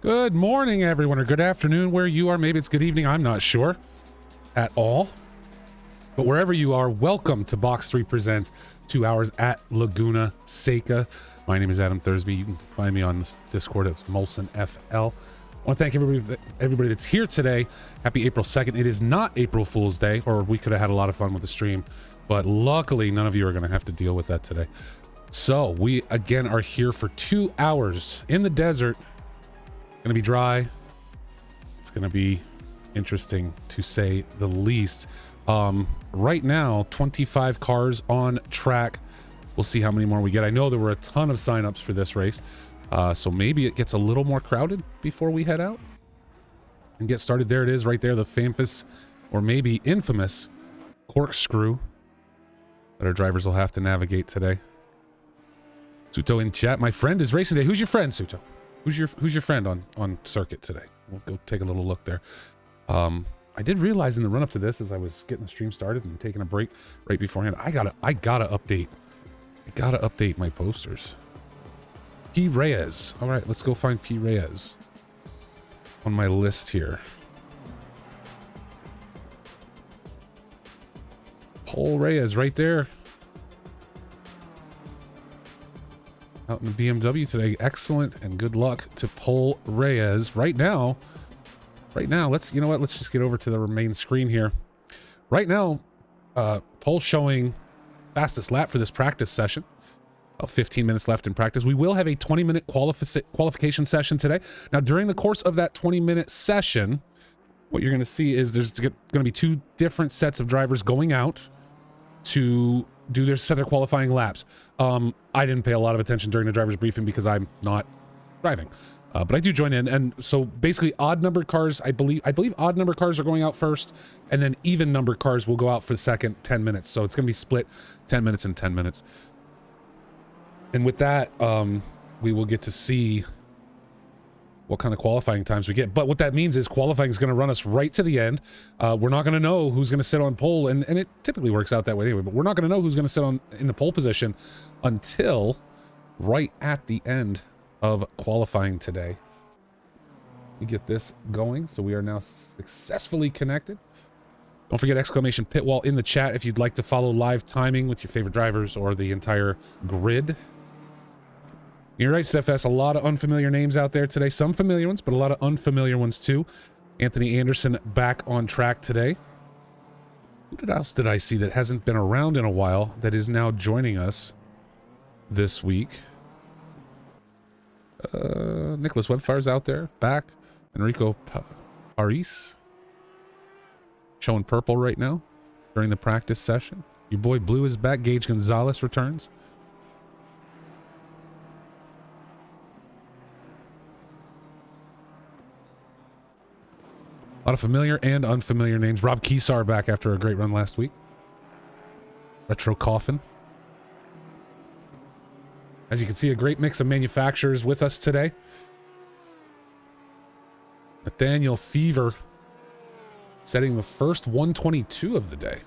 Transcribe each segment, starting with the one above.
Good morning, everyone, or good afternoon where you are. Maybe it's good evening. I'm not sure at all. But wherever you are, welcome to Box3 Presents 2 hours at Laguna Seca. My name is Adam Thursby. You can find me on Discord at Molson FL. I want to thank everybody that's here today. Happy April 2nd. It is not April Fool's Day, or we could have had a lot of fun with the stream, but luckily none of you are going to have to deal with that today. So we again are here for 2 hours in the desert. Going to be dry. It's going to be interesting to say the least. Right now, 25 cars on track. We'll see how many more we get. I know there were a ton of signups for this race, so maybe it gets a little more crowded before we head out and get started. There it is right there, the famous or maybe infamous corkscrew that our drivers will have to navigate today. Suto in chat. My friend is racing today. Who's your friend, Suto? Who's your friend on circuit today? We'll go take a little look there. I did realize in the run up to this, as I was getting the stream started and taking a break right beforehand, I gotta update my posters. P. Reyes. All right, let's go find P. Reyes on my list here. Paul Reyes right there. Out in the BMW today. Excellent, and good luck to Paul Reyes. Right now, let's just get over to the main screen here. Right now, Paul's showing fastest lap for this practice session. About 15 minutes left in practice. We will have a 20-minute qualification session today. Now, during the course of that 20-minute session, what you're going to see is there's going to be two different sets of drivers going out to do their qualifying laps. I didn't pay a lot of attention during the driver's briefing because I'm not driving, but I do join in. And so basically odd numbered cars, I believe odd numbered cars are going out first, and then even numbered cars will go out for the second 10 minutes. So it's going to be split 10 minutes and 10 minutes. And with that, we will get to see what kind of qualifying times we get. But what that means is qualifying is going to run us right to the end. We're not going to know who's going to sit on pole, and it typically works out that way anyway, but we're not going to know who's going to sit in the pole position until right at the end of qualifying today. We get this going, so we are now successfully connected. Don't forget exclamation pit wall in the chat if you'd like to follow live timing with your favorite drivers or the entire grid. You're right, Stephs. A lot of unfamiliar names out there today. Some familiar ones, but a lot of unfamiliar ones too. Anthony Anderson back on track today. What else did I see that hasn't been around in a while that is now joining us this week? Nicholas Webfire's out there, back. Enrico Paris, showing purple right now during the practice session. Your boy Blue is back. Gage Gonzalez returns. A lot of familiar and unfamiliar names. Rob Kesar back after a great run last week. Retro Coffin. As you can see, a great mix of manufacturers with us today. Nathaniel Fever setting the first 122 of the day.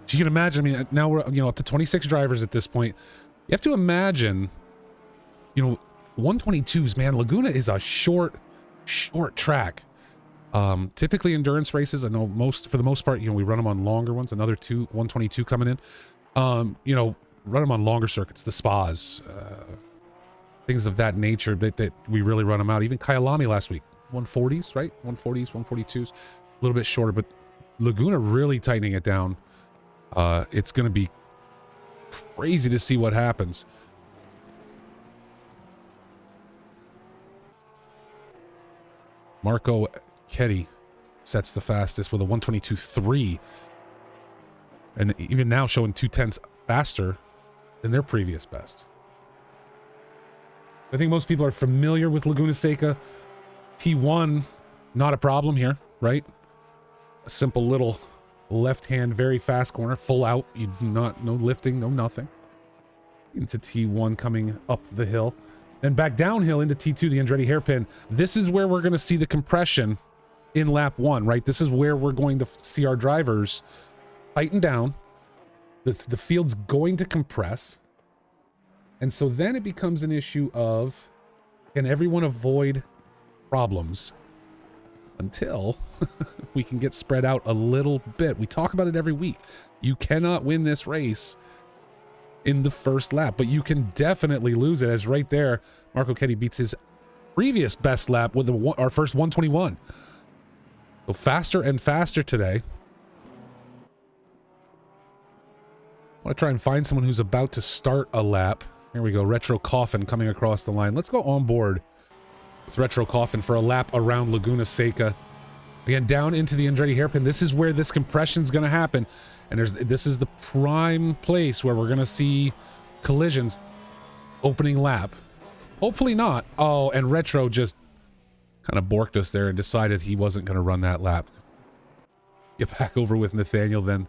So you can imagine, I mean, now we're, up to 26 drivers at this point. You have to imagine, 122s, man. Laguna is a short track. Typically endurance races, I know for the most part, we run them on longer ones. Another 122 coming in. Run them on longer circuits, the spas, things of that nature that we really run them out. Even Kyalami last week, 140s, right? 140s, 142s, a little bit shorter, but Laguna really tightening it down. It's going to be crazy to see what happens. Marco Ketty sets the fastest with a 122.3, and even now showing 2/10 faster than their previous best. I think most people are familiar with Laguna Seca. T1, not a problem here, right? A simple little left-hand, very fast corner, full out. No lifting, no nothing. Into T1 coming up the hill. Then back downhill into T2, the Andretti hairpin. This is where we're going to see the compression in lap 1, right? This is where we're going to see our drivers tighten down. The field's going to compress. And so then it becomes an issue of, can everyone avoid problems until we can get spread out a little bit? We talk about it every week. You cannot win this race in the first lap, but you can definitely lose it, as right there, Marco Ketty beats his previous best lap with our first 121. So faster and faster today. I want to try and find someone who's about to start a lap. Here we go, Retro Coffin coming across the line. Let's go on board with Retro Coffin for a lap around Laguna Seca. Again, down into the Andretti hairpin. This is where this compression's going to happen. And this is the prime place where we're going to see collisions. Opening lap. Hopefully not. Oh, and Retro just kind of borked us there and decided he wasn't going to run that lap. Get back over with Nathaniel then.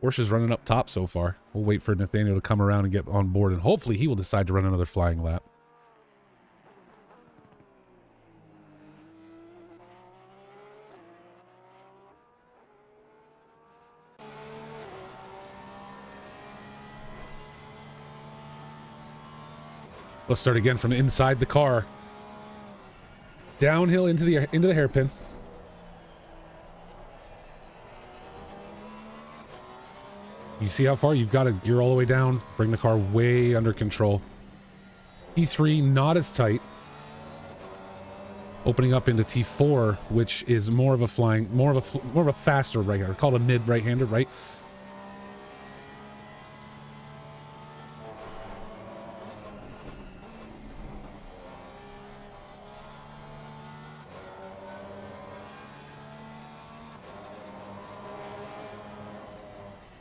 Porsche's running up top so far. We'll wait for Nathaniel to come around and get on board, and hopefully he will decide to run another flying lap. Let's start again from inside the car. Downhill into the hairpin. You see how far? You've got to gear all the way down. Bring the car way under control. T3 not as tight. Opening up into T4, which is more of a faster right-hander. Called a mid right-hander, right?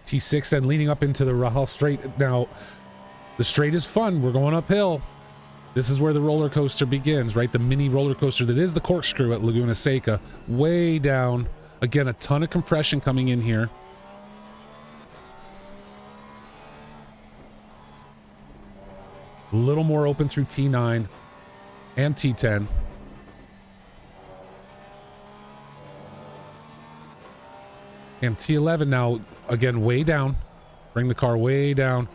T6 and leaning up into the Rahal straight. Now, the straight is fun. We're going uphill. This is where the roller coaster begins, right? The mini roller coaster that is the corkscrew at Laguna Seca. Way down. Again, a ton of compression coming in here. A little more open through T9 and T10. And T11 now, again, way down. Bring the car way down.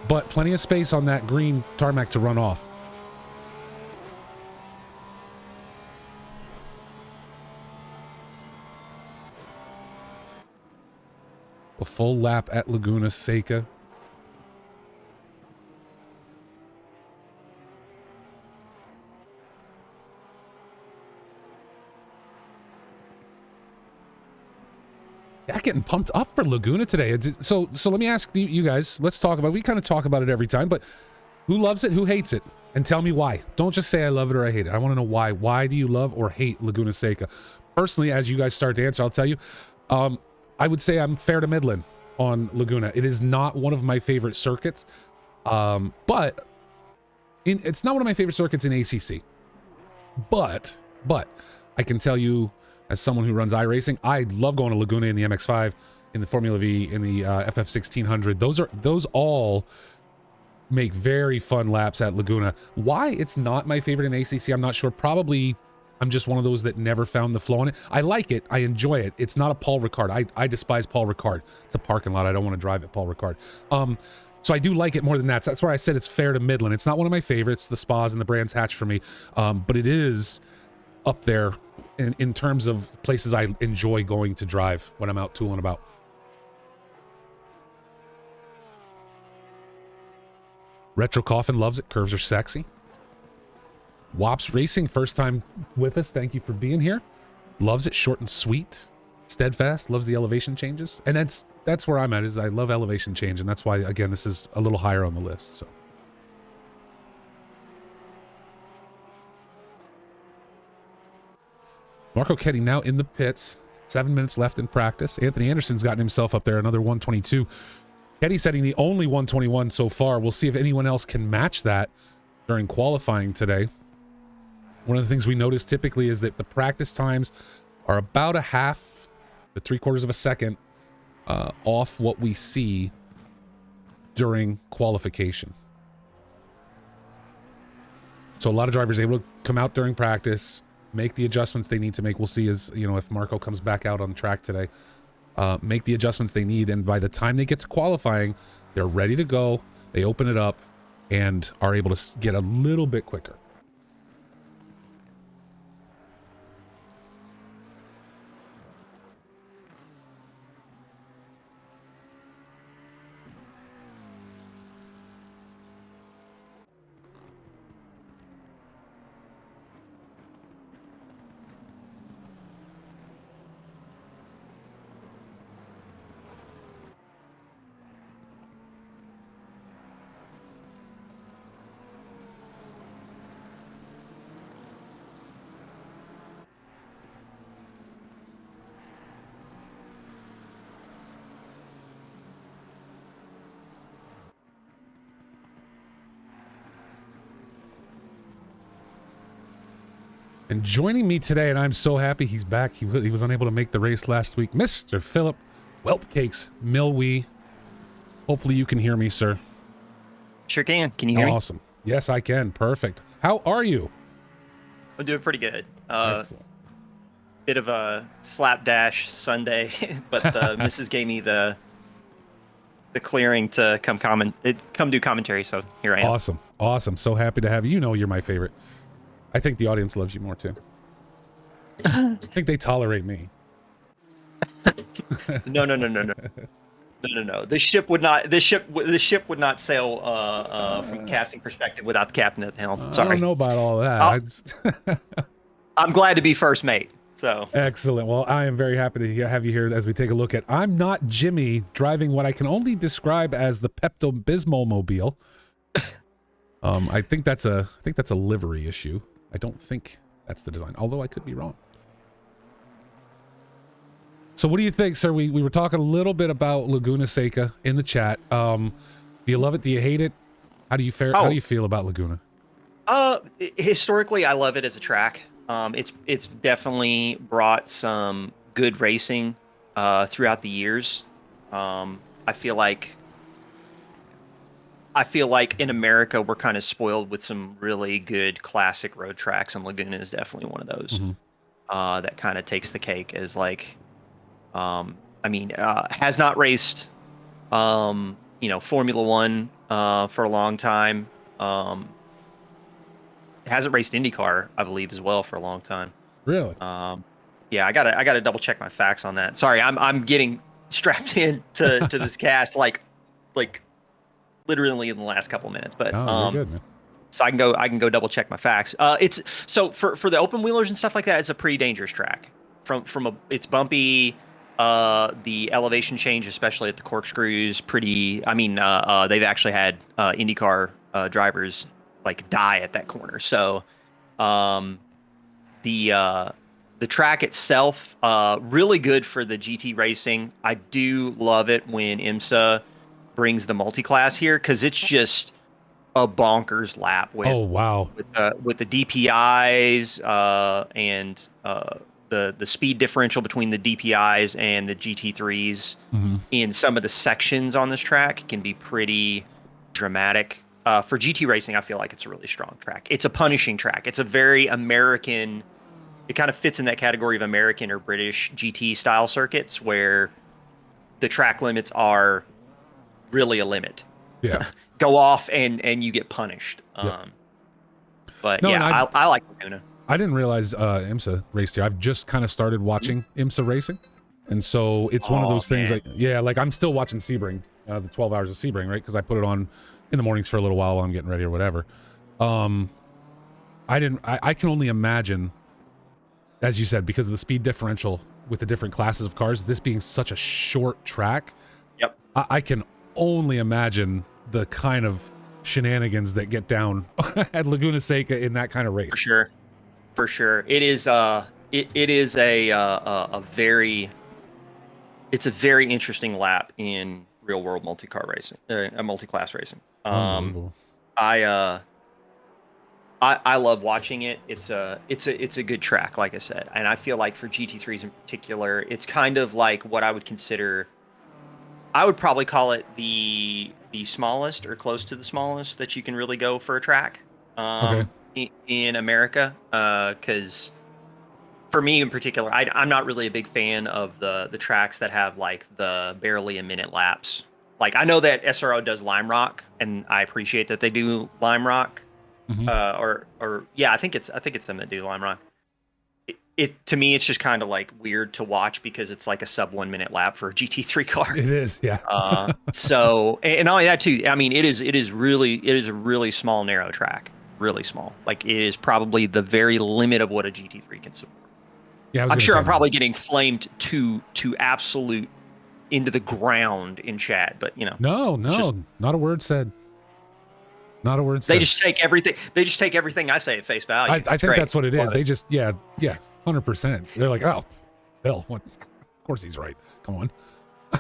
But plenty of space on that green tarmac to run off. A full lap at Laguna Seca. Yeah, getting pumped up for Laguna today. So let me ask you guys, let's talk about, we kind of talk about it every time, but who loves it, who hates it? And tell me why. Don't just say I love it or I hate it. I want to know why. Why do you love or hate Laguna Seca? Personally, as you guys start to answer, I'll tell you, I would say I'm fair to middling on Laguna. It is not one of my favorite circuits, but it's not one of my favorite circuits in ACC. But I can tell you, as someone who runs iRacing, I love going to Laguna in the MX-5, in the Formula V, in the FF1600. Those all make very fun laps at Laguna. Why it's not my favorite in ACC, I'm not sure. Probably I'm just one of those that never found the flow in it. I like it. I enjoy it. It's not a Paul Ricard. I despise Paul Ricard. It's a parking lot. I don't want to drive at Paul Ricard. So I do like it more than that. So that's why I said it's fair to Midland. It's not one of my favorites, the Spas and the Brands Hatch for me, but it is up there in terms of places I enjoy going to drive when I'm out tooling about. Retro Coffin loves it. Curves are sexy. Wops Racing, first time with us. Thank you for being here. Loves it short and sweet. Steadfast loves the elevation changes. And that's where I'm at, is I love elevation change. And that's why, again, this is a little higher on the list. So Marco Ketty now in the pits. 7 minutes left in practice. Anthony Anderson's gotten himself up there, another 122. Ketty setting the only 121 so far. We'll see if anyone else can match that during qualifying today. One of the things we notice typically is that the practice times are about a half to 3/4 of a second off what we see during qualification. So a lot of drivers able to come out during practice, make the adjustments they need to make. We'll see as, you know, if Marco comes back out on track today, make the adjustments they need. And by the time they get to qualifying, they're ready to go. They open it up and are able to get a little bit quicker. And joining me today, and I'm so happy he's back. He was unable to make the race last week. Mr. Philip Whelpcakes Milwee. Hopefully you can hear me, sir. Sure can. Can you hear me? Awesome. Yes, I can. Perfect. How are you? I'm doing pretty good. Excellent. Bit of a slapdash Sunday, but Mrs. gave me the clearing to come do commentary, so here I am. Awesome. Awesome. So happy to have you. You know you're my favorite. I think the audience loves you more too. I think they tolerate me. No. The ship would not sail from casting perspective without the captain at the helm. Sorry. I don't know about all that. I'm glad to be first mate. So excellent. Well, I am very happy to have you here as we take a look at I'm Not Jimmy driving what I can only describe as the Pepto-Bismol mobile. I think that's a livery issue. I don't think that's the design, although I could be wrong. So what do you think, sir? We were talking a little bit about Laguna Seca in the chat. Do you love it? Do you hate it? How do you fare? How do you feel about Laguna? Historically, I love it as a track. It's definitely brought some good racing throughout the years. I feel like in America we're kind of spoiled with some really good classic road tracks, and Laguna is definitely one of those. That kind of takes the cake as like, has not raced, Formula One for a long time. Hasn't raced IndyCar, I believe, as well for a long time. Really? Yeah, I gotta double check my facts on that. Sorry, I'm getting strapped in to this cast like literally in the last couple of minutes, but you're good, man. So I can go double check my facts. It's so for the open wheelers and stuff like that, it's a pretty dangerous track. It's bumpy. The elevation change, especially at the corkscrews, pretty. I mean, they've actually had IndyCar drivers like die at that corner. So um, the track itself, really good for the GT racing. I do love it when IMSA brings the multi-class here because it's just a bonkers lap Oh, wow. with the DPIs and the speed differential between the DPIs and the GT3s Hmm. in some of the sections on this track can be pretty dramatic. For GT racing, I feel like it's a really strong track. It's a punishing track. It's a very American. It kind of fits in that category of American or British GT style circuits where the track limits are really a limit. Yeah. Go off and you get punished. Yep. But No, yeah, and I like Laguna. I didn't realize IMSA raced here. I've just kind of started watching IMSA racing. And so it's one of Oh, those things man. like, yeah, like I'm still watching Sebring, the 12 hours of Sebring, right? Because I put it on in the mornings for a little while I'm getting ready or whatever. I can only imagine, as you said, because of the speed differential with the different classes of cars, this being such a short track. Yep. I can only imagine the kind of shenanigans that get down at Laguna Seca in that kind of race. For sure. For sure. It is it is a very it's a very interesting lap in real world multi-car racing, multi-class racing. Unbelievable. I I love watching it. It's a good track, like I said, and I feel like for GT3s in particular, it's kind of like what I would consider. I would probably call it the smallest or close to the smallest that you can really go for a track Okay. in America. Because for me in particular, I'm not really a big fan of the tracks that have like the barely a minute laps. Like I know that SRO does Lime Rock, and I appreciate that they do Lime Rock. Hmm. Or yeah, I think it's them that do Lime Rock. It to me, it's just kind of like weird to watch because it's like a sub 1 minute lap for a GT3 car. It is, yeah. So and not only that too, I mean, it is a really small narrow track, really small. Like it is probably the very limit of what a GT3 can support. Yeah, I was I'm gonna sure say, I'm probably getting flamed to absolute into the ground in chat, but no, it's just not a word said. Not a word they said. just take everything. They just take everything I say at face value. I It's think great. that's what it is. Love it. They just, yeah, 100%. They're like, oh, Bill, what? Of course he's right. Come on.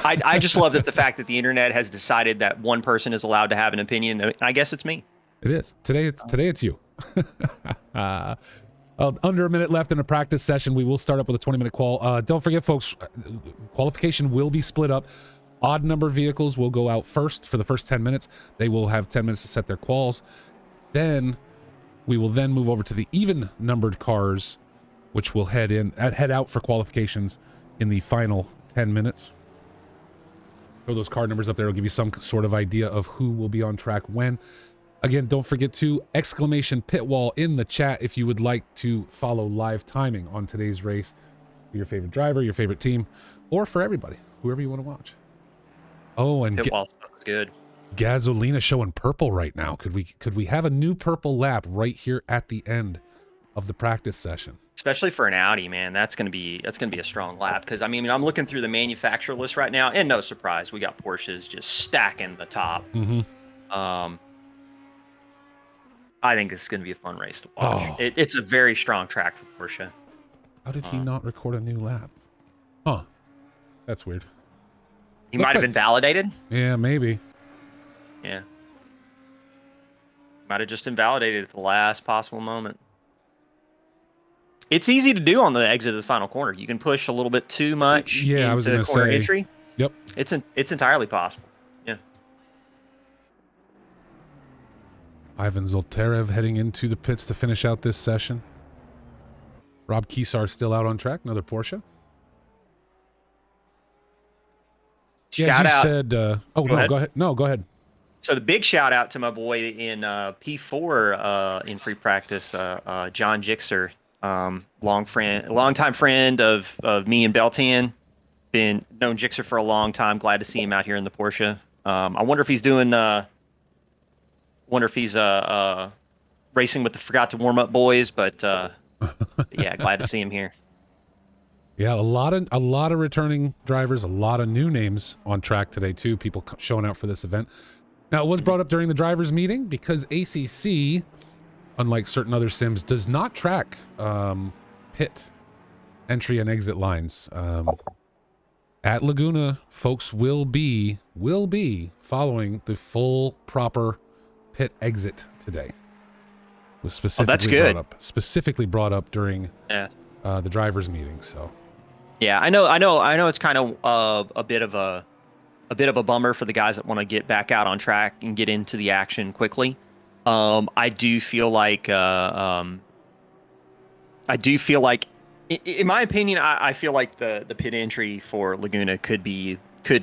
I just love that the fact that the internet has decided that one person is allowed to have an opinion. I guess it's me. It is. Today it's you. Under a minute left in a practice session. We will start up with a 20-minute qual. Don't forget, folks, qualification will be split up. Odd number vehicles will go out first for the first 10 minutes. They will have 10 minutes to set their quals. Then we will then move over to the even numbered cars, which will head out for qualifications in the final 10 minutes. Throw those card numbers up there. It'll give you some sort of idea of who will be on track when. Again, don't forget to exclamation pitwall in the chat if you would like to follow live timing on today's race for your favorite driver, your favorite team, or for everybody, whoever you want to watch. Oh, and Pitwall stuff is good. Gasolina showing purple right now. Could we have a new purple lap right here at the end of the practice session? Especially for an Audi, man, that's gonna be a strong lap. Because I mean, I'm looking through the manufacturer list right now, and no surprise, we got Porsches just stacking the top. Mm-hmm. I think this is gonna be a fun race to watch. Oh. It's a very strong track for Porsche. How did he not record a new lap? Huh. That's weird. He might have been validated. Yeah, maybe. Yeah. Might have just invalidated at the last possible moment. It's easy to do on the exit of the final corner. You can push a little bit too much Yeah, I was into gonna corner say. entry. Yep. It's entirely possible. Yeah. Ivan Zoltarev heading into the pits to finish out this session. Rob Kesar still out on track, another Porsche. Shout out. Said, go ahead. No, go ahead. So the big shout out to my boy in P4 in free practice, John Jixer, longtime friend of me and Beltan. Been known Jixer for a long time. Glad to see him out here in the Porsche. I wonder if he's doing. Racing with the Forgot to Warm Up boys, but yeah, glad to see him here. Yeah, a lot of returning drivers, a lot of new names on track today too. People showing out for this event. Now, it was brought up during the drivers' meeting because ACC, unlike certain other sims, does not track pit entry and exit lines. At Laguna, folks will be following the full proper pit exit today. Was specifically brought up during the drivers' meeting. So yeah, I know it's kind of a bit of a bummer for the guys that want to get back out on track and get into the action quickly. I do feel like in my opinion, I feel like the pit entry for Laguna could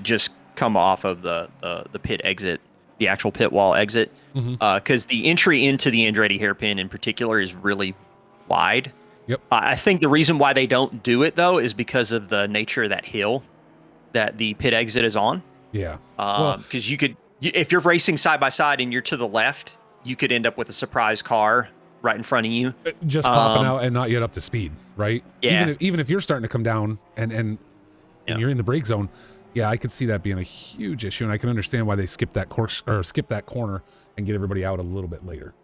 just come off of the pit exit, the actual pit wall exit, because the entry into the Andretti hairpin in particular is really wide. Yep. I think the reason why they don't do it though is because of the nature of that hill that the pit exit is on. Yeah. Because if you're racing side by side and you're to the left, you could end up with a surprise car right in front of you, just popping out and not yet up to speed, right? Yeah. Even if you're starting to come down and you're in the brake zone, yeah, I could see that being a huge issue, and I can understand why they skip that corner and get everybody out a little bit later.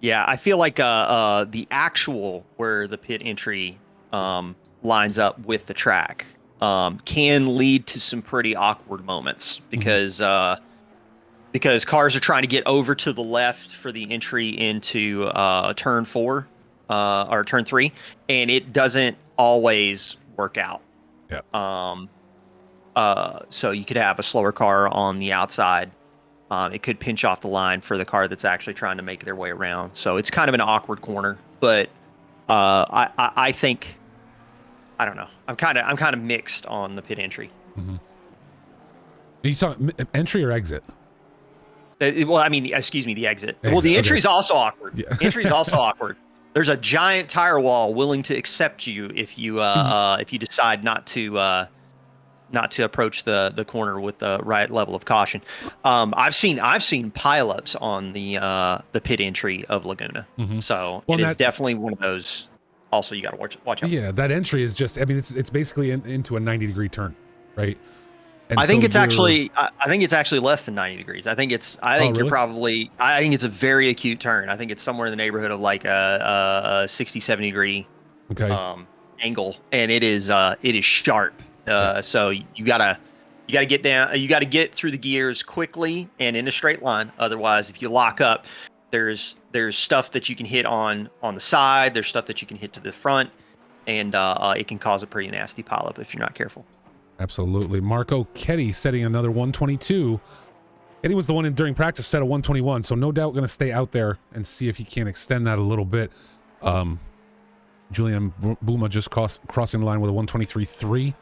Yeah, I feel like the actual where the pit entry lines up with the track can lead to some pretty awkward moments because cars are trying to get over to the left for the entry into turn 4 or turn 3, and it doesn't always work out. Yeah. So you could have a slower car on the outside. It could pinch off the line for the car that's actually trying to make their way around. So it's kind of an awkward corner. But I think, I don't know. I'm kind of mixed on the pit entry. Are you talking entry or exit? Well, I mean, excuse me, the exit. Well, the entry is also awkward. Yeah. Entry is also awkward. There's a giant tire wall willing to accept you if you decide not to approach the corner with the right level of caution. I've seen pileups on the pit entry of Laguna. So it is definitely one of those. Also, you got to watch out. Yeah, that entry is just. I mean, it's basically into a 90-degree turn, right? And I think it's actually less than 90 degrees. I think you're probably. I think it's a very acute turn. I think it's somewhere in the neighborhood of like a 60, 70 degree angle, and it is sharp. So you gotta get down. You gotta get through the gears quickly and in a straight line. Otherwise, if you lock up, there's stuff that you can hit on the side. There's stuff that you can hit to the front, and it can cause a pretty nasty pileup if you're not careful. Absolutely. Marco Ketty setting another 122. Ketty was the one during practice set a 121, so no doubt going to stay out there and see if he can extend that a little bit. Julian Buma just crossing the line with a 123.3.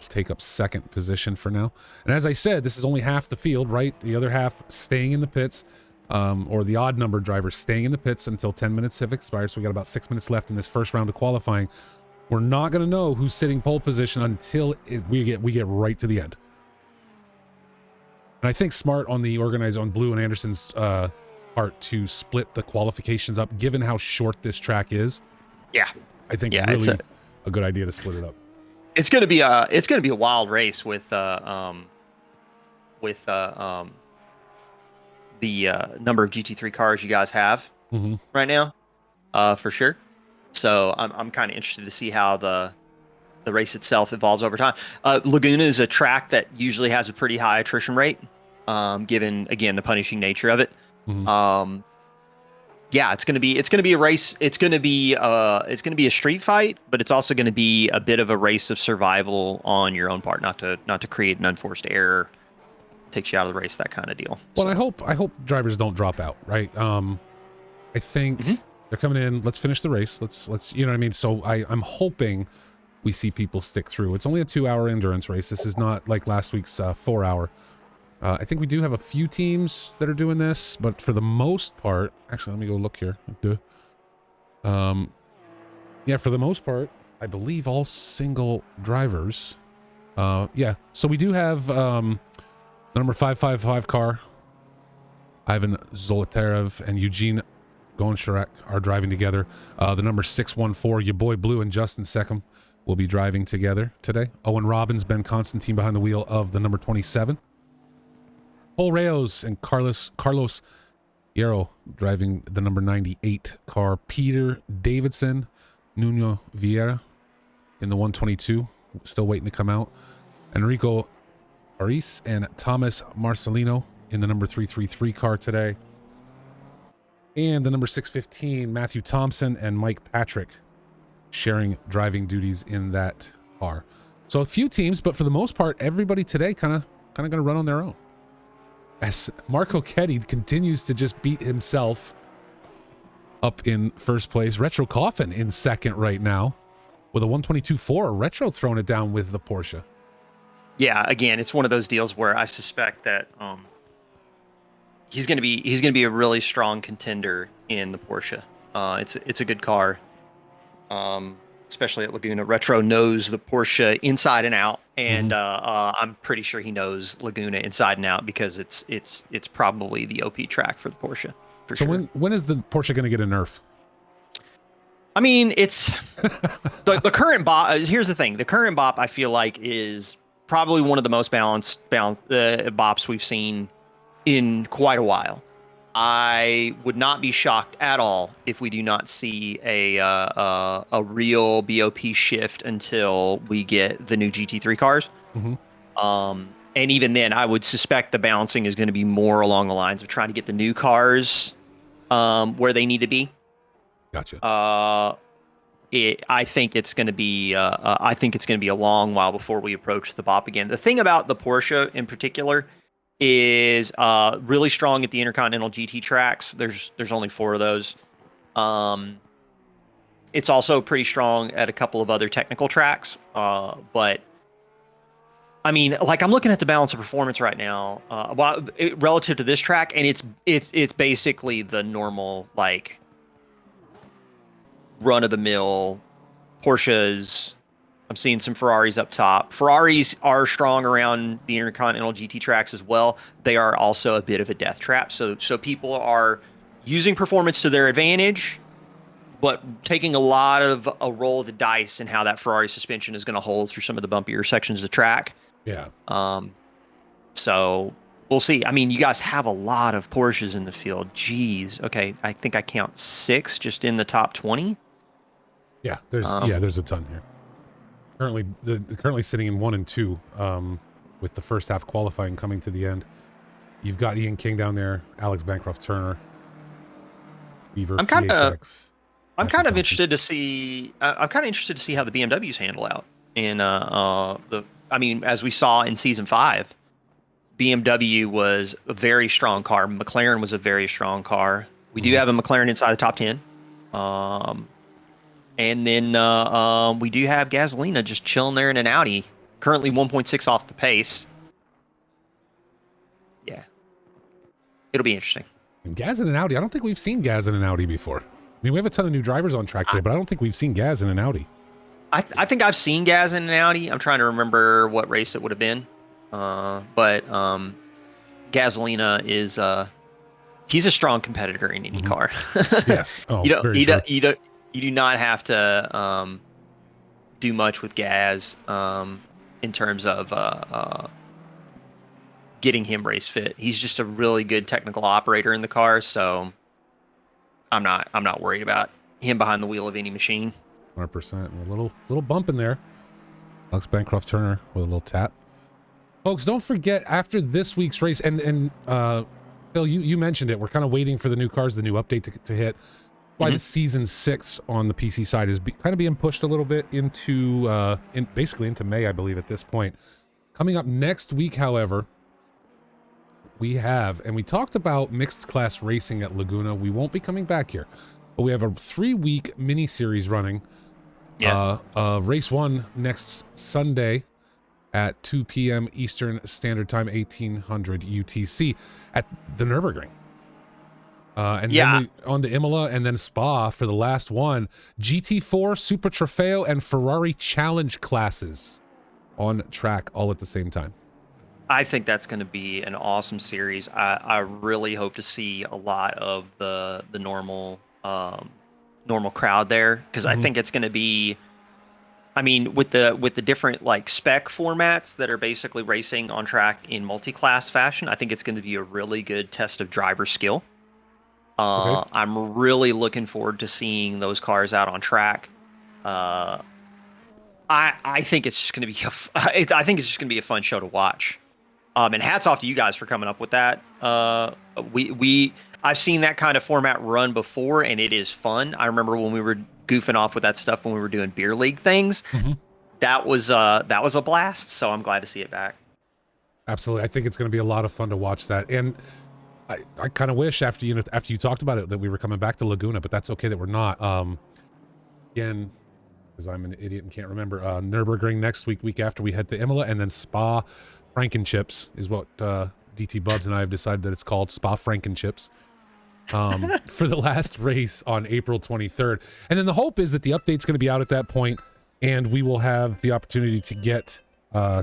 Take up second position for now. And as I said, this is only half the field, right? The other half staying in the pits, or the odd number drivers staying in the pits until 10 minutes have expired. So we got about 6 minutes left in this first round of qualifying. We're not going to know who's sitting pole position until we get right to the end. And I think smart on the organizer on Blue and Anderson's part to split the qualifications up, given how short this track is. Yeah, I think really a good idea to split it up. It's gonna be a wild race with the number of GT3 cars you guys have right now, for sure. So I'm kind of interested to see how the race itself evolves over time. Laguna is a track that usually has a pretty high attrition rate, given again the punishing nature of it. Yeah, it's gonna be a race. It's gonna be a street fight, but it's also gonna be a bit of a race of survival on your own part, not to create an unforced error, takes you out of the race, that kind of deal. Well, so. I hope drivers don't drop out, right? I think they're coming in. Let's finish the race. Let's you know what I mean. So I'm hoping we see people stick through. It's only a 2-hour endurance race. This is not like last week's 4-hour. I think we do have a few teams that are doing this, but for the most part, actually, let me go look here. Yeah, for the most part, I believe all single drivers. Yeah, so we do have number 555 car, Ivan Zolotarev and Eugene Goncharak are driving together. The number 614, your boy Blue and Justin Seckham will be driving together today. Owen Robbins, Ben Constantine behind the wheel of the number 27. Paul Reyes and Carlos Hierro driving the number 98 car. Peter Davidson, Nuno Vieira in the 122, still waiting to come out. Enrico Ariz and Thomas Marcelino in the number 333 car today. And the number 615, Matthew Thompson and Mike Patrick sharing driving duties in that car. So a few teams, but for the most part, everybody today kind of going to run on their own. As Marco Chetti continues to just beat himself up in first place. Retro Coffin in second right now with a 122.4. Retro throwing it down with the Porsche. Yeah, again, it's one of those deals where I suspect that he's going to be a really strong contender in the Porsche. It's a good car, especially at Laguna. Retro knows the Porsche inside and out, and I'm pretty sure he knows Laguna inside and out because it's probably the OP track for the Porsche. For so sure. when is the Porsche going to get a nerf? I mean, it's the current BOP. Here's the thing: the current BOP I feel like is probably one of the most balanced BOPs we've seen in quite a while. I would not be shocked at all if we do not see a real BOP shift until we get the new GT3 cars. And even then, I would suspect the balancing is going to be more along the lines of trying to get the new cars where they need to be. Gotcha. I think it's going to be a long while before we approach the BOP again. The thing about the Porsche in particular is really strong at the Intercontinental GT tracks. There's only 4 of those. It's also pretty strong at a couple of other technical tracks. But I mean, like I'm looking at the balance of performance right now, relative to this track, and it's basically the normal like run of the mill Porsches. I'm seeing some Ferraris up top. Ferraris are strong around the Intercontinental GT tracks as well. They are also a bit of a death trap. So people are using performance to their advantage, but taking a lot of a roll of the dice in how that Ferrari suspension is going to hold through some of the bumpier sections of the track. Yeah. So we'll see. I mean, you guys have a lot of Porsches in the field. Jeez. Okay. I think I count 6 just in the top 20. Yeah. There's a ton here. Currently sitting in 1 and 2, with the first half qualifying coming to the end. You've got Ian King down there, Alex Bancroft Turner, Beaver. I'm kind of interested to see. I'm kind of interested to see how the BMWs handle out in I mean, as we saw in season 5, BMW was a very strong car. McLaren was a very strong car. We do have a McLaren inside the top 10. And then we do have Gasolina just chilling there in an Audi, currently 1.6 off the pace. Yeah. It'll be interesting. And Gaz in an Audi. I don't think we've seen Gaz in an Audi before. I mean, we have a ton of new drivers on track today, but I don't think we've seen Gaz in an Audi. I think I've seen Gaz in an Audi. I'm trying to remember what race it would have been. But Gasolina is he's a strong competitor in any car. Yeah. Oh, You do not have to do much with Gaz in terms of getting him race fit. He's just a really good technical operator in the car, so I'm not worried about him behind the wheel of any machine. 100%. A little bump in there. Alex Bancroft Turner with a little tap. Folks, don't forget after this week's race, and Phil, you mentioned it. We're kind of waiting for the new cars, the new update to hit. Why the season 6 on the PC side is kind of being pushed a little bit into basically into May, I believe, at this point. Coming up next week, however, we have, and we talked about mixed class racing at Laguna. We won't be coming back here, but we have a 3-week mini series running. Yeah. Race 1 next Sunday at 2 p.m. Eastern Standard Time, 1800 UTC at the Nürburgring. Then we on to Imola and then Spa for the last one. GT4, Super Trofeo, and Ferrari Challenge classes on track all at the same time. I think that's going to be an awesome series. I really hope to see a lot of the normal crowd there because I Hmm. think it's going to be. I mean, with the different like spec formats that are basically racing on track in multi-class fashion, I think it's going to be a really good test of driver skill. Okay. I'm really looking forward to seeing those cars out on track. Uh, I think it's just going to be I think it's just going to be a fun show to watch. And hats off to you guys for coming up with that. We I've seen that kind of format run before, and it is fun. I remember when we were goofing off with that stuff when we were doing beer league things. Hmm. That was a blast. So I'm glad to see it back. Absolutely. I think it's going to be a lot of fun to watch that. And I kind of wish after you talked about it that we were coming back to Laguna, but that's okay that we're not. Again, because I'm an idiot and can't remember. Nürburgring next week after we head to Imola, and then Spa Frankenchips is what DT Bubs and I have decided that it's called, Spa Frankenchips. For the last race on April 23rd. And then the hope is that the update's going to be out at that point, and we will have the opportunity to get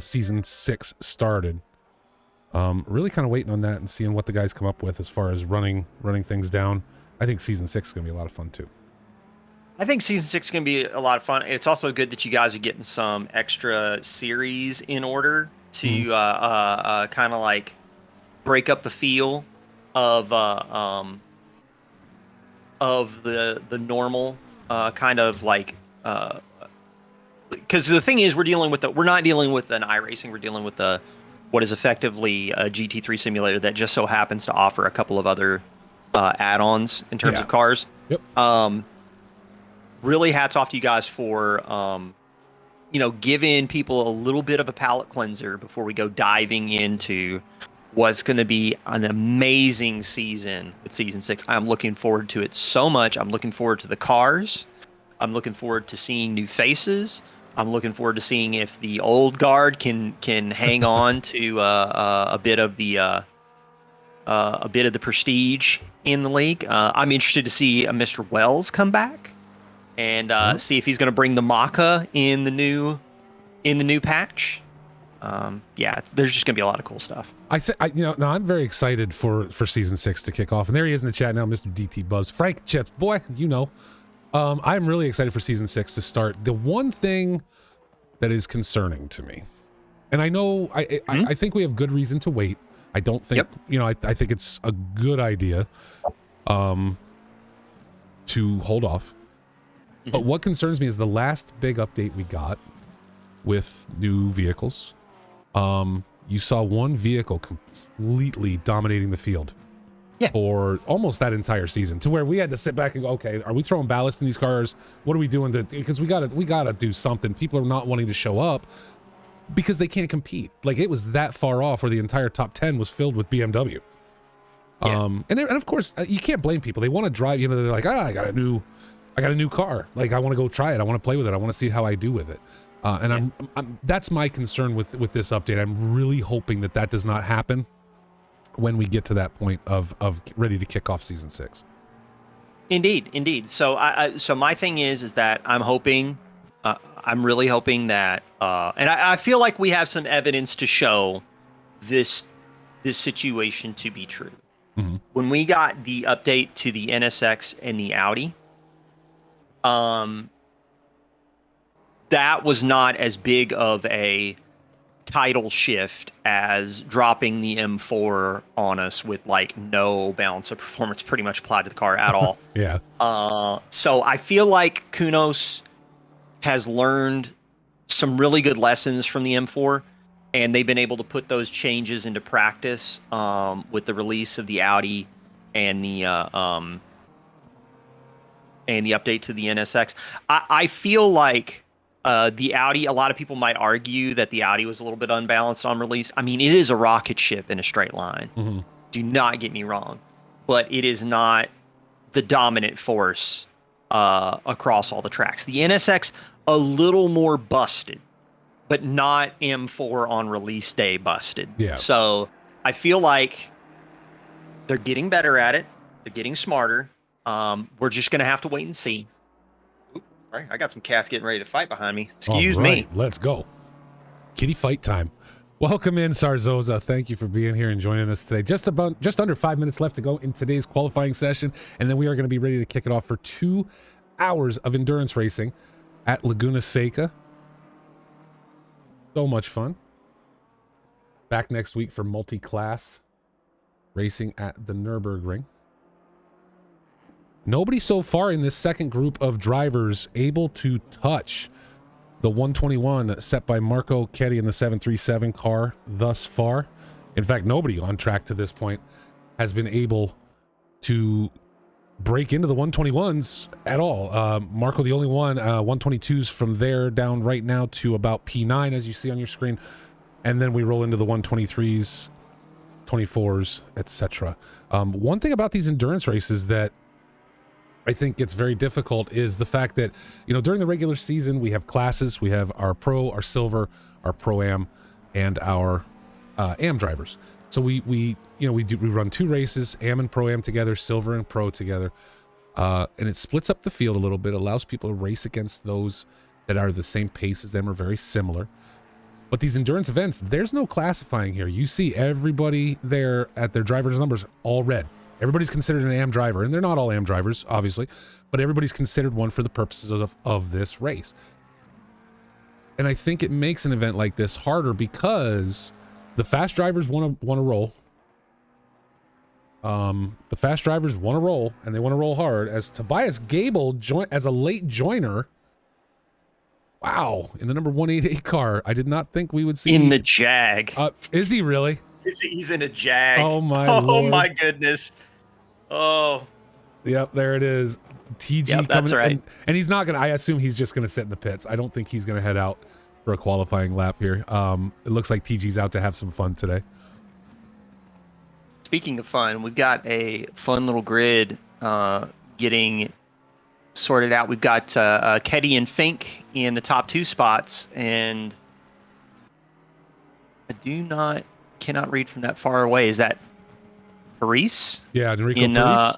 season 6 started. Really kind of waiting on that and seeing what the guys come up with as far as running things down. I think season 6 is going to be a lot of fun too. I think season six is going to be a lot of fun. It's also good that you guys are getting some extra series in order Mhm. to kind of like break up the feel of the normal kind of like because the thing is we're not dealing with an iRacing, we're dealing with the what is effectively a GT3 simulator that just so happens to offer a couple of other add-ons in terms Yeah. of cars. Yep. Um, really hats off to you guys for giving people a little bit of a palate cleanser before we go diving into what's going to be an amazing season with season 6. I'm looking forward to it so much. I'm looking forward to the cars. I'm looking forward to seeing new faces. I'm looking forward to seeing if the old guard can hang on to a bit of the prestige in the league. I'm interested to see Mr. Wells come back and Huh? see if he's going to bring the Maka in the new patch. Yeah, there's just going to be a lot of cool stuff. No, I'm very excited for season 6 to kick off, and there he is in the chat now, Mr. DT Buzz, Frank Chips, boy, I'm really excited for season 6 to start. The one thing that is concerning to me, and I know I think we have good reason to wait. I don't think I think it's a good idea to hold off. But what concerns me is the last big update we got with new vehicles. You saw one vehicle completely dominating the field for almost that entire season, to where we had to sit back and go, okay, are we throwing ballast in these cars? What are we doing because we gotta do something. People are not wanting to show up because they can't compete. Like, it was that far off where the entire top 10 was filled with BMW. And of course you can't blame people. They want to drive, they're like, I got a new car. Like, I want to go try it. I want to play with it. I want to see how I do with it. And I'm that's my concern with this update. I'm really hoping that does not happen when we get to that point of ready to kick off season 6. Indeed. So so my thing is that I'm really hoping that, and I feel like we have some evidence to show this situation to be true. Mm-hmm. When we got the update to the NSX and the Audi, that was not as big of a title shift as dropping the M4 on us with like no balance of performance pretty much applied to the car at all. Yeah. So I feel like Kunos has learned some really good lessons from the M4, and they've been able to put those changes into practice with the release of the Audi and the update to the NSX. I feel like the Audi, a lot of people might argue that the Audi was a little bit unbalanced on release. I mean, it is a rocket ship in a straight line. Mm-hmm. Do not get me wrong, but it is not the dominant force across all the tracks. The NSX, a little more busted, but not M4 on release day busted. Yeah. So I feel like they're getting better at it. They're getting smarter. We're just going to have to wait and see. All right, I got some cats getting ready to fight behind me. Excuse me. Let's go. Kitty fight time. Welcome in, Sarzosa. Thank you for being here and joining us today. Just under 5 minutes left to go in today's qualifying session, and then we are going to be ready to kick it off for 2 hours of endurance racing at Laguna Seca. So much fun. Back next week for multi-class racing at the Nürburgring. Nobody so far in this second group of drivers able to touch the 121 set by Marco Chetti in the 737 car thus far. In fact, nobody on track to this point has been able to break into the 121s at all. Marco, the only one, 122s from there down right now to about P9, as you see on your screen. And then we roll into the 123s, 24s, etc. One thing about these endurance races that I think gets very difficult is the fact that, you know, during the regular season, we have classes. We have our pro, our silver, our pro-am, and our am drivers. So we run 2 races, am and pro-am together, silver and pro together. And it splits up the field a little bit, allows people to race against those that are the same pace as them or very similar. But these endurance events, there's no classifying here. You see everybody there at their driver's numbers all red. Everybody's considered an AM driver, and they're not all AM drivers, obviously, but everybody's considered one for the purposes of this race. And I think it makes an event like this harder because the fast drivers want to roll. The fast drivers want to roll, and they want to roll hard. As Tobias Gable as a late joiner, wow, in the number 188 car, I did not think we would see in the Jag. Is he really? He's in a Jag. Oh my Oh Lord. my goodness. Oh. Yep, there it is. TG Yep, that's coming, right. and he's not gonna. I assume he's just gonna sit in the pits. I don't think he's gonna head out for a qualifying lap here. It looks like TG's out to have some fun today. Speaking of fun, we've got a fun little grid getting sorted out. We've got Ketty and Fink in the top 2 spots, and I cannot read from that far away. Is that Paris? Yeah, Enrico Paris.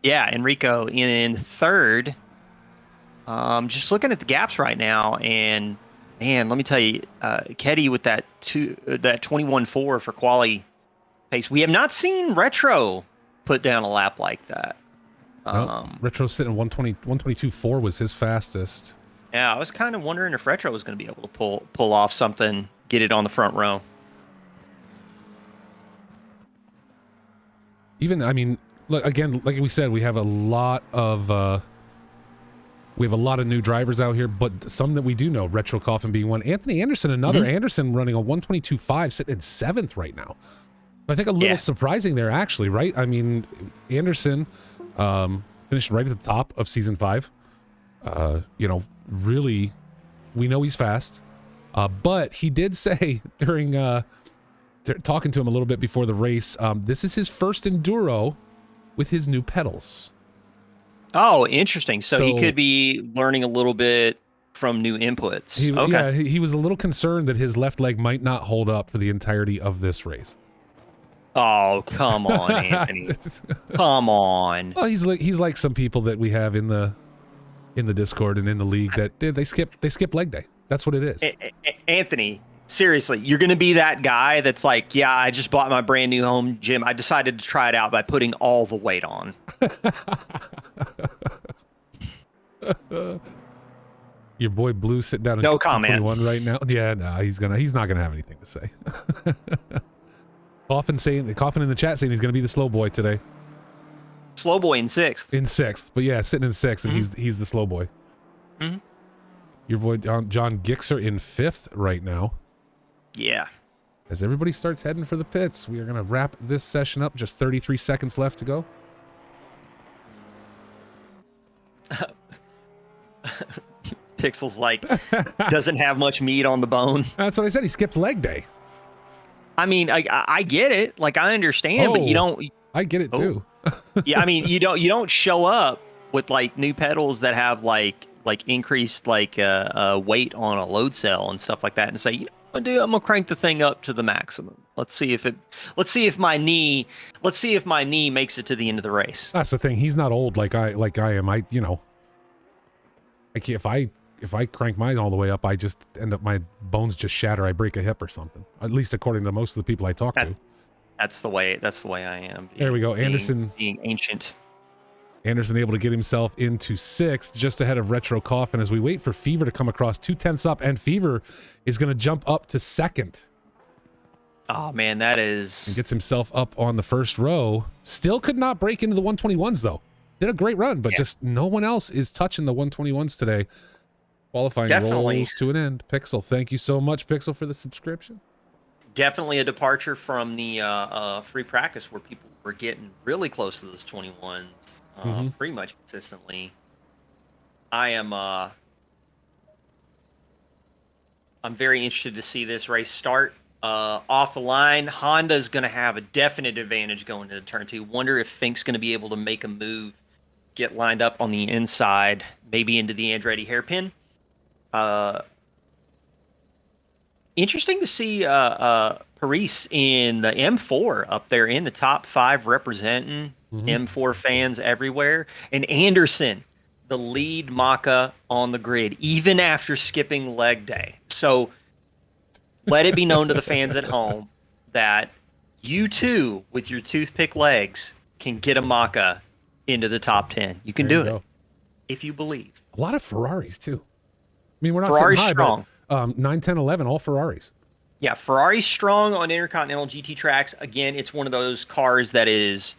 Yeah, Enrico in 3rd. Just looking at the gaps right now, and man, let me tell you, Ketty with that 21.4 for quali pace. We have not seen Retro put down a lap like that. No, Retro sitting 122.4 was his fastest. Yeah, I was kind of wondering if Retro was going to be able to pull off something, get it on the front row. Even, I mean, look, again, like we said, we have a lot of new drivers out here, but some that we do know, Retro Coffin being one. Anthony Anderson, another. Anderson running a 122.5, sitting in 7th right now. I think a little surprising there, actually, right? I mean, Anderson finished right at the top of season 5. Really, we know he's fast, but he did say during talking to him a little bit before the race, this is his first enduro with his new pedals. Oh, interesting. So he could be learning a little bit from new inputs. Yeah, he was a little concerned that his left leg might not hold up for the entirety of this race. Oh, come on, Anthony. Come on. Well, he's like some people that we have in the Discord and in the league that they skip leg day. That's what it is. Anthony, seriously, you're going to be that guy that's like, yeah, I just bought my brand new home gym. I decided to try it out by putting all the weight on. Your boy Blue sitting down in No comment. 21 right now. Yeah, no, he's not gonna have anything to say. Coffin in the chat saying he's gonna be the slow boy today. Slow boy in 6th. In 6th, but yeah, sitting in 6th, and he's the slow boy. Mm-hmm. Your boy John Gixer in 5th right now. Yeah. As everybody starts heading for the pits, we are gonna wrap this session up. Just 33 seconds left to go. Pixel's like, doesn't have much meat on the bone. That's what I said. He skips leg day. I mean, I get it. Like, I understand, but you don't. I get it too. Yeah, I mean, you don't show up with like new pedals that have like increased weight on a load cell and stuff like that, and say, you know what, dude, I'm gonna crank the thing up to the maximum. Let's see if my knee makes it to the end of the race. That's the thing. He's not old like I am. If I if I crank mine all the way up, I just end up, my bones just shatter. I break a hip or something. At least according to most of the people I talk to. That's the way I am. There we go. Anderson being ancient. Anderson able to get himself into 6th, just ahead of Retro Coffin as we wait for Fever to come across 2/10 up, and Fever is going to jump up to 2nd. Oh man, that is... And gets himself up on the first row. Still could not break into the 121s though. Did a great run, but just no one else is touching the 121s today. Qualifying rolls to an end. Pixel, thank you so much, Pixel, for the subscription. Definitely a departure from the free practice where people were getting really close to those 21s pretty much consistently. I'm very interested to see this race start. Off the line, Honda's going to have a definite advantage going into turn 2. Wonder if Fink's going to be able to make a move, get lined up on the inside, maybe into the Andretti hairpin. Interesting to see Paris in the M4 up there in the top 5 representing M4 fans everywhere. And Anderson, the lead Maka on the grid, even after skipping leg day. So let it be known to the fans at home that you too, with your toothpick legs, can get a Maka into the top 10. You can do it if you believe. A lot of Ferraris too. I mean, we're not Ferrari's high, strong. But 9, 10, 11, all Ferraris. Yeah, Ferrari's strong on Intercontinental GT tracks. Again, it's one of those cars that is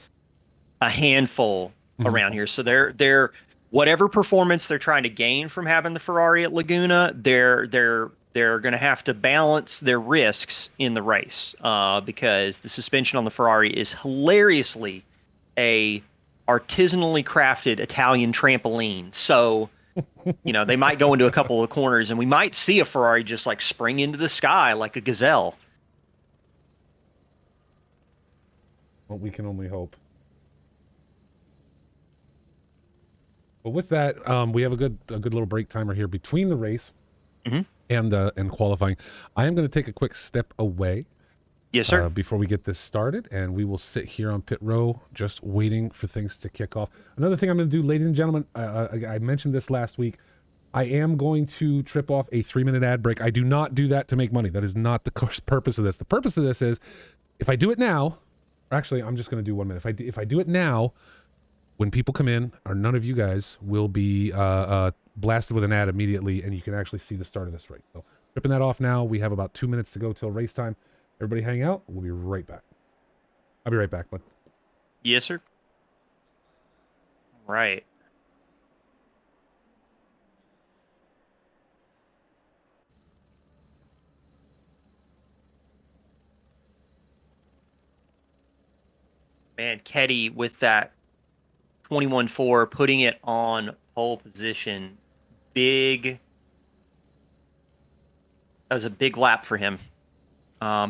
a handful around here. So they're whatever performance they're trying to gain from having the Ferrari at Laguna, they're going to have to balance their risks in the race because the suspension on the Ferrari is hilariously a artisanally crafted Italian trampoline. So, you know, they might go into a couple of corners and we might see a Ferrari just like spring into the sky like a gazelle. Well, we can only hope. But with that, we have a good little break timer here between the race and qualifying. I am going to take a quick step away. Yes, sir. Before we get this started, and we will sit here on pit row just waiting for things to kick off. Another thing I'm going to do, ladies and gentlemen, I mentioned this last week. I am going to trip off a 3-minute ad break. I do not do that to make money. That is not the purpose of this. The purpose of this is if I do it now, or actually, I'm just going to do 1 minute. If I do it now, when people come in, or none of you guys will be blasted with an ad immediately, and you can actually see the start of this race. So tripping that off now. We have about 2 minutes to go till race time. Everybody hang out. We'll be right back. I'll be right back, bud. Yes, sir. Right. Man, Ketty with that 21.4, putting it on pole position. That was a big lap for him.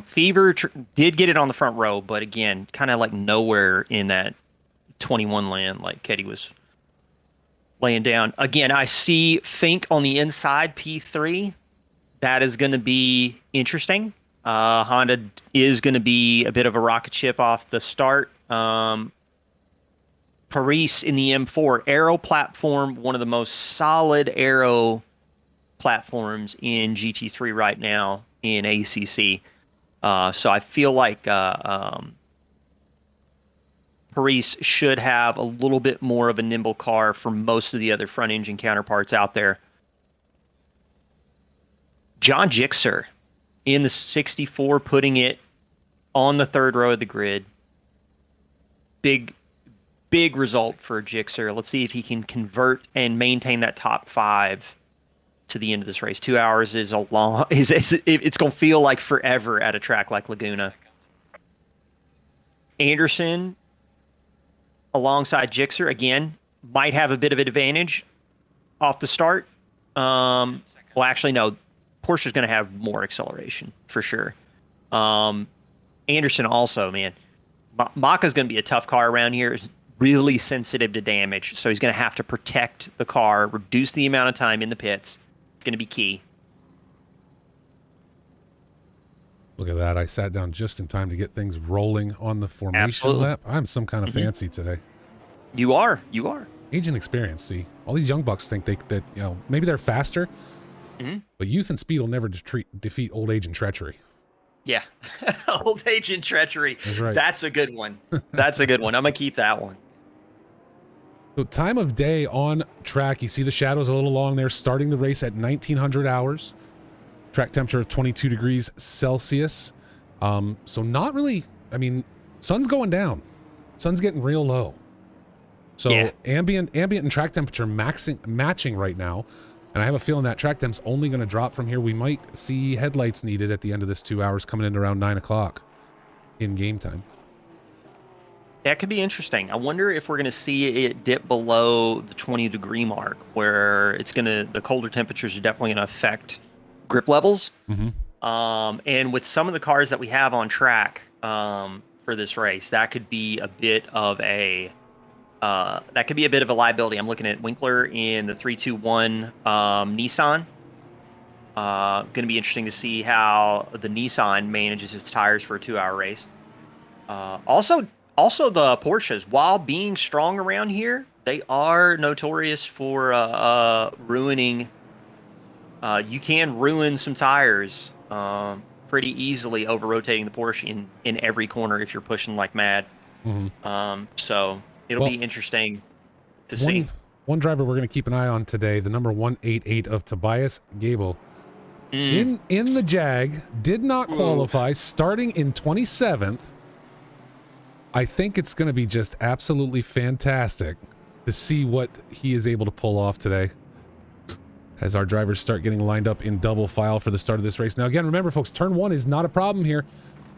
Fever did get it on the front row, but again, kind of like nowhere in that 21 land, like Ketty was laying down. Again, I see Fink on the inside, P3. That is going to be interesting. Honda is going to be a bit of a rocket ship off the start. Paris in the M4 aero platform, one of the most solid aero platforms in GT3 right now in ACC. So I feel like Paris should have a little bit more of a nimble car for most of the other front engine counterparts out there. John Gixxer in the 64, putting it on the third row of the grid. Big result for Gixxer. Let's see if he can convert and maintain that top 5 to the end of this race. 2 hours is a long. It's going to feel like forever at a track like Laguna. Anderson alongside Gixxer again might have a bit of an advantage off the start. Well, actually, no. Porsche's going to have more acceleration for sure. Anderson also, man. Maka's going to be a tough car around here. It's really sensitive to damage, so he's going to have to protect the car, reduce the amount of time in the pits. It's going to be key. Look at that. I sat down just in time to get things rolling on the formation lap. I'm some kind of fancy today. You are. Age and experience. See, all these young bucks think that maybe they're faster, but youth and speed will never defeat old age and treachery. Yeah. Old age and treachery. That's right. That's a good one. That's a good one. I'm going to keep that one. So time of day on track, you see the shadows a little long there, starting the race at 1900 hours. Track temperature of 22 degrees Celsius. So not really, I mean, sun's going down. Sun's getting real low. So yeah. ambient and track temperature matching right now. And I have a feeling that track temp's only going to drop from here. We might see headlights needed at the end of this 2 hours coming in around 9 o'clock in game time. That could be interesting. I wonder if we're going to see it dip below the 20-degree mark, where the colder temperatures are definitely going to affect grip levels. And with some of the cars that we have on track for this race, that could be a bit of a liability. I'm looking at Winkler in the 321 Nissan. Going to be interesting to see how the Nissan manages its tires for a 2-hour race. Also, the Porsches, while being strong around here, they are notorious for ruining. You can ruin some tires pretty easily over rotating the Porsche in every corner if you're pushing like mad. So it'll be interesting to see. One driver we're going to keep an eye on today, the number 188 of Tobias Gabel. In the Jag, did not qualify, starting in 27th. I think it's going to be just absolutely fantastic to see what he is able to pull off today as our drivers start getting lined up in double file for the start of this race. Now, again, remember, folks, turn 1 is not a problem here.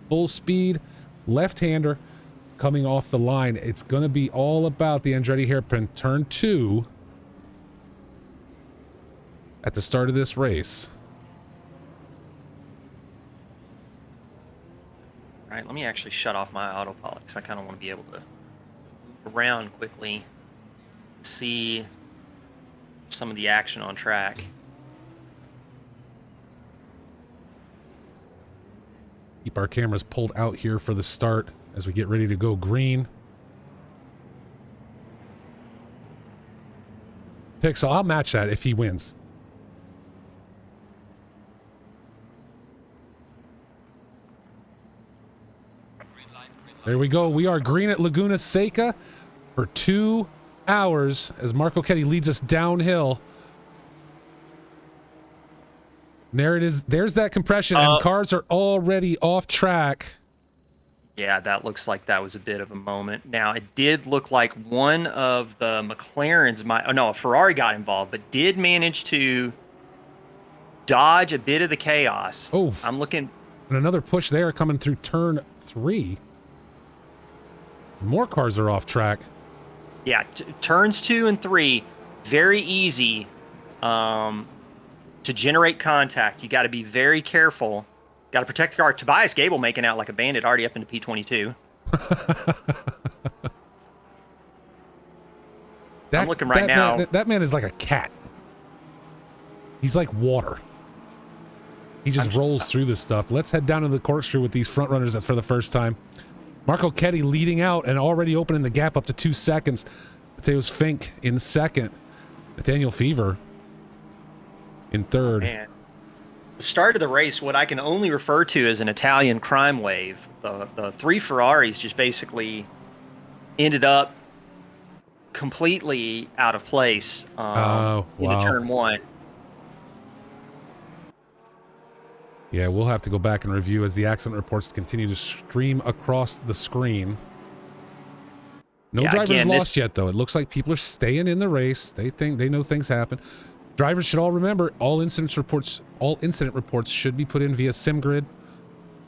Full speed, left-hander coming off the line. It's going to be all about the Andretti hairpin. Turn 2 at the start of this race. All right, let me actually shut off my autopilot because I kind of want to be able to move around quickly, see some of the action on track. Keep our cameras pulled out here for the start as we get ready to go green. Pixel, I'll match that if he wins. There we go. We are green at Laguna Seca for 2 hours as Marco Chetti leads us downhill. And there it is. There's that compression, and cars are already off track. Yeah, that looks like that was a bit of a moment. Now, it did look like one of the McLarens a Ferrari got involved, but did manage to dodge a bit of the chaos. Oh, I'm looking. And another push there coming through turn 3. More cars are off track. Yeah, turns 2 and 3, very easy to generate contact. You got to be very careful. Got to protect the car. Tobias Gabel making out like a bandit already up into P22. I'm looking right now. That man is like a cat. He's like water. He just rolls through this stuff. Let's head down to the corkscrew with these front runners. That's for the first time. Marco Chetti leading out and already opening the gap up to 2 seconds. Mateus Fink in second. Nathaniel Fever in third. Man. The start of the race, what I can only refer to as an Italian crime wave. The 3 Ferraris just basically ended up completely out of place into turn 1. Yeah, we'll have to go back and review as the accident reports continue to stream across the screen. No drivers lost yet, though. It looks like people are staying in the race. They know things happen. Drivers should all remember all incident reports should be put in via SimGrid.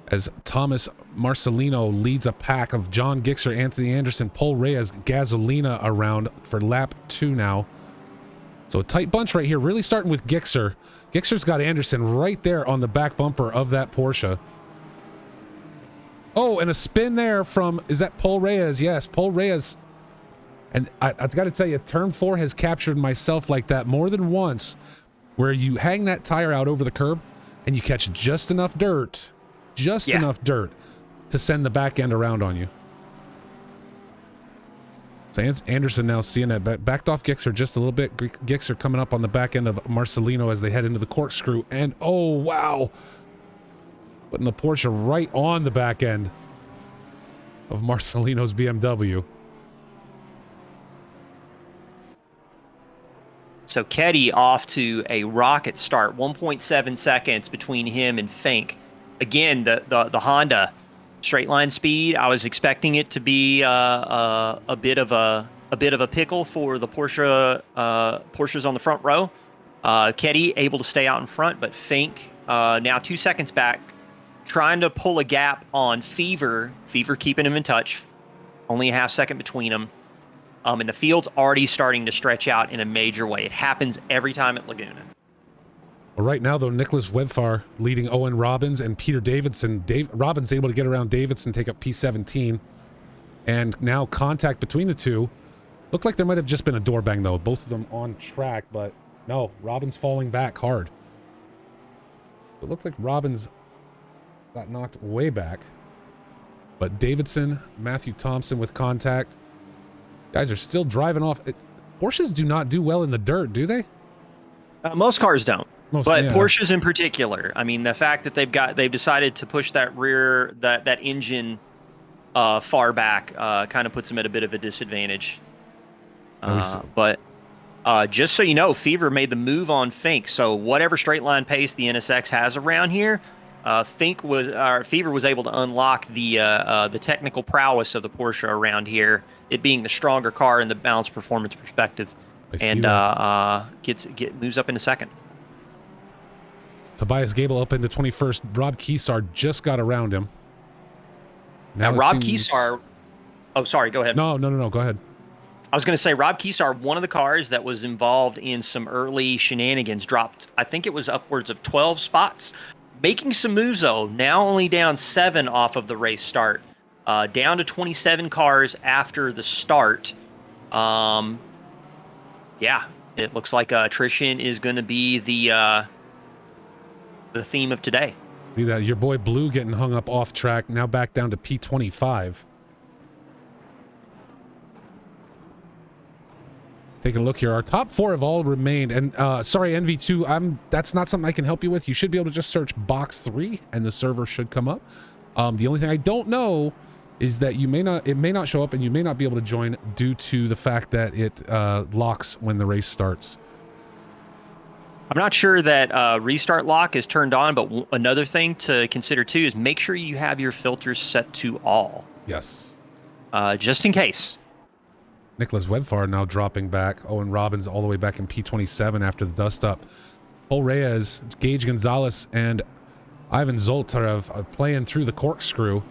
As Thomas Marcelino leads a pack of John Gixer, Anthony Anderson, Paul Reyes, Gasolina around for lap 2 now. So a tight bunch right here, really starting with Gixer. Gixer's got Anderson right there on the back bumper of that Porsche. Oh, and a spin there from, is that Paul Reyes? Yes, Paul Reyes. And I've got to tell you, turn 4 has captured myself like that more than once, where you hang that tire out over the curb and you catch just enough dirt to send the back end around on you. So Anderson now seeing that backed off Gixxer just a little bit. Gixxer coming up on the back end of Marcelino as they head into the corkscrew. And oh, wow. Putting the Porsche right on the back end of Marcelino's BMW. So Ketty off to a rocket start, 1.7 seconds between him and Fink. Again, the Honda straight line speed. I was expecting it to be a bit of a pickle for the Porsches on the front row. Ketty able to stay out in front, but Fink now 2 seconds back, trying to pull a gap on Fever. Fever keeping him in touch, only a half second between them. And the field's already starting to stretch out in a major way. It happens every time at Laguna. Well, right now, though, Nicholas Webfar leading Owen Robbins and Peter Davidson. Robbins able to get around Davidson, take up P17. And now contact between the two. Looked like there might have just been a door bang, though. Both of them on track, but no, Robbins falling back hard. It looked like Robbins got knocked way back. But Davidson, Matthew Thompson with contact. Guys are still driving off. Porsches do not do well in the dirt, do they? Most cars don't. But yeah. Porsches in particular, I mean, the fact that they've decided to push that that engine far back kind of puts them at a bit of a disadvantage. But just so you know, Fever made the move on Fink. So whatever straight line pace the NSX has around here, Fever was able to unlock the technical prowess of the Porsche around here, it being the stronger car in the balanced performance perspective, and moves up into second. Tobias Gable up into 21st. Rob Keesar just got around him. Now Rob Keesar. Oh, sorry. Go ahead. No. Go ahead. I was going to say Rob Keesar, one of the cars that was involved in some early shenanigans, dropped, I think it was upwards of 12 spots. Making some moves, though. Now only down 7 off of the race start. Down to 27 cars after the start. Yeah, it looks like attrition is going to be the theme of today. See that? Your boy Blue getting hung up off track. Now back down to P25. Taking a look here. Our top 4 have all remained. And sorry, NV2, that's not something I can help you with. You should be able to just search Box3 and the server should come up. The only thing I don't know is that it may not show up and you may not be able to join due to the fact that it locks when the race starts. I'm not sure that restart lock is turned on, but another thing to consider too is make sure you have your filters set to all. Yes. Just in case. Nicholas Webfar now dropping back. Owen Robbins all the way back in P27 after the dust up. Paul Reyes, Gage Gonzalez, and Ivan Zoltarev are playing through the corkscrew.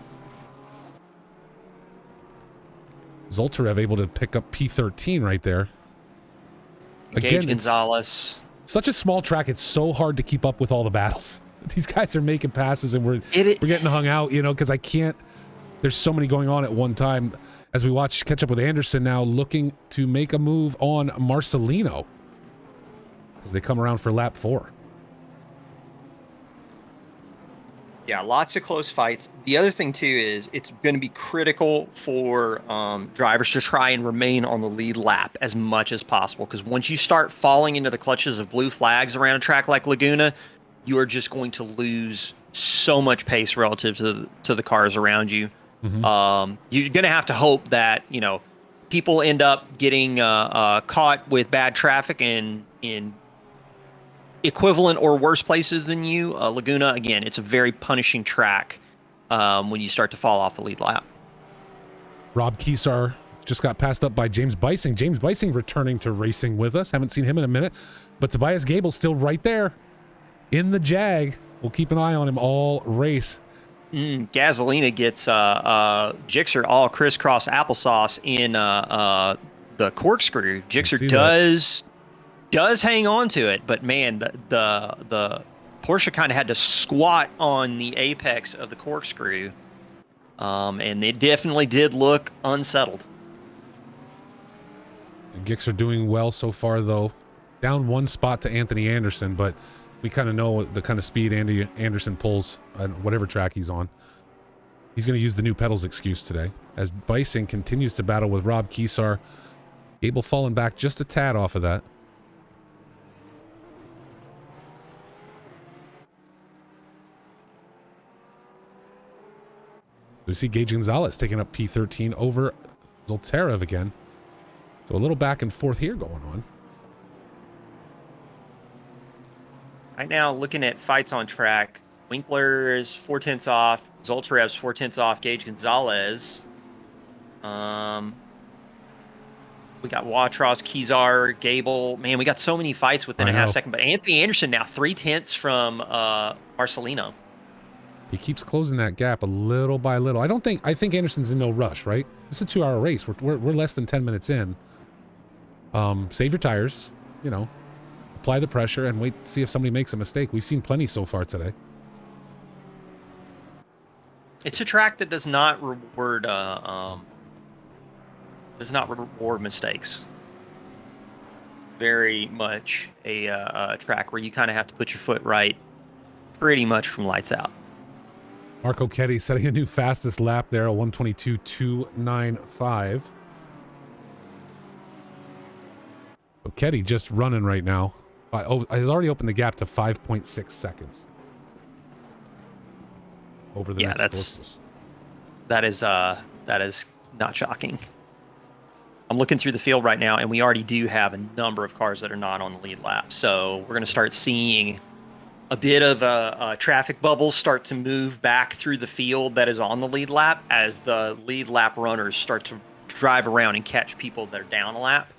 Zoltarev able to pick up P13 right there. Gage Gonzalez. Such a small track, it's so hard to keep up with all the battles. These guys are making passes and we're getting hung out, because I can't. There's so many going on at one time. As we catch up with Anderson now, looking to make a move on Marcelino as they come around for lap 4. Yeah, lots of close fights. The other thing too is it's going to be critical for drivers to try and remain on the lead lap as much as possible, because once you start falling into the clutches of blue flags around a track like Laguna, you are just going to lose so much pace relative to the cars around you. Mm-hmm. You're going to have to hope that people end up getting caught with bad traffic in equivalent or worse places than you. Laguna, again, it's a very punishing track when you start to fall off the lead lap. Rob Keesar just got passed up by James Bising. James Bising returning to racing with us. Haven't seen him in a minute, but Tobias Gable still right there in the Jag. We'll keep an eye on him all race. Gasolina gets Gixxer all crisscross applesauce in the corkscrew. Gixxer does hang on to it, but man, the Porsche kind of had to squat on the apex of the corkscrew, and it definitely did look unsettled. Gixxer doing well so far, though. Down 1 spot to Anthony Anderson, but we kind of know the kind of speed Andy Anderson pulls on whatever track he's on. He's going to use the new pedals excuse today as Bison continues to battle with Rob Kesar. Gable falling back just a tad off of that. We see Gage Gonzalez taking up P13 over Zoltarev again. So a little back and forth here going on. Right now, looking at fights on track, Winkler's 4/10 off, Zoltarev's 4/10 off, Gage Gonzalez. We got Watros, Kesar, Gable. Man, we got so many fights within a half second. But Anthony Anderson now 3/10 from Marcelino. He keeps closing that gap a little by little. I think Anderson's in no rush, right? It's a 2-hour race. We're less than 10 minutes in. Save your tires, you know, apply the pressure and wait to see if somebody makes a mistake. We've seen plenty so far today. It's a track that does not reward mistakes. Very much a track where you kind of have to put your foot right pretty much from lights out. Marco Ketty setting a new fastest lap there, a 1:22.295. So Ketty just running right now. Has already opened the gap to 5.6 seconds. Over the next that is not shocking. I'm looking through the field right now, and we already do have a number of cars that are not on the lead lap. So we're going to start seeing a bit of traffic bubbles start to move back through the field that is on the lead lap as the lead lap runners start to drive around and catch people that are down a lap.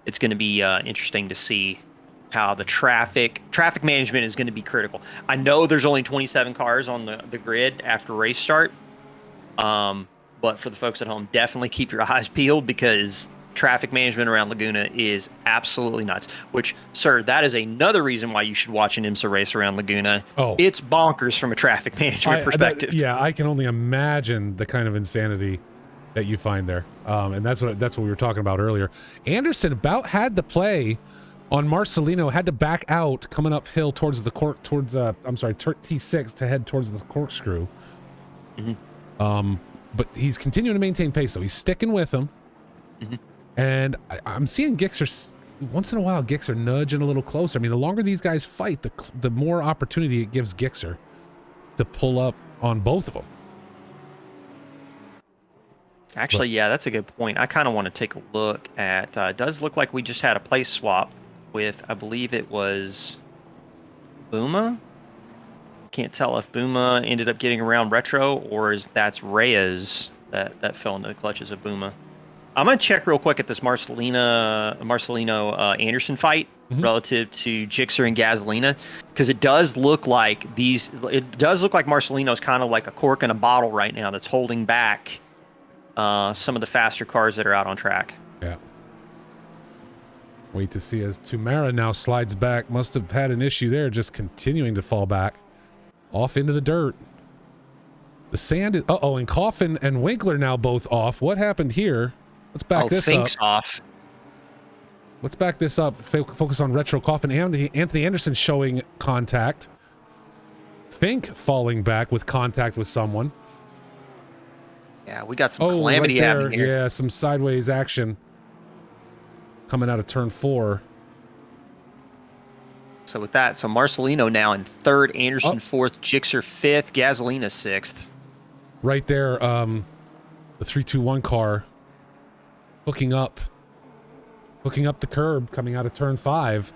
It's going to be interesting to see how the traffic management is going to be critical. I know there's only 27 cars on the grid after race start, but for the folks at home, definitely keep your eyes peeled because traffic management around Laguna is absolutely nuts. Which, sir, that is another reason why you should watch an IMSA race around Laguna. Oh, it's bonkers from a traffic management perspective. I can only imagine the kind of insanity that you find there, and that's what we were talking about earlier. Anderson about had the play on Marcelino, had to back out coming uphill towards the T6 to head towards the corkscrew. Mm-hmm. But he's continuing to maintain pace, so he's sticking with him. Mm-hmm. And I'm seeing Gixxer, once in a while, Gixxer nudging a little closer. I mean, the longer these guys fight, the more opportunity it gives Gixxer to pull up on both of them. Actually, yeah, that's a good point. I kind of want to take a look at, it does look like we just had a place swap with, I believe it was Buma. Can't tell if Buma ended up getting around Retro or that's Reyes that fell into the clutches of Buma. I'm going to check real quick at this Marcelino Anderson fight relative to Gixxer and Gasolina, because it does look like Marcelino's kind of like a cork in a bottle right now that's holding back some of the faster cars that are out on track. Yeah. Wait to see as Tumara now slides back. Must have had an issue there, just continuing to fall back off into the dirt. The sand is, and Coffin and Winkler now both off. What happened here? Let's back this up. Off. Let's back this up. Focus on Retro. Coffin and Anthony Anderson showing contact. Fink falling back with contact with someone. Yeah, we got some calamity happening here. Yeah, some sideways action coming out of turn 4. So with that, Marcelino now in 3rd, Anderson 4th, Gixxer 5th, Gasolina 6th. Right there, the 321 car hooking up the curb coming out of turn 5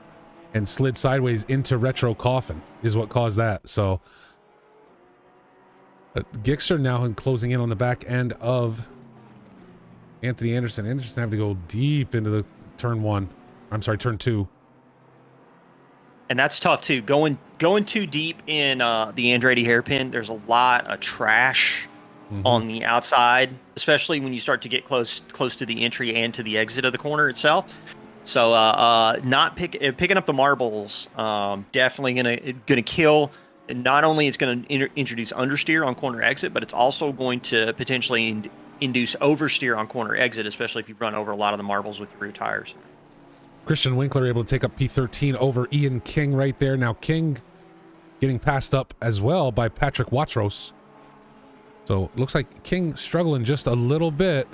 and slid sideways into Retro Coffin is what caused that. So Gixxer now closing in on the back end of Anthony Anderson. Anderson having to go deep into the turn 2. And that's tough too. Going too deep in the Andretti hairpin, there's a lot of trash on the outside, especially when you start to get close to the entry and to the exit of the corner itself. So not picking up the marbles, definitely gonna kill. And not only it's going to introduce understeer on corner exit, but it's also going to potentially induce oversteer on corner exit, especially if you run over a lot of the marbles with your rear tires. Christian Winkler able to take up P13 over Ian King right there. Now King getting passed up as well by Patrick Watros. So it looks like King struggling just a little bit.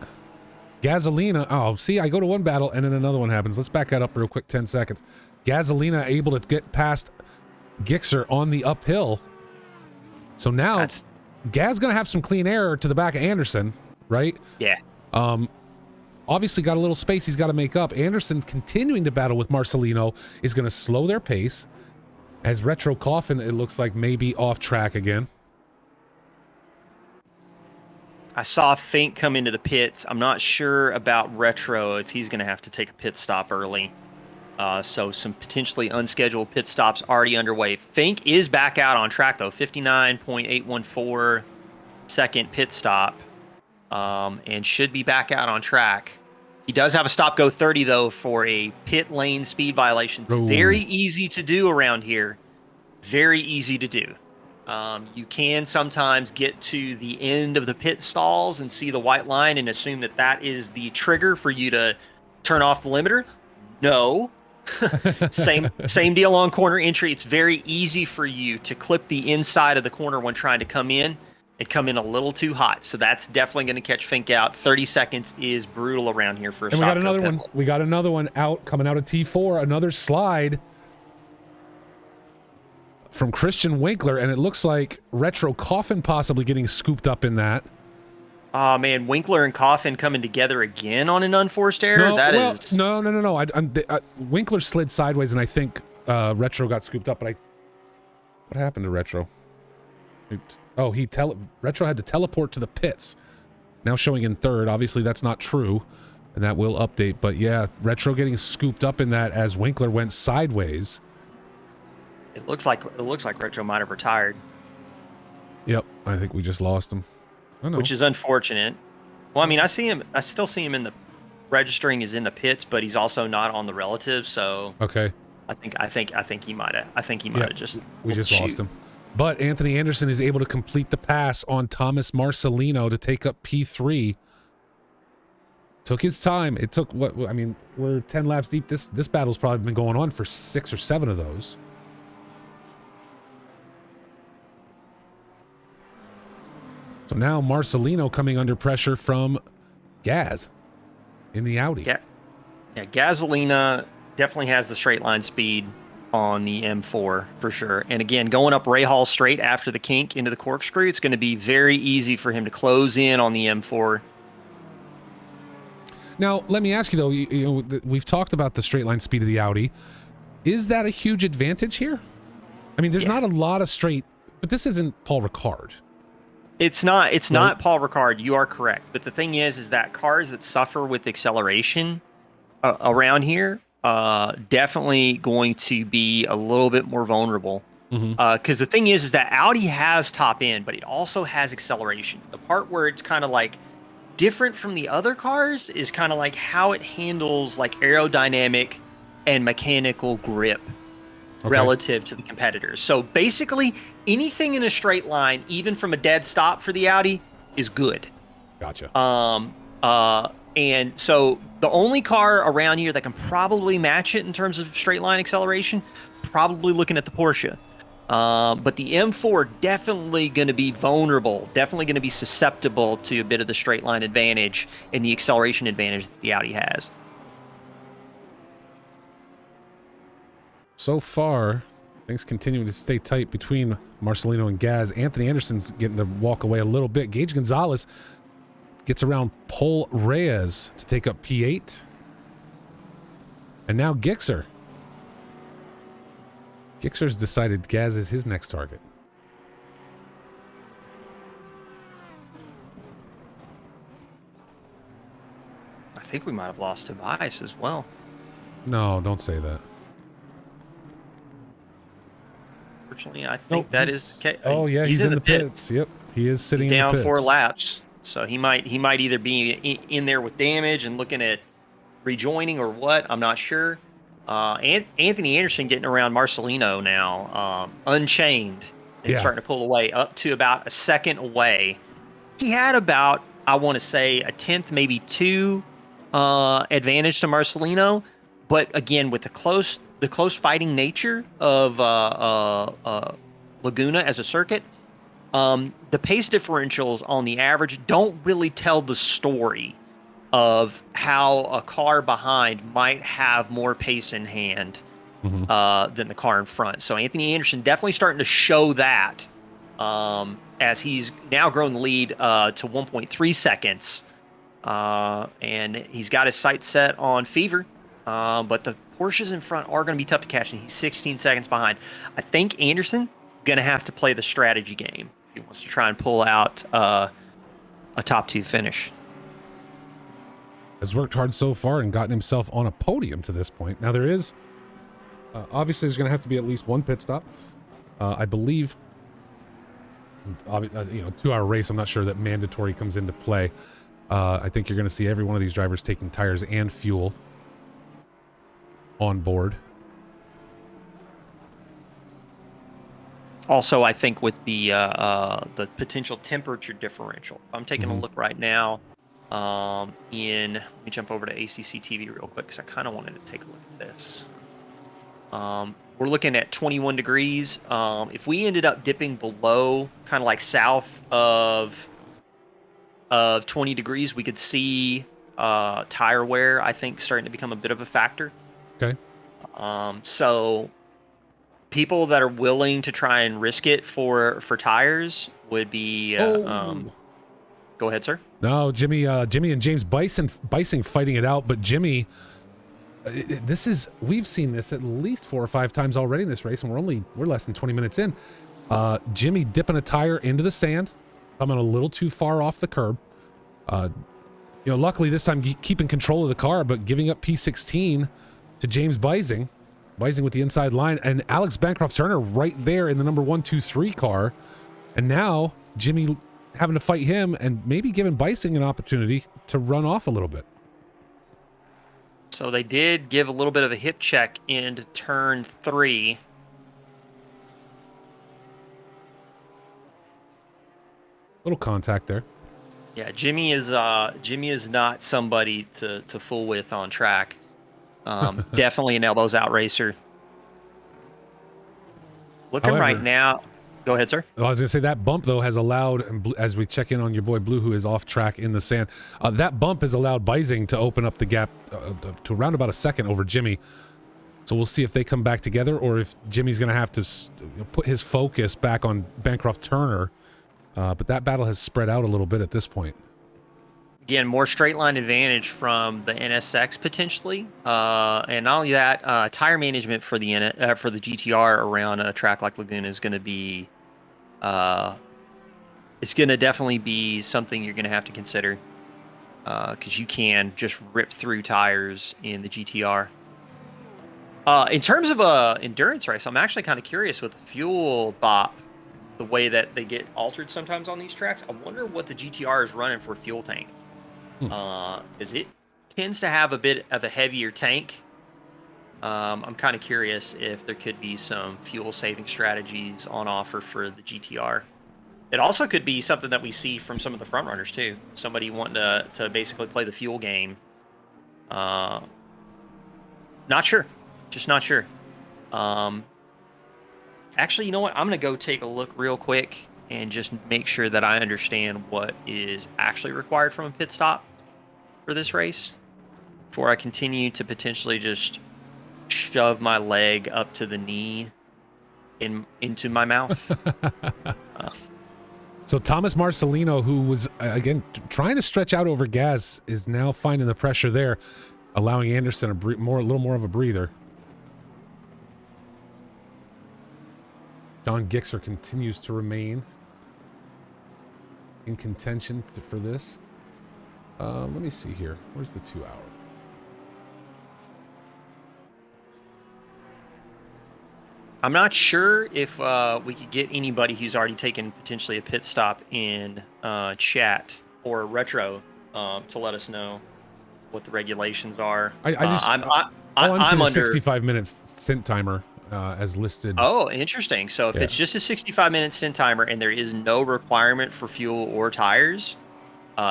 Gasolina. Oh, see, I go to one battle and then another one happens. Let's back that up real quick, 10 seconds. Gasolina able to get past Gixxer on the uphill. So now Gaz going to have some clean air to the back of Anderson, right? Yeah. Obviously got a little space he's got to make up. Anderson continuing to battle with Marcelino is going to slow their pace. As Retro Coffin, it looks like maybe off track again. I saw Fink come into the pits. I'm not sure about Retro if he's going to have to take a pit stop early. So some potentially unscheduled pit stops already underway. Fink is back out on track, though. 59.814 second pit stop. And should be back out on track. He does have a stop go 30, though, for a pit lane speed violation. Ooh. Very easy to do around here. Very easy to do. You can sometimes get to the end of the pit stalls and see the white line and assume that that is the trigger for you to turn off the limiter. No. Same deal on corner entry. It's very easy for you to clip the inside of the corner when trying to come in. It come in a little too hot, so that's definitely going to catch Fink out. 30 seconds is brutal around here for a and we got another one. We got another one out coming out of T4. Another slide from Christian Winkler, and it looks like Retro Coffin possibly getting scooped up in that. Oh man, Winkler and Coffin coming together again on an unforced error. No. Winkler slid sideways, and I think Retro got scooped up. But what happened to Retro? Oh, Retro had to teleport to the pits. Now showing in third. Obviously, that's not true, and that will update. But yeah, Retro getting scooped up in that as Winkler went sideways. It looks like Retro might have retired. Yep, I think we just lost him. Which is unfortunate. Well, I mean, I still see him in the registering is in the pits, but he's also not on the relative. So okay, I think he might have just lost him. But Anthony Anderson is able to complete the pass on Thomas Marcelino to take up P3. Took his time. It took we're 10 laps deep. This battle's probably been going on for 6 or 7 of those. So now Marcelino coming under pressure from Gaz in the Audi. Yeah, Gasolina definitely has the straight line speed on the M4 for sure. And again, going up Ray Hall straight after the kink into the corkscrew, it's going to be very easy for him to close in on the M4. Now, let me ask you though, we've talked about the straight line speed of the Audi. Is that a huge advantage here? I mean, there's not a lot of straight, but this isn't Paul Ricard. It's not Paul Ricard. You are correct. But the thing is that cars that suffer with acceleration around here, definitely going to be a little bit more vulnerable. Because the thing is that Audi has top end, but it also has acceleration. The part where it's kind of like different from the other cars is kind of like how it handles like aerodynamic and mechanical grip relative to the competitors. So basically, anything in a straight line, even from a dead stop for the Audi, is good. Gotcha. And so the only car around here that can probably match it in terms of straight line acceleration, probably looking at the Porsche. But the M4 definitely going to be vulnerable, definitely going to be susceptible to a bit of the straight line advantage and the acceleration advantage that the Audi has. So far, things continuing to stay tight between Marcelino and Gaz. Anthony Anderson's getting to walk away a little bit. Gage Gonzalez gets around Paul Reyes to take up P8. And now Gixxer. Gixxer's decided Gaz is his next target. I think we might have lost Tobias as well. No, don't say that. Unfortunately, I think that is the case. Oh yeah, he's in the pits. Yep, he is sitting in the pits. He's down 4 laps, so he might either be in there with damage and looking at rejoining or what. I'm not sure. Anthony Anderson getting around Marcelino now, unchained and starting to pull away up to about a second away. He had about, I want to say, a tenth, maybe 2 advantage to Marcelino, but again with the close fighting nature of Laguna as a circuit, The pace differentials on the average don't really tell the story of how a car behind might have more pace in hand than the car in front. So Anthony Anderson definitely starting to show that as he's now grown the lead to 1.3 seconds. And he's got his sights set on Fever. But the Porsches in front are going to be tough to catch, and he's 16 seconds behind. I think Anderson going to have to play the strategy game if he wants to try and pull out a top 2 finish. Has worked hard so far and gotten himself on a podium to this point. Now there is, obviously there's going to have to be at least one pit stop. I believe, 2-hour race, I'm not sure that mandatory comes into play. I think you're going to see every one of these drivers taking tires and fuel on board. Also, I think with the potential temperature differential, if I'm taking a look right now, let me jump over to ACC TV real quick because I kind of wanted to take a look at this. We're looking at 21 degrees. If we ended up dipping below, kind of like south of 20 degrees, we could see tire wear, I think, starting to become a bit of a factor. Okay. So people that are willing to try and risk it for tires would be go ahead, sir. No, Jimmy and James Bison fighting it out, but Jimmy, we've seen this at least 4 or 5 times already in this race, and we're less than 20 minutes in. Jimmy dipping a tire into the sand, coming a little too far off the curb. Luckily this time keeping control of the car, but giving up P16 to James Bising with the inside line, and Alex Bancroft Turner right there in the number 1, 2, 3 car, and now Jimmy having to fight him and maybe giving Bising an opportunity to run off a little bit. So they did give a little bit of a hip check into turn 3. Little contact there. Yeah, Jimmy is not somebody to fool with on track. Definitely an elbows out racer. Looking right now. Go ahead, sir. I was going to say that bump, though, has allowed, as we check in on your boy Blue, who is off track in the sand, that bump has allowed Bising to open up the gap to around about a second over Jimmy. So we'll see if they come back together or if Jimmy's going to have to put his focus back on Bancroft Turner. But that battle has spread out a little bit at this point. Again, more straight line advantage from the NSX potentially, and not only that, tire management for the GTR around a track like Laguna is going to be, it's going to definitely be something you're going to have to consider, because you can just rip through tires in the GTR. In terms of a endurance race, I'm actually kind of curious with the fuel bop, the way that they get altered sometimes on these tracks. I wonder what the GTR is running for fuel tank. Because it tends to have a bit of a heavier tank. I'm kind of curious if there could be some fuel saving strategies on offer for the GTR. It also could be something that we see from some of the front runners too. Somebody wanting to basically play the fuel game. Not sure. Just not sure. Actually, you know what? I'm going to go take a look real quick and just make sure that I understand what is actually required from a pit stop for this race before I continue to potentially just shove my leg up to the knee into my mouth. So Thomas Marcelino, who was, again, trying to stretch out over gas, is now finding the pressure there, allowing Anderson a little more of a breather. John Gixxer continues to remain in contention for this. Let me see here. Where's the 2 hour? I'm not sure if we could get anybody who's already taken potentially a pit stop in chat or retro to let us know what the regulations are. I'm under 65 minutes stint timer as listed. Oh, interesting. So if it's just a 65-minute stint timer and there is no requirement for fuel or tires,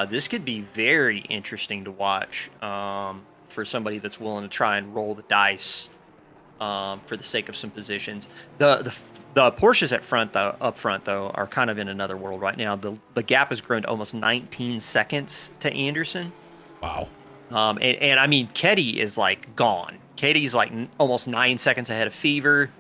this could be very interesting to watch for somebody that's willing to try and roll the dice for the sake of some positions. The Porsches up front though are kind of in another world right now. The gap has grown to almost 19 seconds to Anderson. Wow. And I mean, Ketty is like gone. Ketty's like almost 9 seconds ahead of Fever.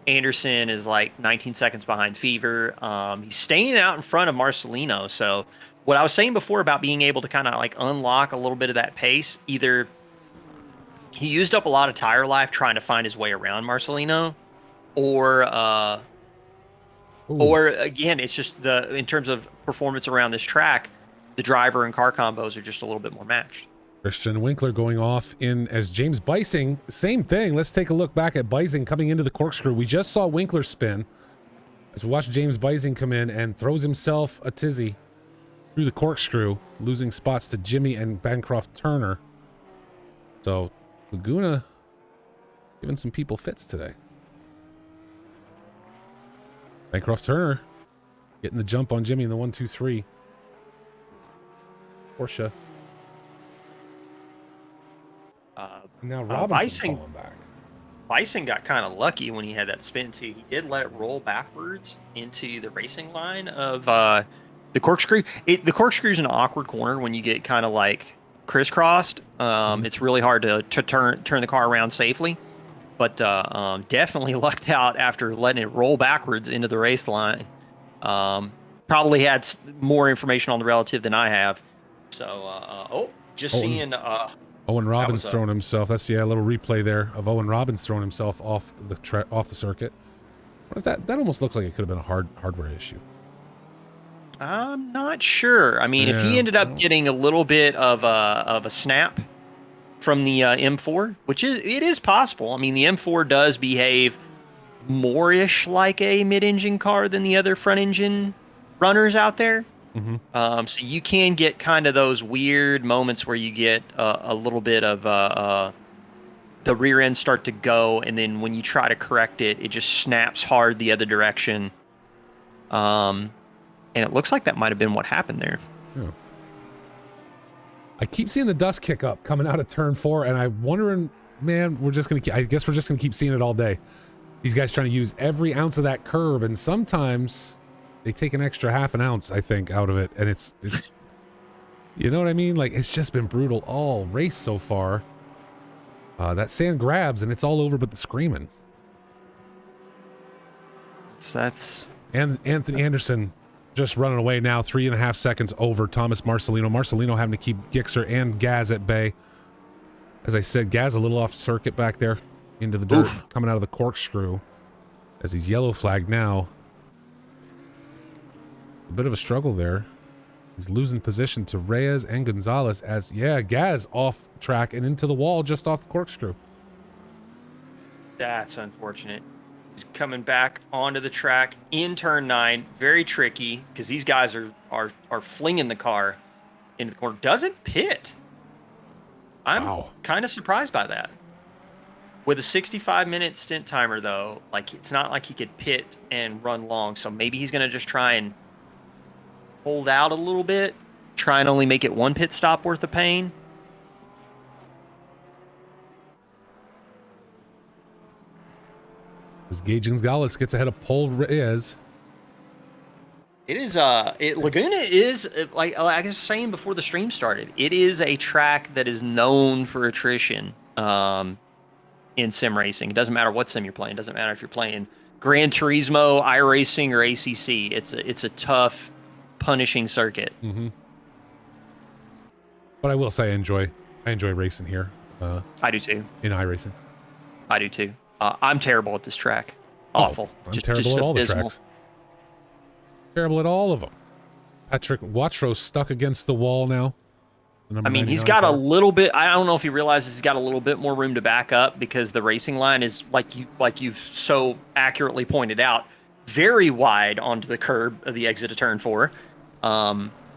Anderson is like 19 seconds behind Fever. He's staying out in front of Marcelino. So what I was saying before about being able to kind of like unlock a little bit of that pace, either he used up a lot of tire life trying to find his way around Marcelino, or again, it's just in terms of performance around this track, the driver and car combos are just a little bit more matched. Christian Winkler going off in as James Bising. Same thing. Let's take a look back at Bising coming into the corkscrew. We just saw Winkler spin. As we watch James Bising come in and throws himself a tizzy through the corkscrew, losing spots to Jimmy and Bancroft Turner. So Laguna giving some people fits today. Bancroft Turner getting the jump on Jimmy in the 1-2-3. Porsche. Now Robinson falling back. Bison got kind of lucky when he had that spin too. He did let it roll backwards into the racing line of the corkscrew. The corkscrew is an awkward corner when you get kind of like crisscrossed. It's really hard to turn the car around safely. But definitely lucked out after letting it roll backwards into the race line. Probably had more information on the relative than I have. So, seeing... Owen Robbins throwing himself. That's a little replay there of Owen Robbins throwing himself off the circuit. That almost looks like it could have been a hardware issue. I'm not sure. I mean, if he ended up getting a little bit of a snap from the M4, which it is possible. I mean, the M4 does behave more-ish like a mid-engine car than the other front-engine runners out there. So you can get kind of those weird moments where you get a little bit of the rear end start to go, and then when you try to correct it, it just snaps hard the other direction. And it looks like that might have been what happened there. Yeah. I keep seeing the dust kick up coming out of turn 4, and I'm wondering, man, I guess we're just gonna keep seeing it all day. These guys trying to use every ounce of that curb, and sometimes they take an extra half an ounce, I think, out of it, and it's you know what I mean? Like, it's just been brutal all race so far. That sand grabs, and it's all over but the screaming. And Anthony Anderson just running away now, 3.5 seconds over Thomas Marcelino. Marcelino having to keep Gixxer and Gaz at bay. As I said, Gaz a little off circuit back there into the dirt, coming out of the corkscrew as he's yellow flagged now. A bit of a struggle there. He's losing position to Reyes and Gonzalez as, Gaz off track and into the wall just off the corkscrew. That's unfortunate. He's coming back onto the track in turn 9. Very tricky because these guys are flinging the car into the corner. Doesn't pit. I'm kind of surprised by that. With a 65-minute stint timer, though, like, it's not like he could pit and run long. So maybe he's going to just try and hold out a little bit, try and only make it one pit stop worth of pain. As Gage Gonzalez gets ahead of Paul Reyes. It is Laguna is, like I was saying before the stream started, it is a track that is known for attrition in sim racing. It doesn't matter what sim you're playing. It doesn't matter if you're playing Gran Turismo, iRacing, or ACC. It's a tough, punishing circuit. But I will say I enjoy racing here. I do too. In iRacing. I do too. I'm terrible at this track. Awful. I'm terrible at all the tracks. Terrible at all of them. Patrick Watro stuck against the wall now. I mean, he's got a little bit. I don't know if he realizes he's got a little bit more room to back up because the racing line is, like you've so accurately pointed out, very wide onto the curb of the exit of turn 4.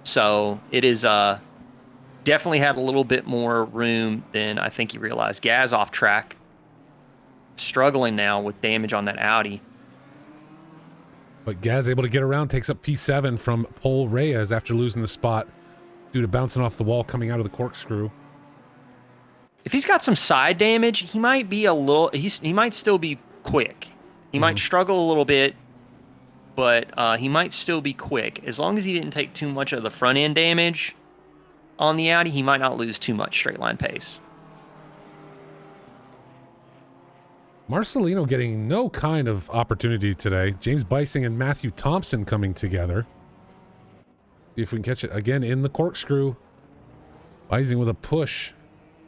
So it is definitely had a little bit more room than I think he realized. Gaz off track, struggling now with damage on that Audi. But Gaz able to get around, takes up P7 from Paul Reyes after losing the spot due to bouncing off the wall coming out of the corkscrew. If he's got some side damage, he might be a little. He might still be quick. He might struggle a little bit, but he might still be quick as long as he didn't take too much of the front end damage on the Audi. He might not lose too much straight line pace. Marcelino getting no kind of opportunity today. James Bising and Matthew Thompson coming together. See if we can catch it again in the corkscrew. Bising with a push.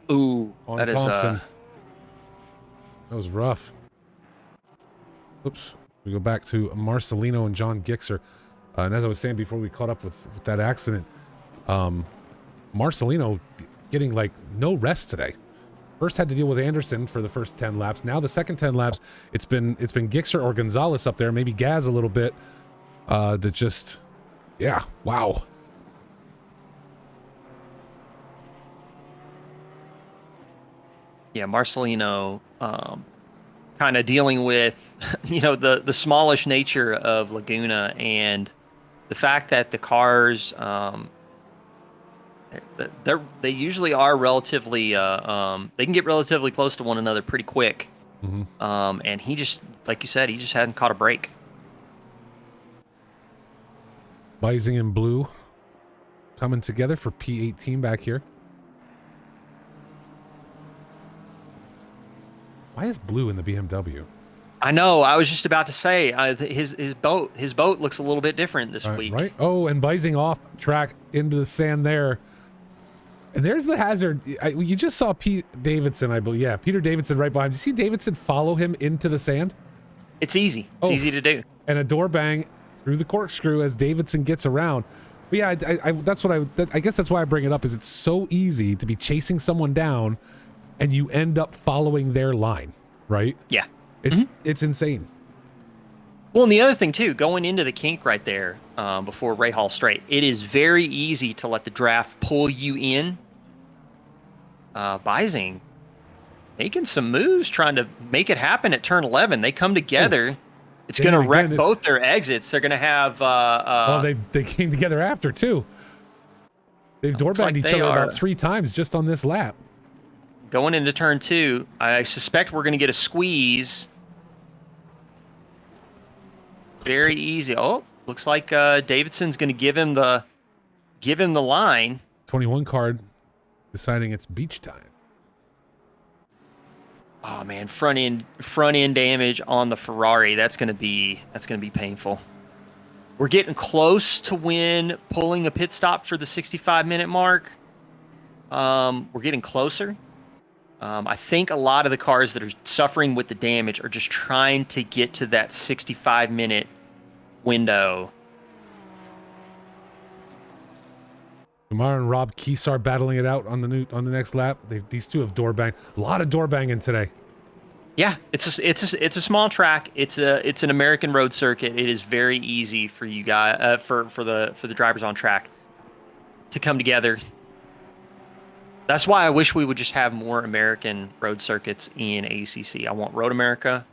Ooh, on that Thompson. is That was rough. Oops. We go back to Marcelino and John Gixer. And as I was saying before we caught up with that accident, Marcelino getting like no rest today. First had to deal with Anderson for the first 10 laps. Now the second 10 laps, it's been Gixer or Gonzalez up there, maybe Gaz a little bit. That just, yeah, wow. Yeah, Marcelino kind of dealing with, the smallish nature of Laguna and the fact that the cars, they usually are relatively, they can get relatively close to one another pretty quick. And he just, like you said, he just hadn't caught a break. Bising and Blue coming together for P18 back here. Why is Blue in the BMW? I know. I was just about to say his boat looks a little bit different this week. Right. Oh, and Bising off track into the sand there. And there's the hazard. You just saw Pete Davidson, I believe. Yeah, Peter Davidson right behind. Did you see Davidson follow him into the sand? It's easy. It's easy to do. And a door bang through the corkscrew as Davidson gets around. But yeah, I guess that's why I bring it up. Is it's so easy to be chasing someone down, and you end up following their line, right? Yeah. It's insane. Well, and the other thing too, going into the kink right there before Ray Hall straight, it is very easy to let the draft pull you in. Bising making some moves, trying to make it happen at turn 11. They come together. Oof. It's going to wreck both their exits. They're going to have. Well, they came together after too. They've door banged each other about 3 times just on this lap. Going into turn 2, I suspect we're going to get a squeeze. Very easy. Oh, looks like Davidson's going to give him the line. 21 card deciding it's beach time. Oh man, front end damage on the Ferrari. That's going to be painful. We're getting close to pulling a pit stop for the 65-minute mark. We're getting closer. I think a lot of the cars that are suffering with the damage are just trying to get to that 65-minute window. Kumar and Rob Keesar battling it out on the next lap. These two have door bang. A lot of door banging today. Yeah, it's a small track. It's an American road circuit. It is very easy for you guys for the drivers on track to come together. That's why I wish we would just have more American road circuits in ACC. I want Road America.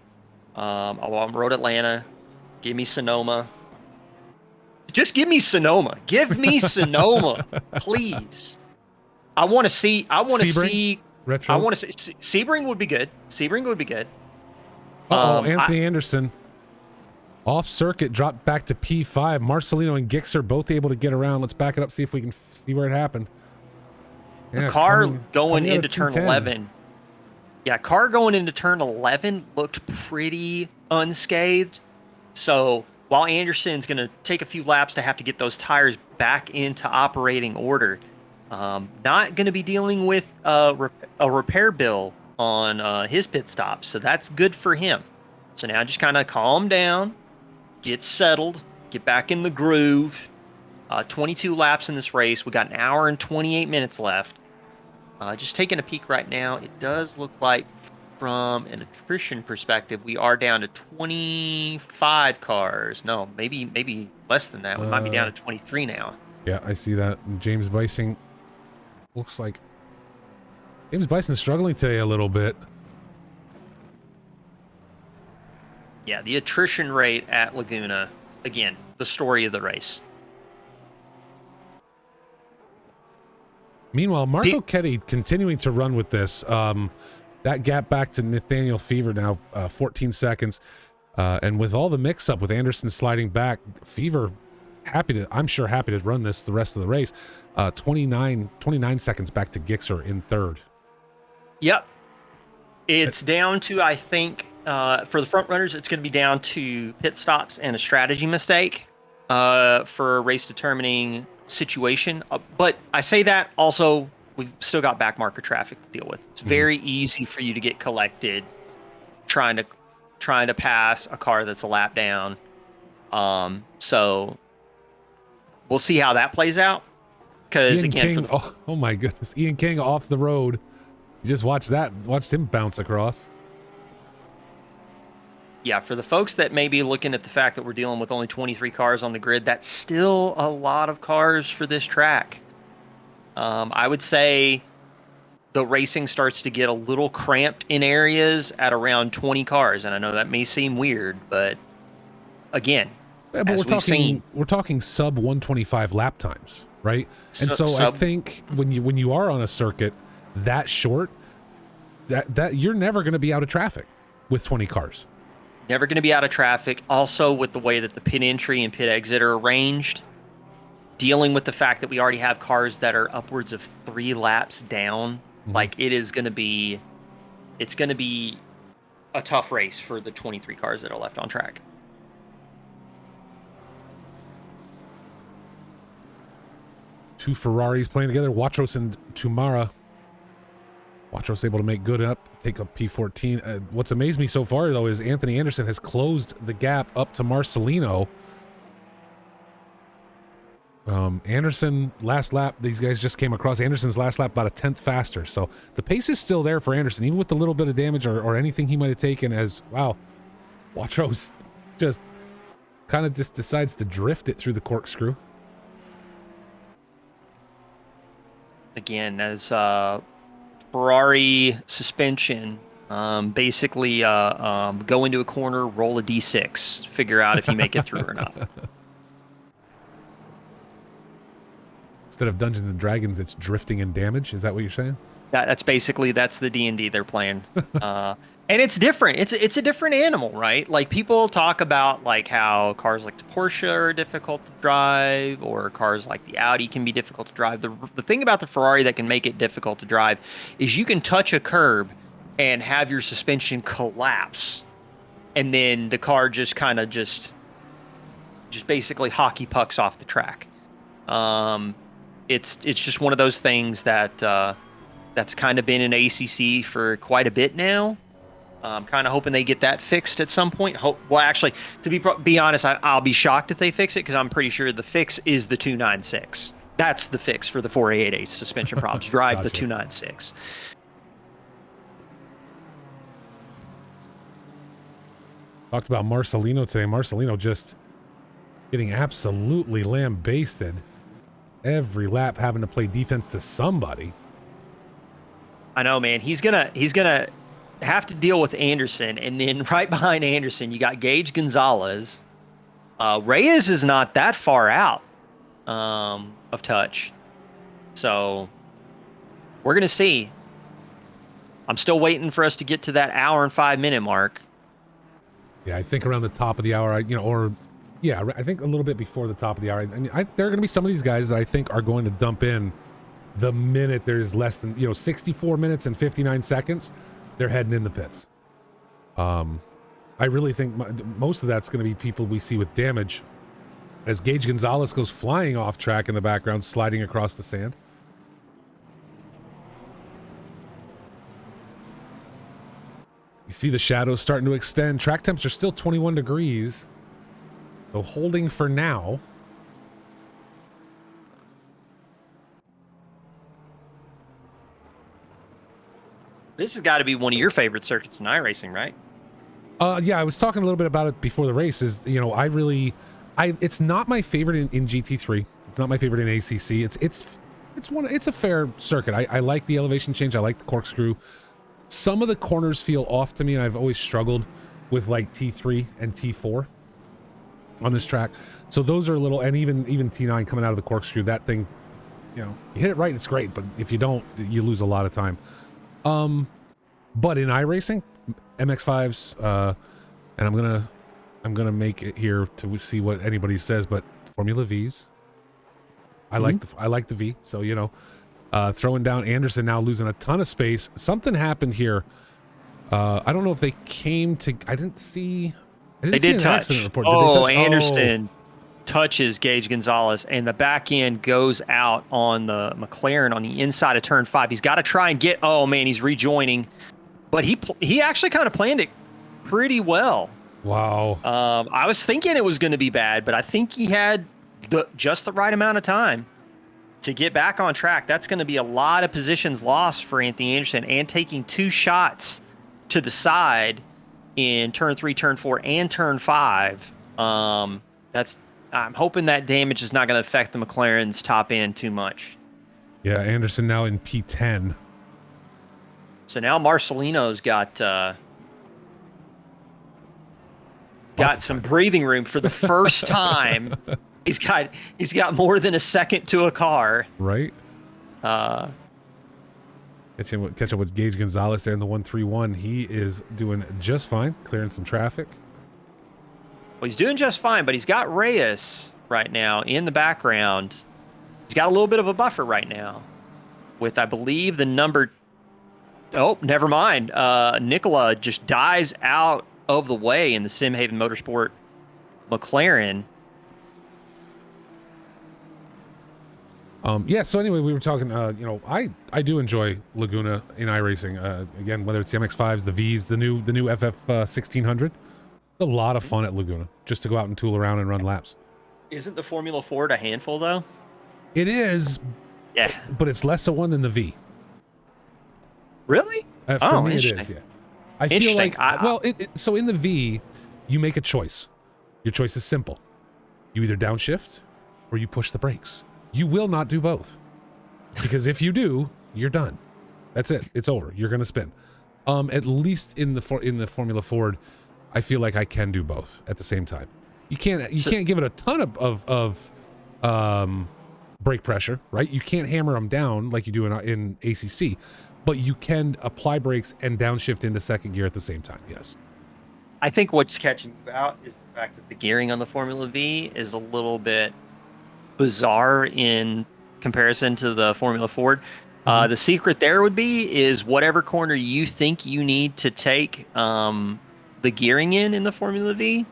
I want Road Atlanta. Give me Sonoma. Just give me Sonoma. Give me Sonoma, please. I want to see. Retro. I want to see. Sebring would be good. Sebring would be good. Anthony Anderson off circuit, dropped back to P5. Marcelino and Gixer both able to get around. Let's back it up, see if we can see where it happened. The car going into turn 11. Yeah, car going into turn 11 looked pretty unscathed. So while Anderson's going to take a few laps to have to get those tires back into operating order, not going to be dealing with a repair bill on his pit stop. So that's good for him. So now just kind of calm down, get settled, get back in the groove. 22 laps in this race. We got an hour and 28 minutes left. Just taking a peek right now, it does look like from an attrition perspective, we are down to 25 cars. No, maybe less than that. We might be down to 23 now. Yeah, I see that. James Bising looks like James Bison's struggling today a little bit. Yeah, the attrition rate at Laguna, again, the story of the race. Meanwhile, Marco Ketty continuing to run with this. That gap back to Nathaniel Fever now, 14 seconds. And with all the mix-up with Anderson sliding back, Fever I'm sure happy to run this the rest of the race. 29 seconds back to Gixxer in third. Yep. It's down to, I think, for the front runners, it's going to be down to pit stops and a strategy mistake for a race determining situation. But I say that also, we've still got back marker traffic to deal with. It's very easy for you to get collected trying to pass a car that's a lap down. So we'll see how that plays out. Because again, King, oh my goodness, Ian King off the road. You just watched him bounce across. Yeah, for the folks that may be looking at the fact that we're dealing with only 23 cars on the grid, that's still a lot of cars for this track. I would say the racing starts to get a little cramped in areas at around 20 cars, and I know that may seem weird, but again, yeah, but we're talking sub 125 lap times, right? And so I think when you are on a circuit that short, that you're never going to be out of traffic with 20 cars. Never going to be out of traffic. Also, with the way that the pit entry and pit exit are arranged, dealing with the fact that we already have cars that are upwards of 3 laps down, like it's going to be a tough race for the 23 cars that are left on track. Two Ferraris playing together, Watros and Tumara. Watros able to make good up, take up P14. What's amazed me so far, though, is Anthony Anderson has closed the gap up to Marcelino. Anderson, last lap, these guys just came across. Anderson's last lap about a 10th faster. So the pace is still there for Anderson, even with the little bit of damage or anything he might have taken as, wow, Watros just kind of just decides to drift it through the corkscrew. Again, as Ferrari suspension, basically go into a corner, roll a D6, figure out if you make it through or not. Instead of Dungeons and Dragons, it's drifting and damage. Is that what you're saying? That's the D&D they're playing. And it's different. It's a different animal, right? Like, people talk about like how cars like the Porsche are difficult to drive, or cars like the Audi can be difficult to drive. The thing about the Ferrari that can make it difficult to drive is you can touch a curb and have your suspension collapse, and then the car just kind of just basically hockey pucks off the track. It's just one of those things that that's kind of been in ACC for quite a bit now. Kind of hoping they get that fixed at some point. Well, actually, to be honest, I'll be shocked if they fix it, because I'm pretty sure the fix is the 296. That's the fix for the 488 suspension problems. Drive Gotcha. the 296. Talked about Marcelino today. Marcelino just getting absolutely lambasted every lap, having to play defense to somebody. I know, man. He's gonna have to deal with Anderson, and then right behind Anderson, you got Gage Gonzalez. Reyes is not that far out of touch, so we're gonna see. I'm still waiting for us to get to that hour and 5-minute mark. Yeah, I think around the top of the hour, I think a little bit before the top of the hour. I mean, there are going to be some of these guys that I think are going to dump in the minute there's less than 64 minutes and 59 seconds. They're heading in the pits. I really think most of that's going to be people we see with damage, as Gage Gonzalez goes flying off track in the background, sliding across the sand. You see the shadows starting to extend. Track temps are still 21 degrees. So holding for now. This has got to be one of your favorite circuits in iRacing, right? Yeah, I was talking a little bit about it before the race. It's not my favorite in GT3. It's not my favorite in ACC. It's a fair circuit. I like the elevation change. I like the corkscrew. Some of the corners feel off to me, and I've always struggled with like T3 and T4 on this track. So those are a little, and even T9 coming out of the corkscrew, that thing you hit it right, it's great, but if you don't, you lose a lot of time. But in iRacing, MX5s, and I'm gonna make it here to see what anybody says, but Formula Vs, I like the V. So throwing down Anderson now, losing a ton of space. Something happened here. I don't know if they came to. I didn't see an accident report. Did they touch? Anderson touches Gage Gonzalez, and the back end goes out on the McLaren on the inside of turn 5. He's got to try and get. Oh man, he's rejoining, but he actually kind of planned it pretty well. Wow. I was thinking it was going to be bad, but I think he had just the right amount of time to get back on track. That's going to be a lot of positions lost for Anthony Anderson, and taking 2 shots to the side in turn 3, turn 4, and turn 5. I'm hoping that damage is not going to affect the McLaren's top end too much. Yeah, Anderson now in P10. So now Marcelino's got some breathing room for the first time. He's got more than a second to a car. Right. Catch up with Gage Gonzalez there in the 131. He is doing just fine, clearing some traffic. Well, he's doing just fine, but he's got Reyes right now in the background. He's got a little bit of a buffer right now with, I believe, the number. Oh, never mind. Nicola just dives out of the way in the Simhaven Motorsport McLaren. Yeah, so anyway, we were talking, I do enjoy Laguna in iRacing. Again, whether it's the MX-5s, the Vs, the new FF 1600. A lot of fun at Laguna, just to go out and tool around and run laps. Isn't the Formula Ford a handful, though? It is. Yeah. But it's less of one than the V. Really? For me, it is, yeah. I feel like, so in the V, you make a choice. Your choice is simple. You either downshift or you push the brakes. You will not do both, because if you do, you're done. That's it. It's over. You're going to spin. At least in the Formula Ford, I feel like I can do both at the same time. You can't give it a ton of brake pressure, right? You can't hammer them down like you do in ACC, but you can apply brakes and downshift into second gear at the same time. Yes. I think what's catching you out is the fact that the gearing on the Formula V is a little bit bizarre in comparison to the Formula Ford. The secret there would be is whatever corner you think you need to take the gearing in the Formula V,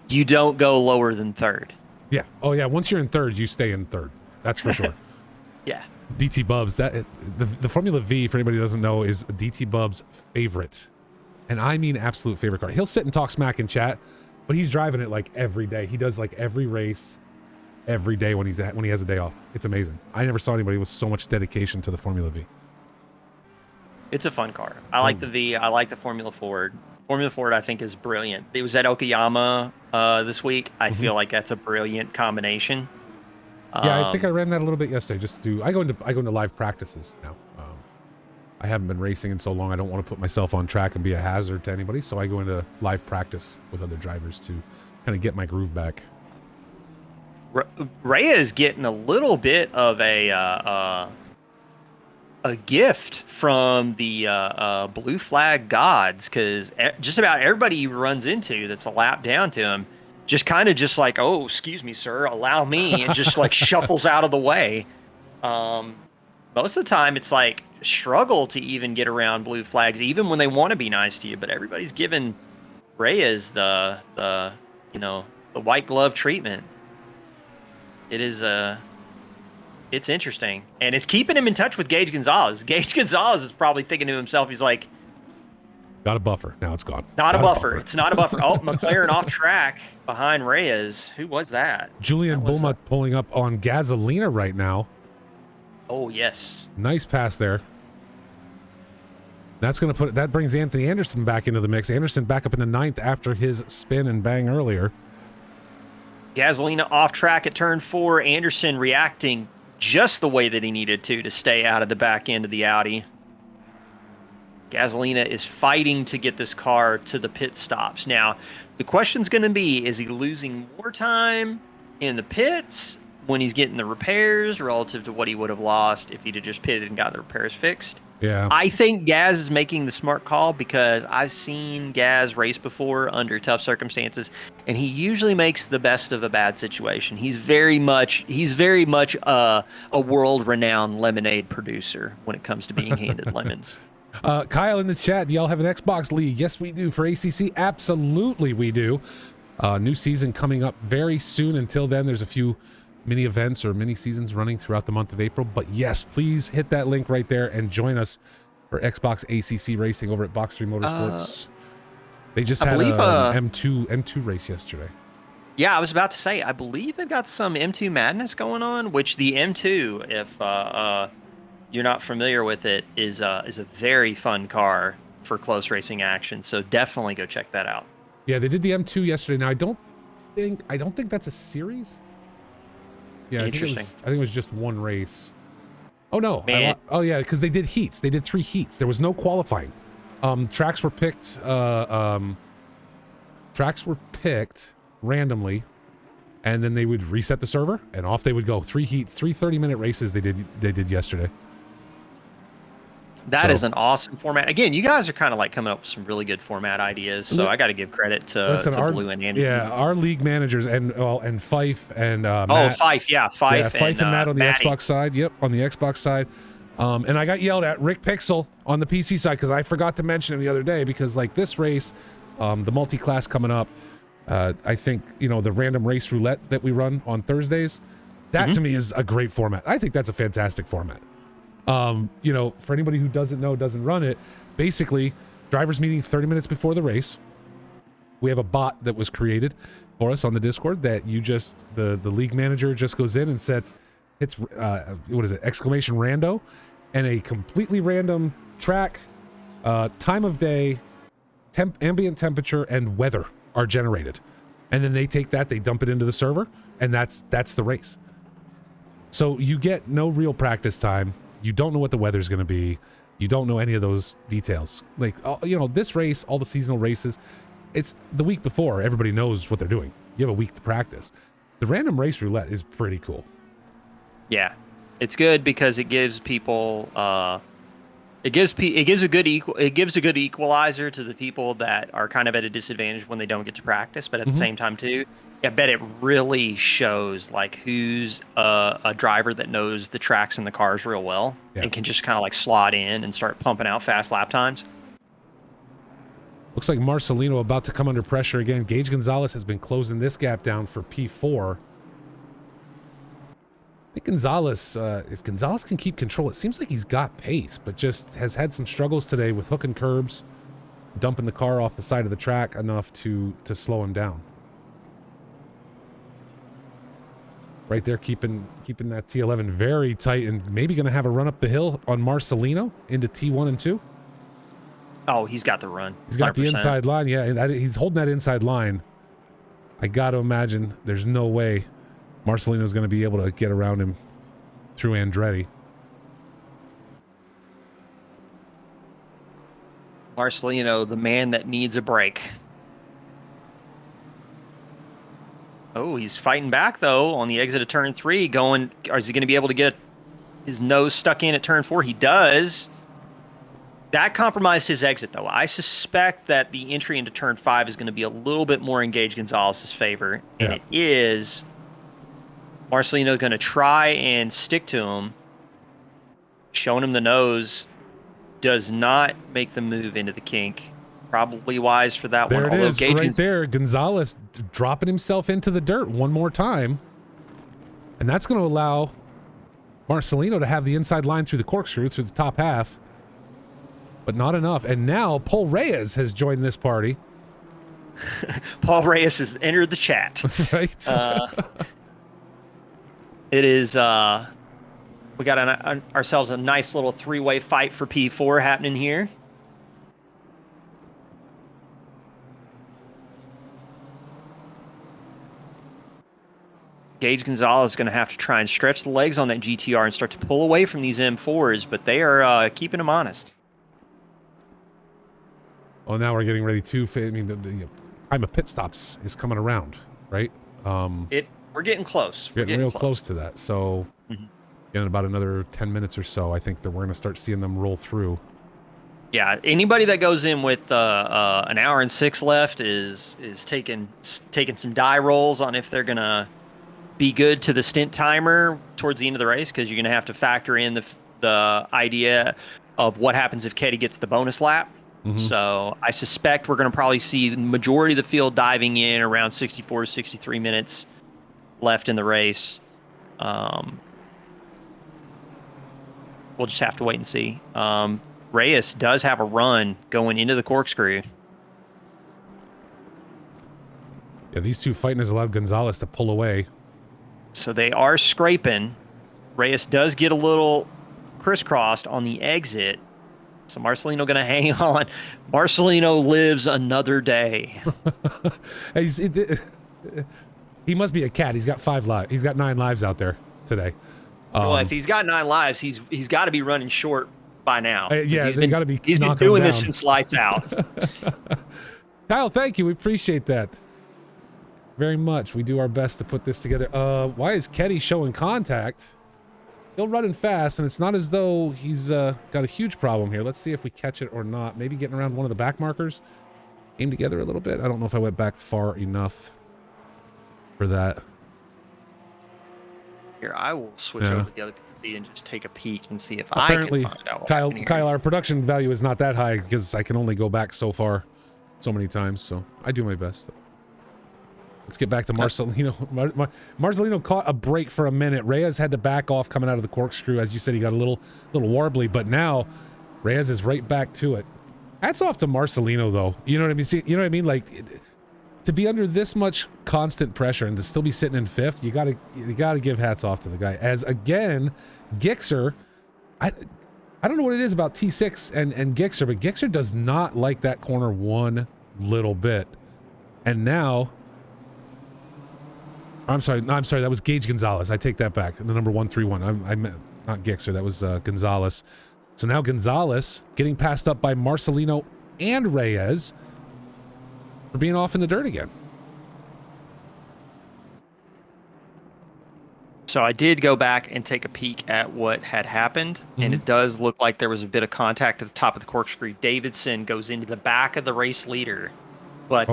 you don't go lower than third. Yeah. Oh yeah. Once you're in third, you stay in third. That's for sure. Yeah. DT Bubs, the Formula V, for anybody who doesn't know, is DT Bubs' favorite, and I mean absolute favorite car. He'll sit and talk smack in chat, but he's driving it like every day. He does like every race, every day when he has a day off. It's amazing. I never saw anybody with so much dedication to the Formula V. It's a fun car. I like the V. I like the Formula Ford. Formula Ford, I think, is brilliant. It was at Okayama this week. I feel like that's a brilliant combination. Yeah, I think I ran that a little bit yesterday. I go into live practices now. I haven't been racing in so long. I don't want to put myself on track and be a hazard to anybody. So I go into live practice with other drivers to kind of get my groove back. Rhea is getting a little bit of a gift from the blue flag gods, because just about everybody he runs into that's a lap down to him just kind of just like, oh, excuse me, sir, allow me, and just like shuffles out of the way. Most of the time it's like struggle to even get around blue flags, even when they want to be nice to you, but everybody's giving Reyes the white glove treatment. It is it's interesting, and it's keeping him in touch with Gage Gonzalez. Gage Gonzalez is probably thinking to himself, he's like, got a buffer. Now it's gone. Not a buffer. It's not a buffer. Oh, McLaren off track behind Reyes. Who was that? Julian Bulma pulling up on Gasolina right now. Oh, yes. Nice pass there. That brings Anthony Anderson back into the mix. Anderson back up in the 9th after his spin and bang earlier. Gasolina off track at turn 4. Anderson reacting just the way that he needed to stay out of the back end of the Audi. Gasolina is fighting to get this car to the pit stops. Now, the question's going to be, is he losing more time in the pits, when he's getting the repairs relative to what he would have lost if he'd have just pitted and got the repairs fixed. Yeah. I think Gaz is making the smart call because I've seen Gaz race before under tough circumstances, and he usually makes the best of a bad situation. He's very much a world-renowned lemonade producer when it comes to being handed lemons. Kyle in the chat, do y'all have an Xbox League? Yes, we do. For ACC, absolutely we do. New season coming up very soon. Until then, there's a few mini events or mini seasons running throughout the month of April. But yes, please hit that link right there and join us for Xbox ACC racing over at Box3 Motorsports. They just had an M2 race yesterday. Yeah, I was about to say, I believe they've got some M2 madness going on, which the M2, if you're not familiar with it, is a very fun car for close racing action. So definitely go check that out. Yeah, they did the M2 yesterday. Now I don't think that's a series. Yeah, Interesting. I think it was just one race. Oh no! Man. Oh yeah, because they did heats. They did 3 heats. There was no qualifying. Tracks were picked. Tracks were picked randomly, and then they would reset the server, and off they would go. 3 heats, 3 30-minute races. They did yesterday. That is an awesome format. Again, you guys are kind of like coming up with some really good format ideas. So I got to give credit to Blue and Andy. Yeah, our league managers and Fife and Matt. Fife, Fife and Matt on the Matty. Xbox side. Yep, on the Xbox side. And I got yelled at, Rick Pixel on the PC side, because I forgot to mention him the other day, because like this race, the multi-class coming up, I think, you know, the random race roulette that we run on Thursdays, that to me is a great format. I think that's a fantastic format. You know, for anybody who doesn't run it, basically drivers meeting 30 minutes before the race. We have a bot that was created for us on the Discord that you just, the league manager just goes in and hits what is it, exclamation rando, and a completely random track, time of day, ambient temperature, and weather are generated. And then they take that, they dump it into the server, and that's the race. So you get no real practice time. You don't know what the weather's going to be. You don't know any of those details. Like, you know, this race, all the seasonal races, it's the week before. Everybody knows what they're doing. You have a week to practice. The random race roulette is pretty cool. Yeah, it's good because it gives people it gives a good equalizer to the people that are kind of at a disadvantage when they don't get to practice. But at the same time, too, I bet it really shows like who's a driver that knows the tracks and the cars real well and can just kind of like slot in and start pumping out fast lap times. Looks like Marcelino about to come under pressure again. Gage Gonzalez has been closing this gap down for P4. I think Gonzalez, if Gonzalez can keep control, it seems like he's got pace, but just has had some struggles today with hooking curbs, dumping the car off the side of the track enough to slow him down. Right there, keeping that T11 very tight, and maybe going to have a run up the hill on Marcelino into T1 and 2. Oh, he's got the run. He's got 100%. The inside line. Yeah, he's holding that inside line. I got to imagine there's no way Marcelino's going to be able to get around him through Andretti. Marcelino, the man that needs a break. Oh, he's fighting back, though, on the exit of turn 3. Is he going to be able to get his nose stuck in at turn 4? He does. That compromised his exit, though. I suspect that the entry into turn 5 is going to be a little bit more in Gage Gonzalez's favor. And it is. Marcelino going to try and stick to him. Showing him the nose. Does not make the move into the kink. Probably wise for that one. There it is, right there. Gonzalez dropping himself into the dirt one more time. And that's going to allow Marcelino to have the inside line through the corkscrew, through the top half. But not enough. And now Paul Reyes has joined this party. Paul Reyes has entered the chat. Right. It is... we got ourselves a nice little 3-way fight for P4 happening here. Gage Gonzalez is going to have to try and stretch the legs on that GTR and start to pull away from these M4s, but they are keeping him honest. Oh, now we're getting ready to... I mean, the time of pit stops is coming around, right? We're getting close. We're Getting real close to that. So Mhm. in about another 10 minutes or so, I think that we're going to start seeing them roll through. Yeah, anybody that goes in with an hour and 6 left is taking some die rolls on if they're gonna be good to the stint timer towards the end of the race, because you're gonna have to factor in the idea of what happens if Ketty gets the bonus lap. Mhm. So I suspect we're gonna probably see the majority of the field diving in around 64 to 63 minutes left in the race. We'll just have to wait and see. Reyes does have a run going into the corkscrew. Yeah, these two fighting has allowed Gonzalez to pull away. So they are scraping. Reyes does get a little crisscrossed on the exit. So Marcelino going to hang on. Marcelino lives another day. He must be a cat. He's got 5 lives. He's got 9 lives out there today. Well, if he's got 9 lives, he's got to be running short by now. Yeah, they got to be. He's been doing this since lights out. Kyle, thank you. We appreciate that very much. We do our best to put this together. Why is Ketty showing contact? Still running fast, and it's not as though he's got a huge problem here. Let's see if we catch it or not. Maybe getting around one of the back markers. Aim together a little bit. I don't know if I went back far enough for that. Here, I will switch over to the other PC and just take a peek and see if I can find out what happened here. Kyle, our production value is not that high because I can only go back so far so many times, so I do my best. Let's get back to Marcelino. Marcelino caught a break for a minute. Reyes had to back off coming out of the corkscrew. As you said, he got a little warbly, but now Reyes is right back to it. Hats off to Marcelino, though. You know what I mean? See, you know what I mean? Like, to be under this much constant pressure and to still be sitting in 5th, you gotta give hats off to the guy. As again, Gixxer, I don't know what it is about T6 and Gixxer, but Gixxer does not like that corner one little bit. And now, I'm sorry, that was Gage Gonzalez. I take that back. The number 131. I meant not Gixxer. That was Gonzalez. So now Gonzalez getting passed up by Marcelino and Reyes for being off in the dirt again. So I did go back and take a peek at what had happened, and it does look like there was a bit of contact at the top of the corkscrew. Davidson goes into the back of the race leader, but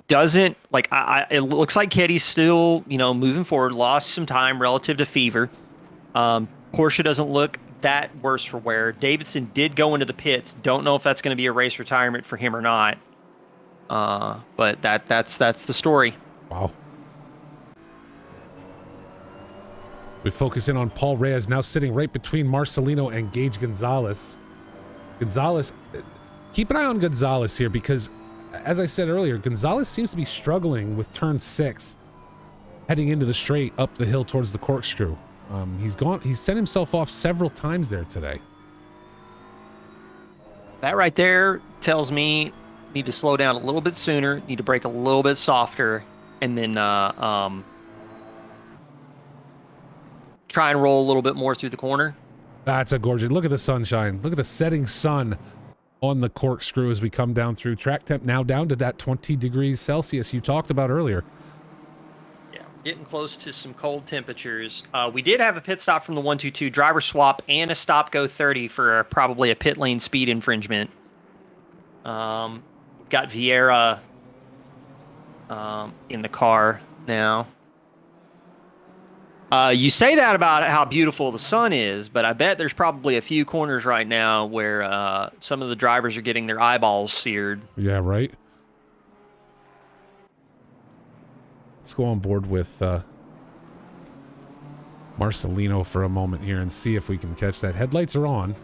doesn't like. It looks like Ketty's still, moving forward. Lost some time relative to Fever. Porsche doesn't look that worse for wear. Davidson did go into the pits. Don't know if that's going to be a race retirement for him or not. But that's the story. Wow. We focus in on Paul Reyes, now sitting right between Marcelino and Gage Gonzalez. Gonzalez, keep an eye on Gonzalez here because, as I said earlier, Gonzalez seems to be struggling with turn 6, heading into the straight up the hill towards the corkscrew. He's sent himself off several times there today. That right there tells me need to slow down a little bit sooner, need to brake a little bit softer, and then try and roll a little bit more through the corner. That's a gorgeous. Look at the sunshine. Look at the setting sun on the corkscrew as we come down through. Track temp now down to that 20 degrees Celsius you talked about earlier. Yeah, getting close to some cold temperatures. We did have a pit stop from the 122, driver swap, and a stop go 30 for probably a pit lane speed infringement. Got Vieira in the car now. You say that about how beautiful the sun is, but I bet there's probably a few corners right now where some of the drivers are getting their eyeballs seared. Yeah, right. Let's go on board with Marcelino for a moment here and see if we can catch that. Headlights are on.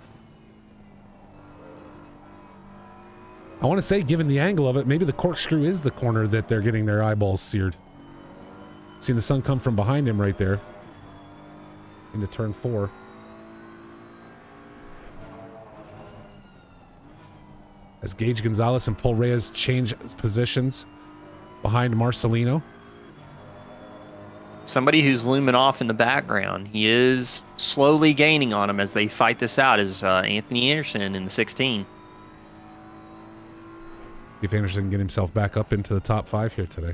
I want to say, given the angle of it, maybe the corkscrew is the corner that they're getting their eyeballs seared. Seeing the sun come from behind him right there. Into turn 4. As Gage Gonzalez and Paul Reyes change positions behind Marcelino. Somebody who's looming off in the background. He is slowly gaining on him as they fight this out is Anthony Anderson in the 16. If Anderson can get himself back up into the top 5 here today.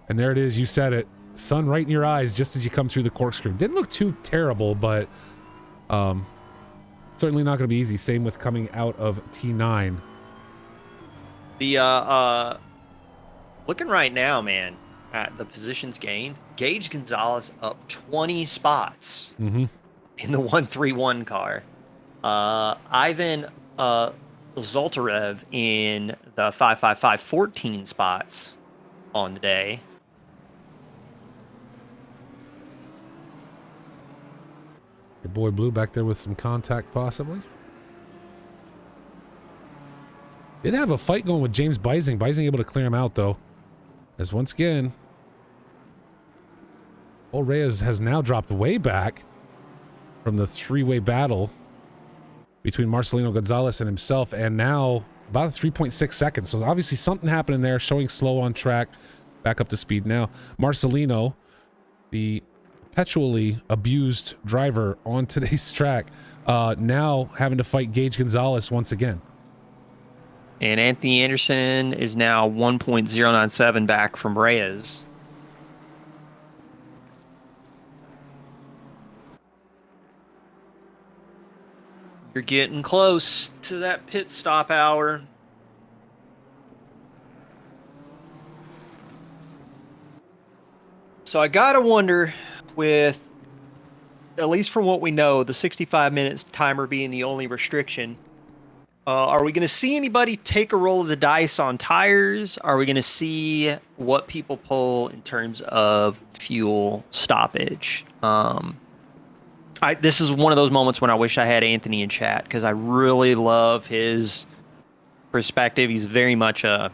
And there it is. You said it. Sun right in your eyes just as you come through the corkscrew. Didn't look too terrible, but certainly not going to be easy. Same with coming out of T9. The looking right now, man, at the positions gained, Gage Gonzalez up 20 spots in the 131 car. Ivan Zoltarev in the 555 14 spots on the day. Your boy Blue back there with some contact possibly. Did have a fight going with James Bising. Bising able to clear him out though. As once again, old Reyes has now dropped way back from the three-way battle between Marcelino Gonzalez and himself, and now about 3.6 seconds. So obviously something happening there, showing slow on track, back up to speed now. Marcelino, the perpetually abused driver on today's track, now having to fight Gage Gonzalez once again. And Anthony Anderson is now 1.097 back from Reyes. You're getting close to that pit stop hour. So I gotta wonder, with, at least from what we know, the 65 minutes timer being the only restriction, are we going to see anybody take a roll of the dice on tires? Are we going to see what people pull in terms of fuel stoppage? This is one of those moments when I wish I had Anthony in chat, because I really love his perspective. He's very much a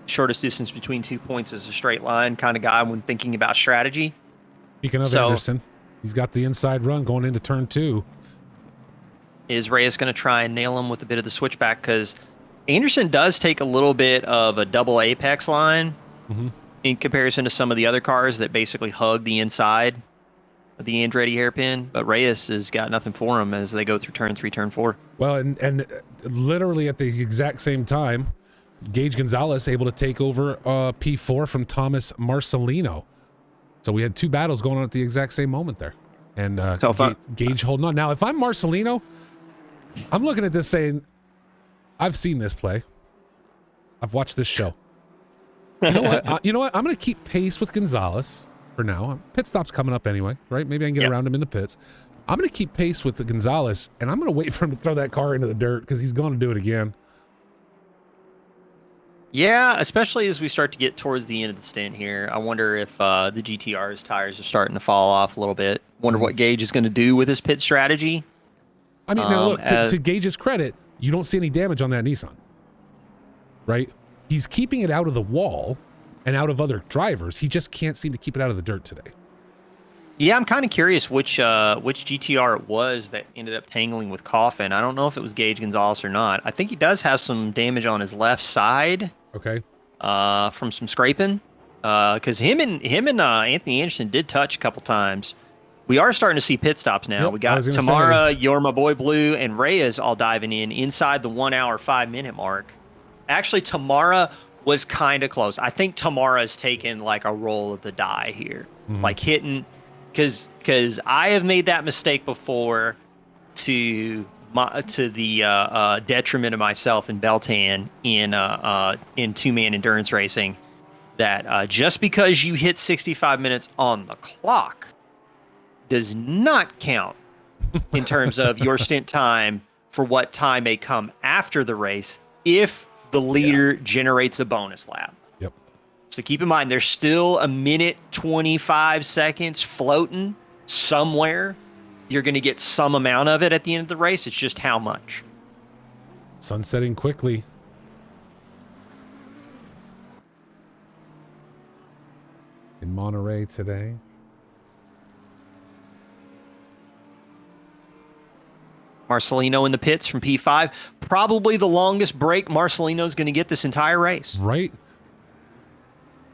shortest distance between 2 points is a straight line kind of guy when thinking about strategy. Speaking of Anderson, he's got the inside run going into turn 2. Is Reyes going to try and nail him with a bit of the switchback? Because Anderson does take a little bit of a double apex line in comparison to some of the other cars that basically hug the inside of the Andretti hairpin. But Reyes has got nothing for him as they go through turn 3, turn 4. Well, and literally at the exact same time, Gage Gonzalez able to take over P4 from Thomas Marcelino. So we had 2 battles going on at the exact same moment there. And Gage holding on. Now, if I'm Marcelino, I'm looking at this saying, I've seen this play. I've watched this show. You know what? I'm going to keep pace with Gonzalez for now. Pit stop's coming up anyway, right? Maybe I can get around him in the pits. I'm going to keep pace with the Gonzalez, and I'm going to wait for him to throw that car into the dirt because he's going to do it again. Yeah, especially as we start to get towards the end of the stint here. I wonder if the GTR's tires are starting to fall off a little bit. Wonder what Gage is going to do with his pit strategy. I mean, now look, to Gage's credit, you don't see any damage on that Nissan, right? He's keeping it out of the wall and out of other drivers. He just can't seem to keep it out of the dirt today. Yeah, I'm kind of curious which GTR it was that ended up tangling with Coffin. I don't know if it was Gage Gonzalez or not. I think he does have some damage on his left side. Okay. From some scraping. Because him and Anthony Anderson did touch a couple times. We are starting to see pit stops now. Yep, we got Tamara, You're My Boy Blue, and Reyes all diving in inside the 1 hour, 5 minute mark. Actually, Tamara was kind of close. I think Tamara's taken like a roll of the die here. Like hitting, because I have made that mistake before to the detriment of myself and Beltan in two-man endurance racing, that just because you hit 65 minutes on the clock does not count in terms of your stint time for what time may come after the race if the leader generates a bonus lap. Yep. So keep in mind, there's still a minute 25 seconds floating somewhere. You're going to get some amount of it at the end of the race. It's just how much. Sun setting quickly. In Monterey today. Marcelino in the pits from P5. Probably the longest break Marcelino's going to get this entire race. Right.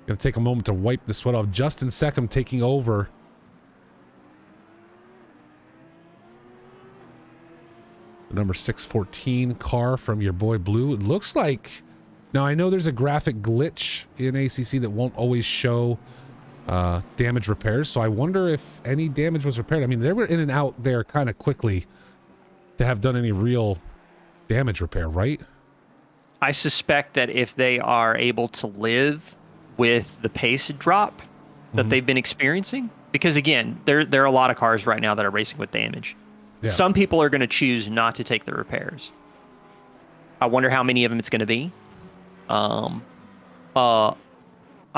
Going to take a moment to wipe the sweat off. Justin Seckham taking over. The number 614 car from your boy Blue. It looks like Now, I know there's a graphic glitch in ACC that won't always show damage repairs, so I wonder if any damage was repaired. I mean, they were in and out there kind of quickly to have done any real damage repair, right? I suspect that if they are able to live with the pace drop that they've been experiencing, because again, there are a lot of cars right now that are racing with damage. Yeah. Some people are going to choose not to take the repairs. I wonder how many of them it's going to be. I'm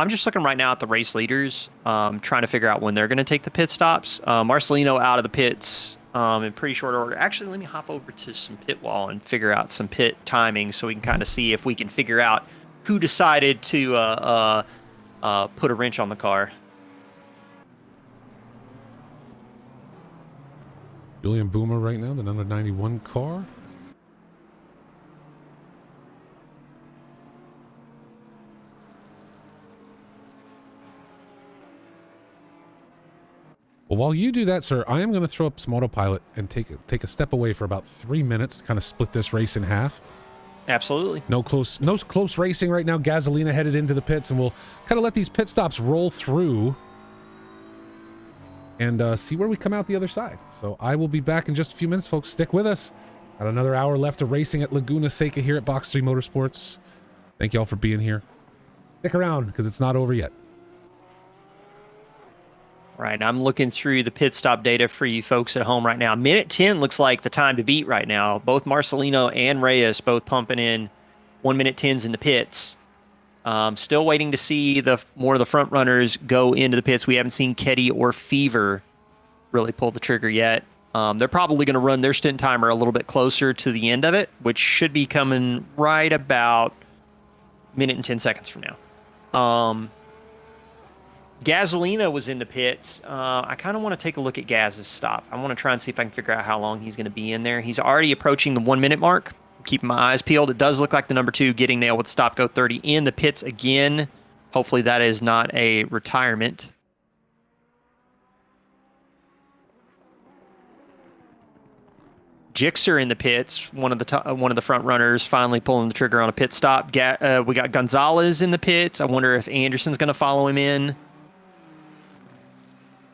just looking right now at the race leaders, trying to figure out when they're going to take the pit stops. Marcelino out of the pits in pretty short order. Actually, let me hop over to some pit wall and figure out some pit timing so we can kind of see if we can figure out who decided to put a wrench on the car. Julian Boomer right now, the number 91 car. Well, while you do that, sir, I am going to throw up some autopilot and take a step away for about 3 minutes to kind of split this race in half. Absolutely. No close racing right now. Gasolina headed into the pits, and we'll kind of let these pit stops roll through and see where we come out the other side. So I will be back in just a few minutes, folks. Stick with us. Got another hour left of racing at Laguna Seca here at Box 3 Motorsports. Thank you all for being here. Stick around because it's not over yet. Right, I'm looking through the pit stop data for you folks at home right now. Minute 10 looks like the time to beat right now. Both Marcelino and Reyes both pumping in 1 minute 10s in the pits. Still waiting to see more of the front runners go into the pits. We haven't seen Ketty or Fever really pull the trigger yet. They're probably going to run their stint timer a little bit closer to the end of it, which should be coming right about minute and 10 seconds from now. Gasolina was in the pits. I kind of want to take a look at Gaz's stop. I want to try and see if I can figure out how long he's going to be in there. He's already approaching the 1 minute mark. I'm keeping my eyes peeled. It does look like the number 2 getting nailed with stop go 30 in the pits again. Hopefully that is not a retirement. Gixxer in the pits, one of the front runners, finally pulling the trigger on a pit stop. We got Gonzalez in the pits. I wonder if Anderson's going to follow him in.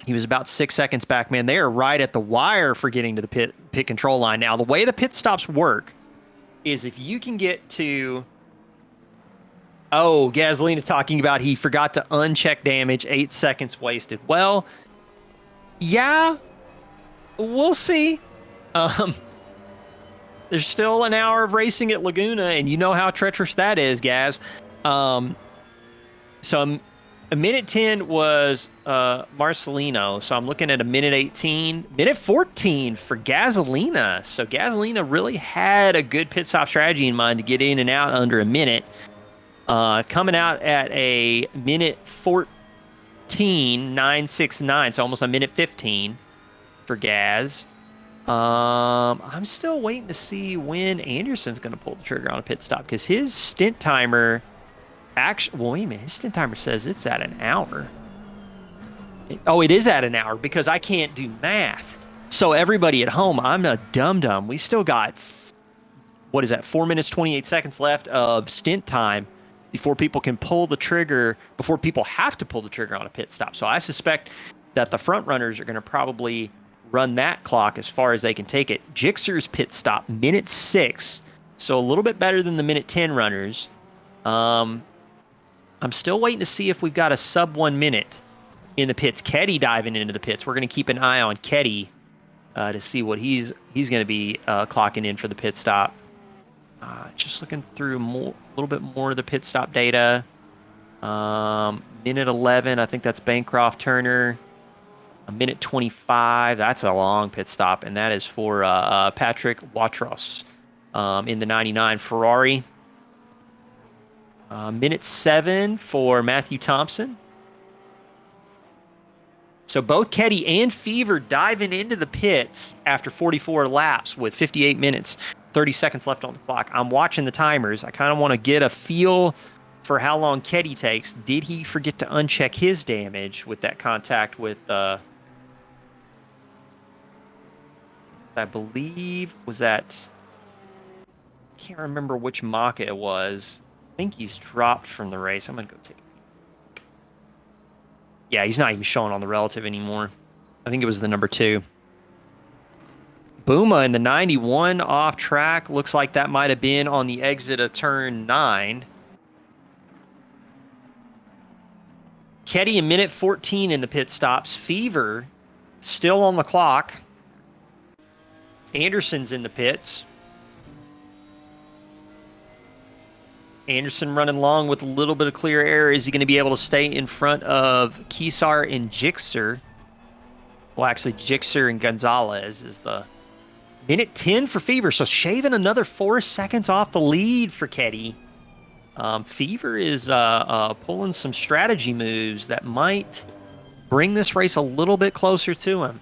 He was about 6 seconds back, man. They are right at the wire for getting to the pit control line. Now, the way the pit stops work is if you can get to... Oh, Gasolina talking about he forgot to uncheck damage, 8 seconds wasted. Well, yeah, we'll see. There's still an hour of racing at Laguna, and you know how treacherous that is, Gaz. So a minute 10 was Marcelino, so I'm looking at a minute 18. Minute 14 for Gasolina. So Gasolina really had a good pit stop strategy in mind to get in and out under a minute. Coming out at a minute 14, 969, so almost a minute 15 for Gaz. I'm still waiting to see when Anderson's going to pull the trigger on a pit stop because his stint timer... Well, wait a minute. His stint timer says it's at an hour. It is at an hour because I can't do math. So everybody at home, I'm a dum-dum. We still got, 4 minutes, 28 seconds left of stint time before people can pull the trigger, before people have to pull the trigger on a pit stop. So I suspect that the front runners are going to probably run that clock as far as they can take it. Gixxer's pit stop, minute 6. So a little bit better than the minute 10 runners. I'm still waiting to see if we've got a sub 1 minute in the pits. Ketty diving into the pits. We're going to keep an eye on Ketty to see what he's going to be clocking in for the pit stop. Just looking through a little bit more of the pit stop data. Minute 11, I think that's Bancroft Turner. A minute 25, that's a long pit stop, and that is for Patrick Watros in the 99 Ferrari. Minute 7 for Matthew Thompson. So both Ketty and Fever diving into the pits after 44 laps with 58 minutes, 30 seconds left on the clock. I'm watching the timers. I kind of want to get a feel for how long Ketty takes. Did he forget to uncheck his damage with that contact with, I believe, was that... I can't remember which Maka it was. I think he's dropped from the race. I'm going to go take a peek. Yeah, he's not even showing on the relative anymore. I think it was the number 2. Booma in the 91 off track. Looks like that might have been on the exit of turn 9. Ketty a minute 14 in the pit stops. Fever still on the clock. Anderson's in the pits. Anderson running long with a little bit of clear air. Is he going to be able to stay in front of Kesar and Gixxer? Well, actually, Gixxer and Gonzalez is the minute 10 for Fever. So shaving another 4 seconds off the lead for Ketty. Fever is pulling some strategy moves that might bring this race a little bit closer to him.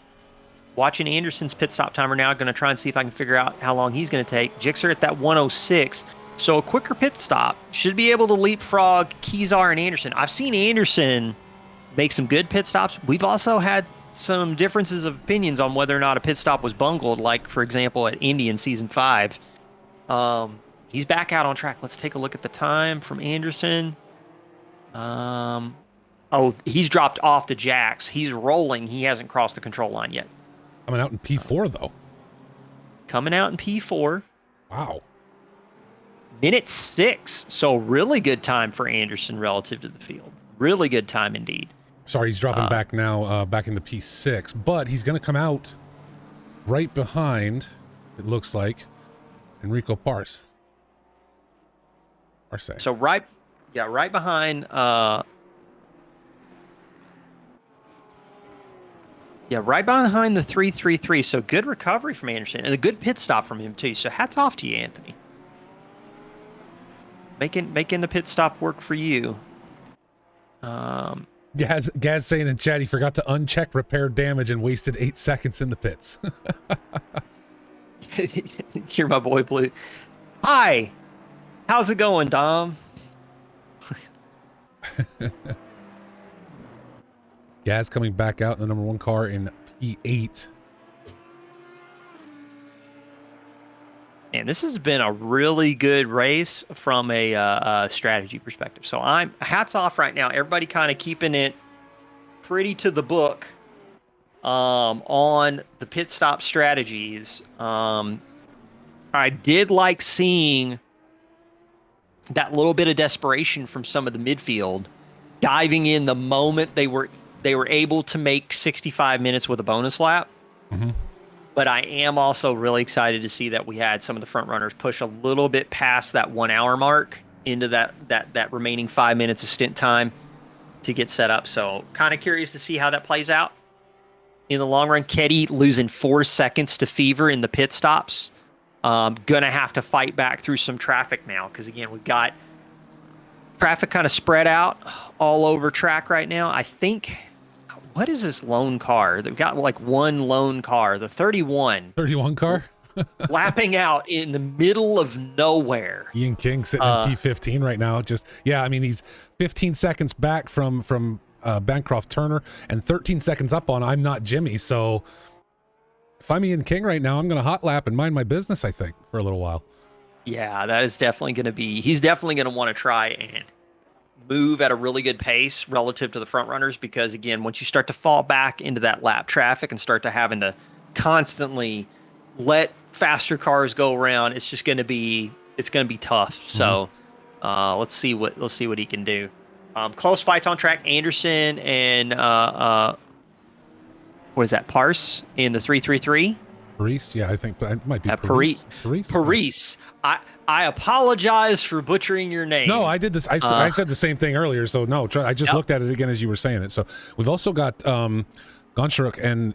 Watching Anderson's pit stop timer now. Going to try and see if I can figure out how long he's going to take. Gixxer at that 106. So a quicker pit stop should be able to leapfrog Kesar and Anderson. I've seen Anderson make some good pit stops. We've also had some differences of opinions on whether or not a pit stop was bungled, like, for example, at Indy in Season 5. He's back out on track. Let's take a look at the time from Anderson. Oh, he's dropped off the jacks. He's rolling. He hasn't crossed the control line yet. Coming out in P4, though. Coming out in P4. Wow. Minute 6. So really good time for Anderson relative to the field. Really good time indeed. Sorry, he's dropping back now, back into P6, but he's going to come out right behind, it looks like, Enrico Parse. So right behind, right behind the 333. So good recovery from Anderson and a good pit stop from him too. So hats off to you, Anthony. Making the pit stop work for you. Gaz saying in chat he forgot to uncheck repair damage and wasted 8 seconds in the pits. You're my boy, Blue. Hi. How's it going, Dom? Gaz coming back out in the number 1 car in P8. And this has been a really good race from a strategy perspective. So I'm hats off right now. Everybody kind of keeping it pretty to the book on the pit stop strategies. I did like seeing that little bit of desperation from some of the midfield diving in the moment they were able to make 65 minutes with a bonus lap. Mm-hmm. But I am also really excited to see that we had some of the front runners push a little bit past that 1 hour mark into that remaining 5 minutes of stint time to get set up. So kind of curious to see how that plays out in the long run. Ketty losing 4 seconds to Fever in the pit stops. Gonna have to fight back through some traffic now because again we've got traffic kind of spread out all over track right now. I think. What is this lone car? They've got like one lone car, the 31. 31 car? Lapping out in the middle of nowhere. Ian King sitting in P15 right now. I mean, he's 15 seconds back from Bancroft Turner and 13 seconds up on I'm Not Jimmy. So if I'm Ian King right now, I'm going to hot lap and mind my business, I think, for a little while. Yeah, that is definitely going to be, he's definitely going to want to try and move at a really good pace relative to the front runners because again, once you start to fall back into that lap traffic and start to having to constantly let faster cars go around, it's going to be tough. So let's see what he can do. Close fights on track. Anderson and what is that? Parse in the 333. Paris, yeah, I think it might be Paris. I apologize for butchering your name. No, I did this. I said the same thing earlier, so no. I just looked at it again as you were saying it. So we've also got Gonchuruk and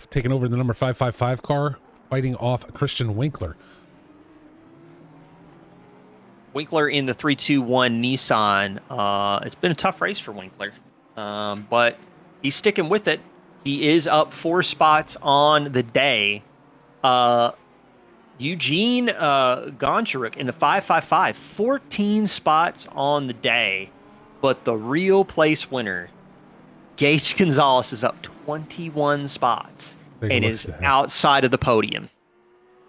taking over the number 555 car, fighting off Christian Winkler. Winkler in the 321 Nissan. It's been a tough race for Winkler, but he's sticking with it. He is up 4 spots on the day. Eugene Gonchuruk in the 555, 14 spots on the day, but the real place winner, Gage Gonzalez, is up 21 spots and is outside of the podium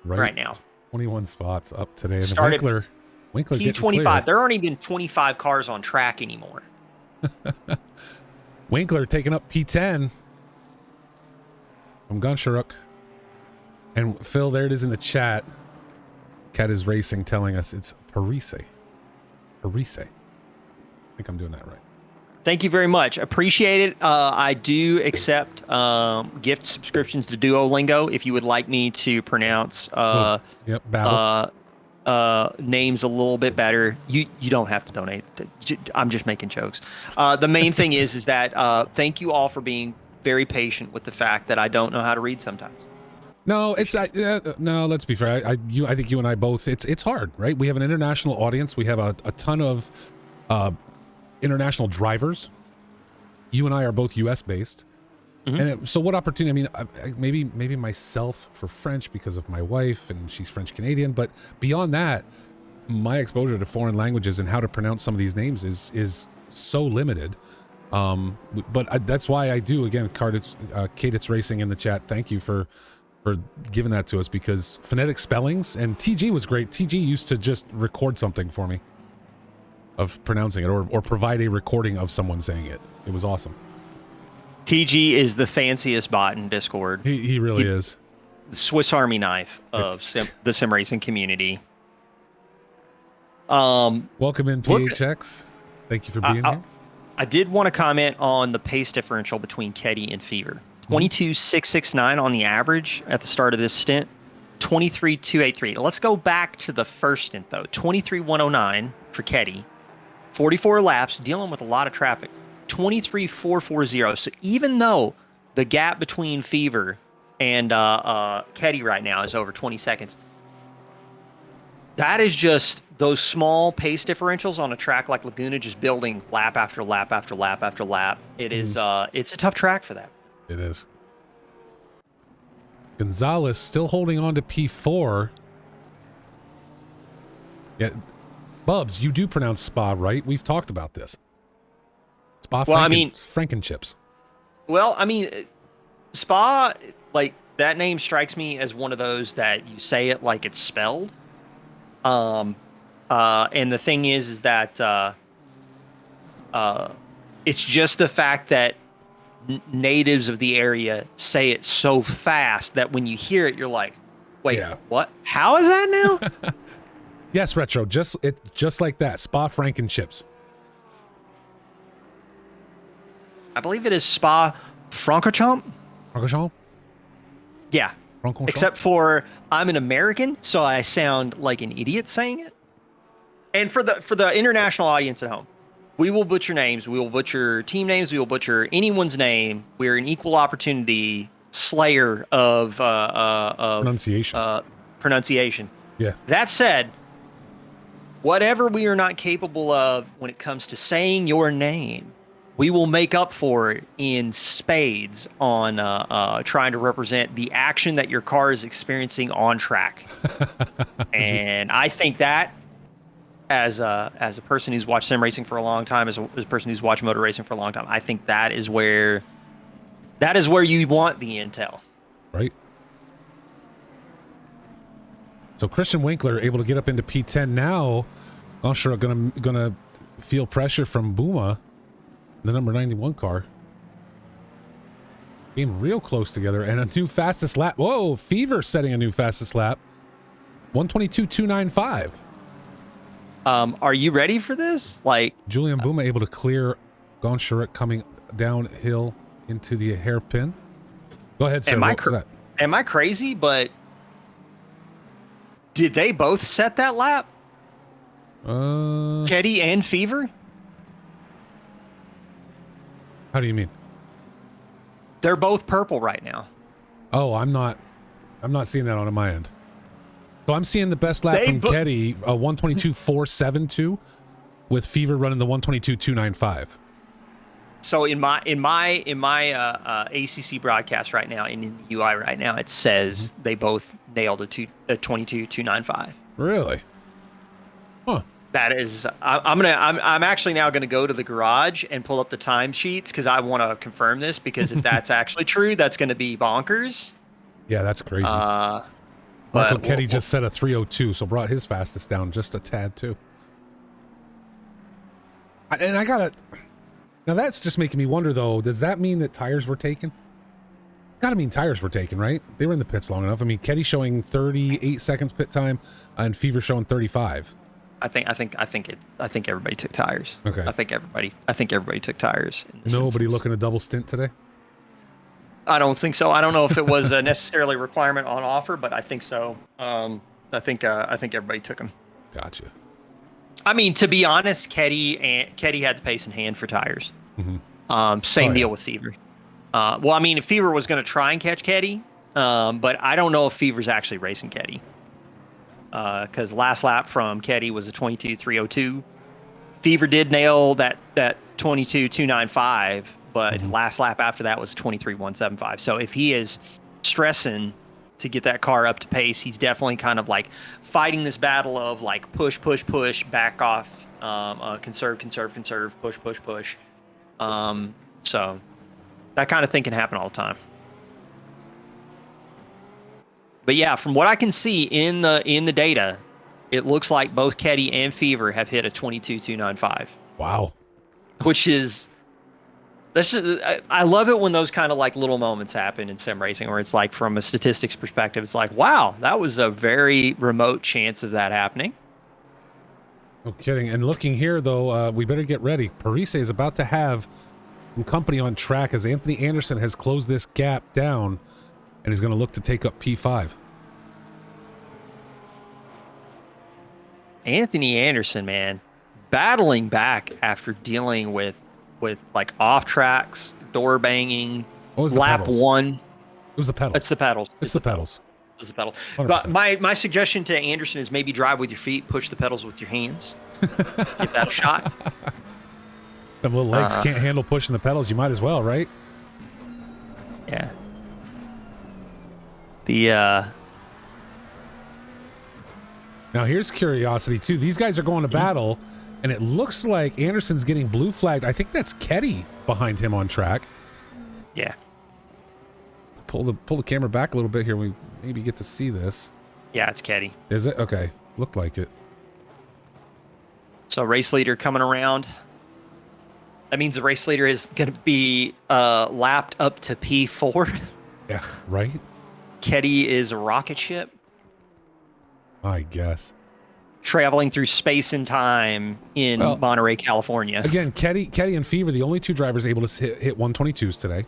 right now. 21 spots up today. And Winkler Winkler getting P25. clear. There aren't even 25 cars on track anymore. Winkler taking up P10 from Gunshuruk. And Phil, there it is in the chat. Cat is Racing telling us it's Parise. Parise. I think I'm doing that right. Thank you very much. Appreciate it. I do accept gift subscriptions to Duolingo if you would like me to pronounce Babel. names a little bit better. You don't have to donate. I'm just making jokes. The main thing is that thank you all for being very patient with the fact that I don't know how to read sometimes. No, it's no. Let's be fair. I think you and I both. It's hard, right? We have an international audience. We have a ton of international drivers. You and I are both U.S. based, and so what opportunity? I mean, maybe myself for French because of my wife, and she's French Canadian. But beyond that, my exposure to foreign languages and how to pronounce some of these names is so limited. But that's why I do again. Cadence Racing in the chat. Thank you for giving that to us, because phonetic spellings, and TG was great. TG used to just record something for me of pronouncing it, or provide a recording of someone saying it. It was awesome. TG is the fanciest bot in Discord. He really is. The Swiss Army knife of the sim racing community. Welcome in, PHX. Thank you for being here. I did want to comment on the pace differential between Ketty and Fever. 22.669 on the average at the start of this stint. 23.283. Let's go back to the first stint, though. 23.109 for Ketty. 44 laps, dealing with a lot of traffic. 23.440. So even though the gap between Fever and Ketty right now is over 20 seconds, that is just those small pace differentials on a track like Laguna, just building lap after lap after lap after lap. It is it's a tough track for that. It is. Gonzalez still holding on to P4. Yeah, Bubs, you do pronounce Spa right? We've talked about this. Spa. Well, Frankenchips. Well, I mean, Spa, like, that name strikes me as one of those that you say it like it's spelled. And the thing is that it's just the fact that natives of the area say it so fast that when you hear it, you're like, wait, what? How is that now? Yes, Retro, just like that. Spa Frankenchips. I believe it is Spa Francorchamps. Francorchamps? Yeah. Except for I'm an American, so I sound like an idiot saying it. And for the international audience at home, we will butcher names. We will butcher team names. We will butcher anyone's name. We're an equal opportunity slayer of pronunciation. Yeah. That said, whatever we are not capable of when it comes to saying your name, we will make up for it in spades on trying to represent the action that your car is experiencing on track. And I think that, as a person who's watched sim racing for a long time, as a person who's watched motor racing for a long time, I think that is where you want the intel. Right. So Christian Winkler able to get up into P10 now. I'm sure gonna feel pressure from Booma, the number 91 car. Came real close together, and a new fastest lap. Whoa, Fever setting a new fastest lap. 122.295. Are you ready for this? Like, Julian Booma able to clear Goncharik coming downhill into the hairpin. Go ahead, sir. Am I crazy? But did they both set that lap? Ketty and Fever? How do you mean? They're both purple right now. Oh, I'm not seeing that on my end. So I'm seeing the best lap from Ketty, 122.472, with Fever running the 122.295. So in my ACC broadcast right now, in the UI right now, it says they both nailed a 22.295. Really? Huh. That is, I'm actually now gonna go to the garage and pull up the timesheets because I want to confirm this, because if that's actually true, that's going to be bonkers. Yeah, that's crazy. Marco But Ketty just set a 302, so brought his fastest down just a tad too. And I gotta, now that's just making me wonder though, does that mean that tires were taken? Gotta mean tires were taken, right? They were in the pits long enough. I mean, Ketty showing 38 seconds pit time and Fever showing 35. I think everybody took tires. Okay. I think everybody took tires. In this Nobody instance. looking a double stint today? I don't think so. I don't know if it was a necessarily requirement on offer, but I think so. I think everybody took them. Gotcha. I mean, to be honest, Ketty had the pace in hand for tires. Mm-hmm. Same deal with Fever. Well, I mean, if Fever was going to try and catch Ketty, but I don't know if Fever's actually racing Ketty. Because last lap from Ketty was a 22.302. Fever did nail that 22.295, but last lap after that was 23.175. So if he is stressing to get that car up to pace, he's definitely kind of like fighting this battle of like push, back off, conserve, push. So that kind of thing can happen all the time. But yeah, from what I can see in the data, it looks like both Ketty and Fever have hit a 22.295. Wow. Which is, I love it when those kind of like little moments happen in sim racing where it's like from a statistics perspective, it's like, wow, that was a very remote chance of that happening. No kidding. And looking here though, we better get ready. Parise is about to have some company on track as Anthony Anderson has closed this gap down. And he's going to look to take up P5. Anthony Anderson, man, battling back after dealing with like off tracks, door banging, lap pedals? one. It was the pedals. It's the pedals. It's the pedals. It's the pedals. 100%. But my suggestion to Anderson is maybe drive with your feet, push the pedals with your hands. Give that a shot. Them little legs can't handle pushing the pedals. You might as well, right? Yeah. Now here's curiosity too. These guys are going to battle, and it looks like Anderson's getting blue flagged. I think that's Ketty behind him on track. Yeah. Pull the camera back a little bit here. We maybe get to see this. Yeah, it's Ketty. Is it? Okay. Looked like it. So race leader coming around. That means the race leader is going to be lapped up to P4. Yeah, right? Ketty is a rocket ship. I guess. Traveling through space and time in Monterey, California. Again, Ketty and Fever, the only two drivers able to hit 122s today.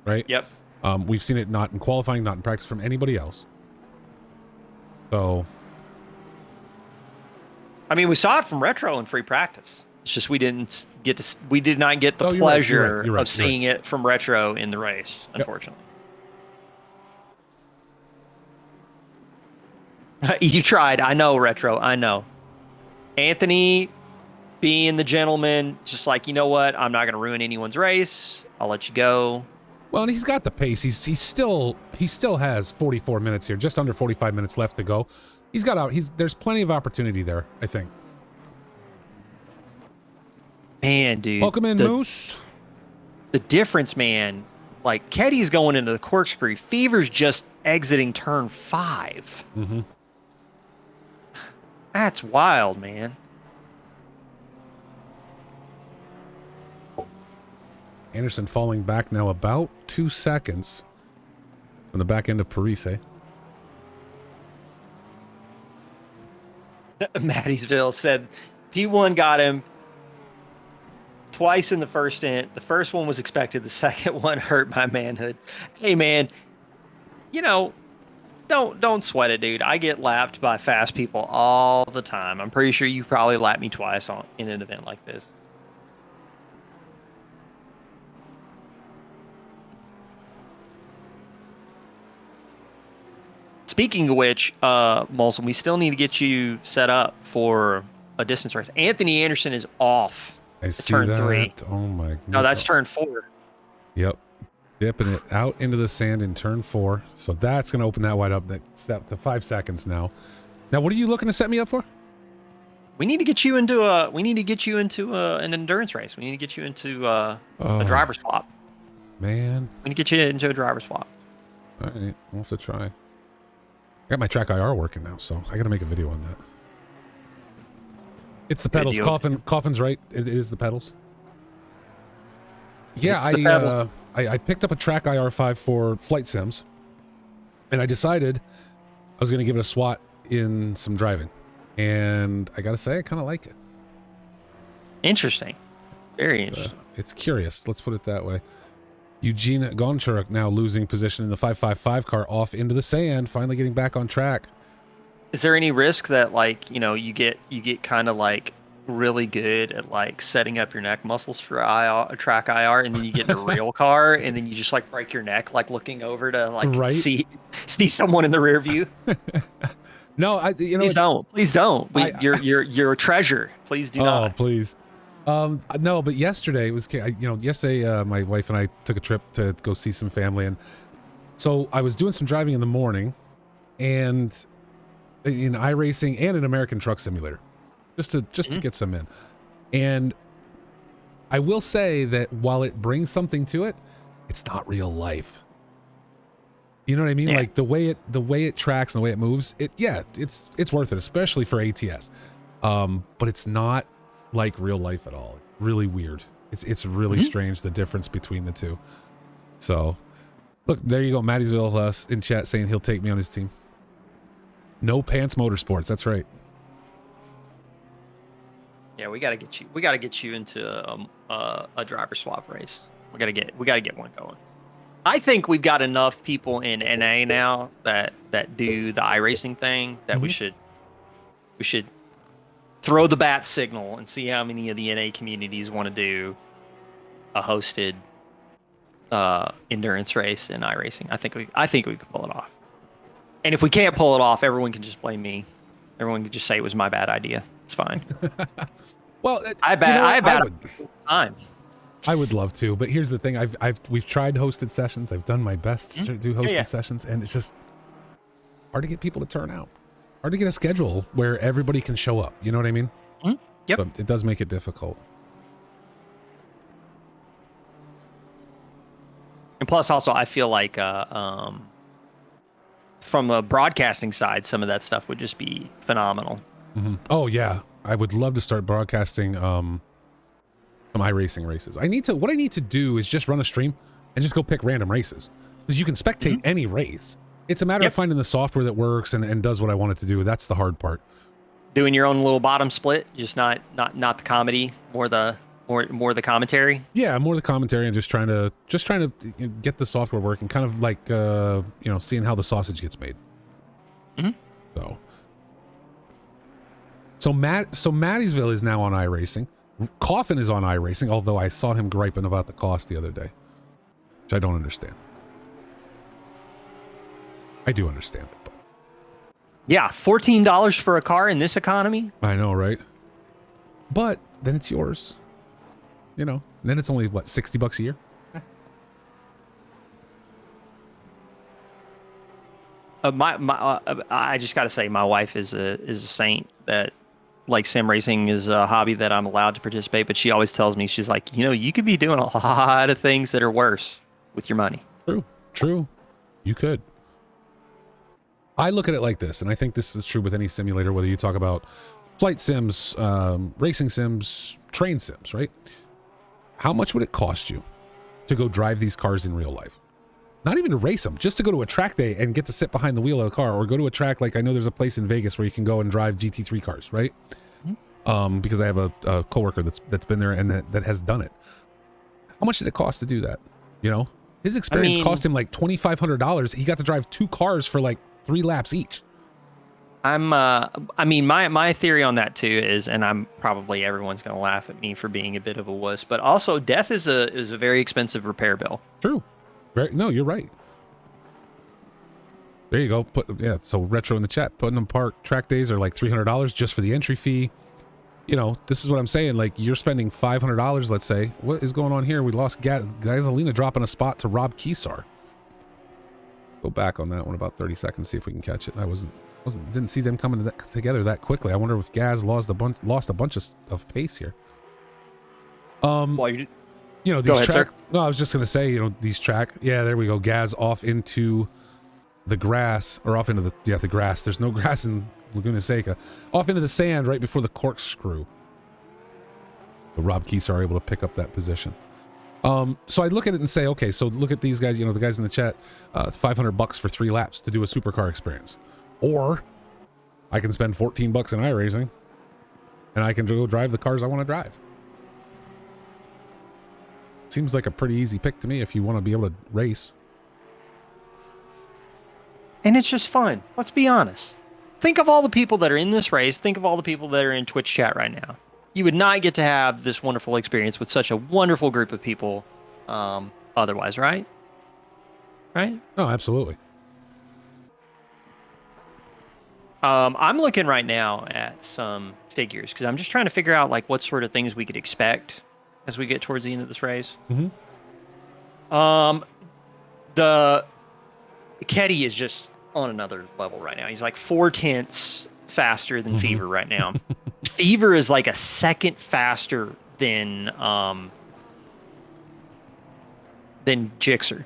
Right? Yep. We've seen it not in qualifying, not in practice from anybody else. So. I mean, we saw it from Retro in free practice. It's just we did not get the pleasure of seeing it from Retro in the race, unfortunately. You tried. I know, Retro. I know. Anthony, being the gentleman, just like, you know what? I'm not going to ruin anyone's race. I'll let you go. Well, and he's got the pace. He still has 44 minutes here, just under 45 minutes left to go. There's plenty of opportunity there, I think. Man, dude. Welcome in, Moose. The difference, man. Like, Ketty's going into the corkscrew. Fever's just exiting turn 5. Mm-hmm. That's wild, man. Anderson falling back now about 2 seconds on the back end of Parise. Mattiesville said P1 got him twice in the first stint. The first one was expected. The second one hurt my manhood. Hey, man, don't sweat it, dude. I get lapped by fast people all the time. I'm pretty sure you probably lapped me twice in an event like this. Speaking of which, Molson, we still need to get you set up for a distance race. Anthony Anderson is off. I see turn that. 3. Oh my God. No, that's turn 4. Yep. Dipping it out into the sand in turn 4. So that's going to open that wide up. That's up to 5 seconds now. Now, what are you looking to set me up for? We need to get you into an endurance race. We need to get you into a driver swap. Man. We need to get you into a driver swap. All right. We'll have to try. I got my track IR working now, so I got to make a video on that. It's the Good pedals. deal. Coffin's right. It is the pedals. Yeah, It's the pedals. I picked up a track IR5 for flight sims, and I decided I was going to give it a swat in some driving, and I got to say I kind of like it. Interesting. Very interesting. It's curious. Let's put it that way. Eugene Gonchuruk now losing position in the 555 car off into the sand, finally getting back on track. Is there any risk that like, you get kind of like really good at like setting up your neck muscles for track IR, and then you get in a real car and then you just like break your neck like looking over to like see someone in the rear view? No, please don't. You're a treasure. Please do not. Oh, please. No, but yesterday it was, yesterday my wife and I took a trip to go see some family, and so I was doing some driving in the morning, and in iRacing and an American Truck Simulator, just to get some in. And I will say that while it brings something to it, it's not real life. You know what I mean? Yeah. Like the way it tracks and the way it moves, it's worth it, especially for ATS. But it's not like real life at all. Really weird. It's really strange, the difference between the two. So look, there you go. Mattiesville in chat saying he'll take me on his team. No Pants Motorsports. That's right. Yeah, we gotta get you into a driver swap race. We gotta get one going. I think we've got enough people in NA now that do the iRacing thing that we should throw the bat signal and see how many of the NA communities want to do a hosted endurance race in iRacing. I think we could pull it off. And if we can't pull it off, everyone can just blame me. Everyone can just say it was my bad idea. It's fine. Well, I bet time. I would love to, but here's the thing: we've tried hosted sessions. I've done my best to do hosted sessions, and it's just hard to get people to turn out. Hard to get a schedule where everybody can show up. You know what I mean? Yep. So it does make it difficult. And plus, also, I feel like from the broadcasting side, some of that stuff would just be phenomenal. Oh yeah, I would love to start broadcasting some iRacing races. What I need to do is just run a stream and just go pick random races, because you can spectate any race. It's a matter of finding the software that works and does what I want it to do. That's the hard part. Doing your own little bottom split, just not the comedy, more the commentary. Yeah, more the commentary, and just trying to get the software working, kind of like seeing how the sausage gets made. So Mattiesville is now on iRacing. Coffin is on iRacing, although I saw him griping about the cost the other day, which I don't understand. I do understand, but yeah, $14 for a car in this economy. I know, right? But then it's yours. Then it's only what, $60 a year? I just got to say, my wife is a saint that, like, sim racing is a hobby that I'm allowed to participate, but she always tells me, she's like, you could be doing a lot of things that are worse with your money. True. You could. I look at it like this, and I think this is true with any simulator, whether you talk about flight sims, racing sims, train sims, right? How much would it cost you to go drive these cars in real life? Not even to race them, just to go to a track day and get to sit behind the wheel of the car, or go to a track like, I know there's a place in Vegas where you can go and drive GT3 cars, right? Because I have a coworker that's been there and that has done it. How much did it cost to do that? His experience cost him like $2,500. He got to drive 2 cars for like 3 laps each. My theory on that too is, and everyone's going to laugh at me for being a bit of a wuss, but also death is a very expensive repair bill. True. No, you're right. There you go. So Retro in the chat, putting them park track days are like $300 just for the entry fee. This is what I'm saying. Like, you're spending $500, let's say. What is going on here? We lost Gasolina dropping a spot to Rob Kesar. Go back on that one about 30 seconds, see if we can catch it. I didn't see them coming together that quickly. I wonder if Gaz lost a bunch of pace here. These track. No, I was just gonna say, these track. Yeah, there we go. Gaz off into the grass, or off into the grass. There's no grass in Laguna Seca. Off into the sand right before the corkscrew. So Rob Keesar are able to pick up that position. So I look at it and say, okay, so look at these guys, the guys in the chat, $500 for 3 laps to do a supercar experience. Or I can spend $14 in iRacing and I can go drive the cars I want to drive. Seems like a pretty easy pick to me if you want to be able to race. And it's just fun. Let's be honest. Think of all the people that are in this race. Think of all the people that are in Twitch chat right now. You would not get to have this wonderful experience with such a wonderful group of people otherwise, right? Right? Oh, absolutely. I'm looking right now at some figures because I'm just trying to figure out like what sort of things we could expect as we get towards the end of this race. Mm-hmm. The Ketty is just on another level right now. He's like 4/10 faster than Fever right now. Fever is like a second faster than Gixxer.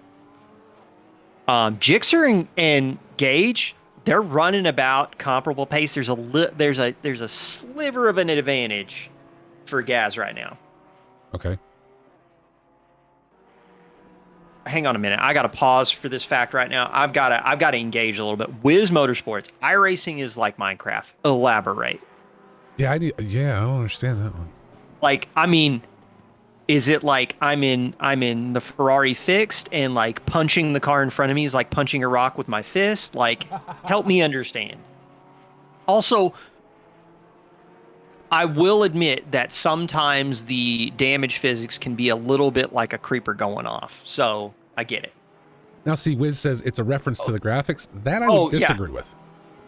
Gixxer and Gage, they're running about comparable pace. There's a sliver of an advantage for Gaz right now. Okay. Hang on a minute. I got to pause for this fact right now. I've got to engage a little bit. Wiz Motorsports, iRacing is like Minecraft. Elaborate. Yeah, I don't understand that one. Like, I mean, is it like I'm in the Ferrari fixed and like punching the car in front of me is like punching a rock with my fist? Like, help me understand. Also, I will admit that sometimes the damage physics can be a little bit like a creeper going off. So I get it. Now, see, Wiz says it's a reference to the graphics. That I would disagree with.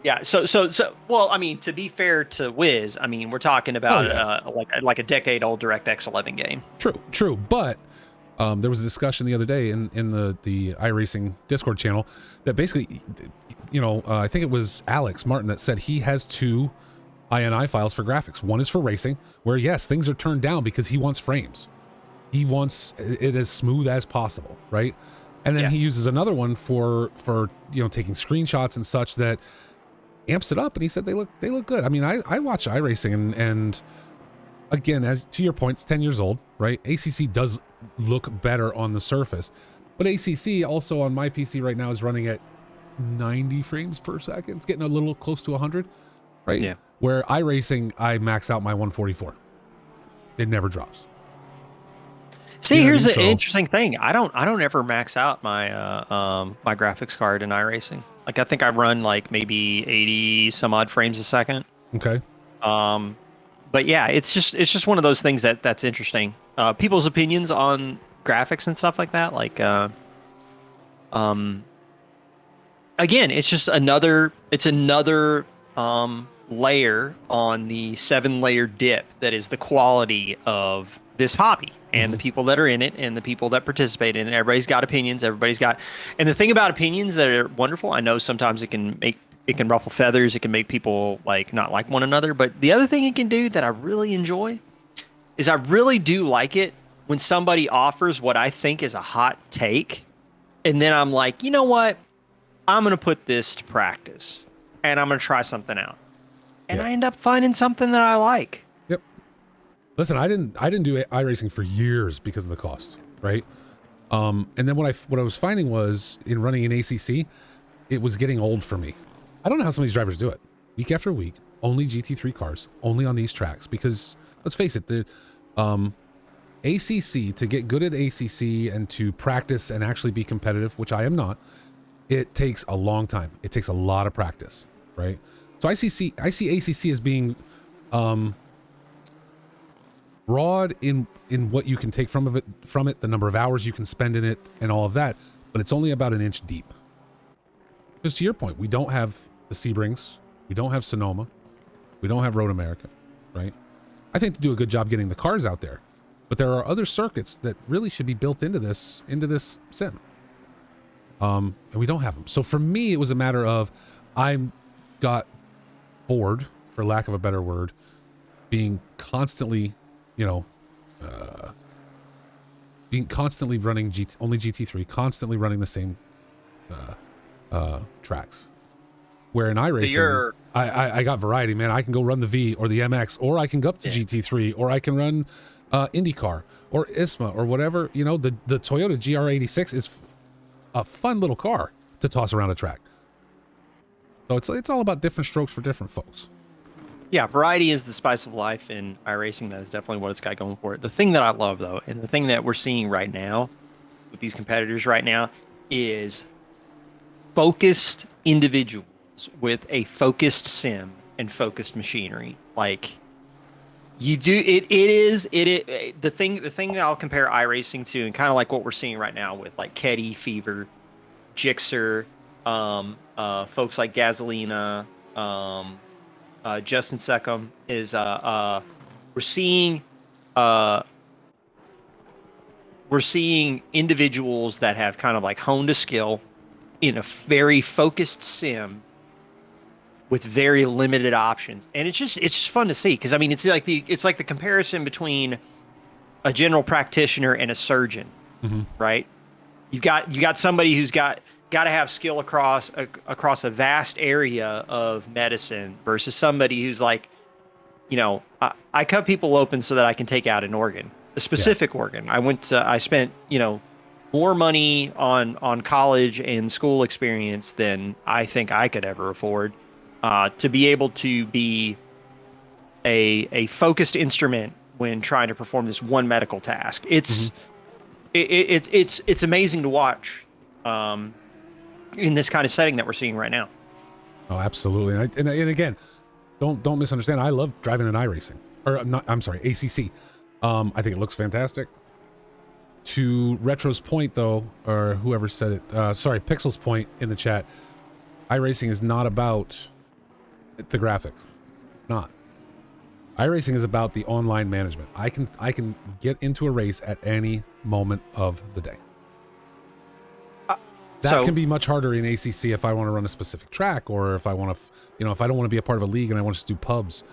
Yeah. So, well, I mean, to be fair to Wiz, I mean, we're talking about like a decade-old DirectX 11 game. True. But there was a discussion the other day in the iRacing Discord channel that basically, I think it was Alex Martin that said he has 2 INI files for graphics. One is for racing, where yes, things are turned down because he wants frames. He wants it as smooth as possible, right? And then he uses another one for taking screenshots and such that amps it up, and he said they look good. I mean, I watch iRacing and again, as to your point, it's 10 years old, right? ACC does look better on the surface, but ACC also on my PC right now is running at 90 frames per second. It's getting a little close to 100, right? Yeah. Where iRacing, I max out my 144. It never drops. See, here's an interesting thing. I don't ever max out my my graphics card in iRacing. Like, I think I run like maybe 80 some odd frames a second. Okay. But yeah, it's just one of those things that's interesting. People's opinions on graphics and stuff like that. Like, again, it's just another layer on the 7-layer dip that is the quality of this hobby and the people that are in it and the people that participate in it. Everybody's got opinions. And the thing about opinions that are wonderful, I know sometimes it can ruffle feathers. It can make people like not like one another. But the other thing it can do that I really enjoy is I really do like it when somebody offers what I think is a hot take. And then I'm like, you know what? I'm going to put this to practice and I'm going to try something out. And I end up finding something that I like. Yep. Listen, I didn't do iRacing for years because of the cost, right? And then what I was finding was in running an ACC, it was getting old for me. I don't know how some of these drivers do it. Week after week, only GT3 cars, only on these tracks. Because let's face it, the ACC, to get good at ACC and to practice and actually be competitive, which I am not, it takes a long time. It takes a lot of practice, right? So I see ACC as being broad in what you can take from it, the number of hours you can spend in it, and all of that. But it's only about an inch deep. Because to your point, we don't have the Sebrings, we don't have Sonoma, we don't have Road America, right? I think to do a good job getting the cars out there, but there are other circuits that really should be built into this sim, and we don't have them. So for me, it was a matter of I got bored, for lack of a better word, being constantly, running only GT3, constantly running the same tracks. Where in So iRacing, you're I got variety, man. I can go run the V or the MX, or I can go up to GT3, or I can run IndyCar or ISMA or whatever. You know, the Toyota GR86 is a fun little car to toss around a track. So it's all about different strokes for different folks. Yeah, variety is the spice of life in iRacing. That is definitely what it's got going for it. The thing that I love, though, and the thing that we're seeing right now with these competitors right now is focused individuals with a focused sim and focused machinery. Like you do the thing that I'll compare iRacing to, and kind of like what we're seeing right now with like Keddy, Fever, Gixxer, folks like Gasolina, Justin Seckham is we're seeing uh we're seeing individuals that have kind of like honed a skill in a very focused sim with very limited options, and it's just fun to see, because I mean it's like the comparison between a general practitioner and a surgeon, right? You got somebody who's got to have skill across a vast area of medicine versus somebody who's like, I cut people open so that I can take out an organ, a specific organ. I spent, more money on college and school experience than I think I could ever afford, to be able to be a focused instrument when trying to perform this one medical task. It's amazing to watch, in this kind of setting that we're seeing right now. Oh, absolutely. And again, don't misunderstand. I love driving an iRacing, or not. I'm sorry, ACC. I think it looks fantastic. To Retro's point, though, or whoever said it, sorry, Pixel's point in the chat, iRacing is not about the graphics. Not. iRacing is about the online management. I can get into a race at any moment of the day. That can be much harder in ACC if I want to run a specific track, or if I want to, if I don't want to be a part of a league and I want to just do pubs.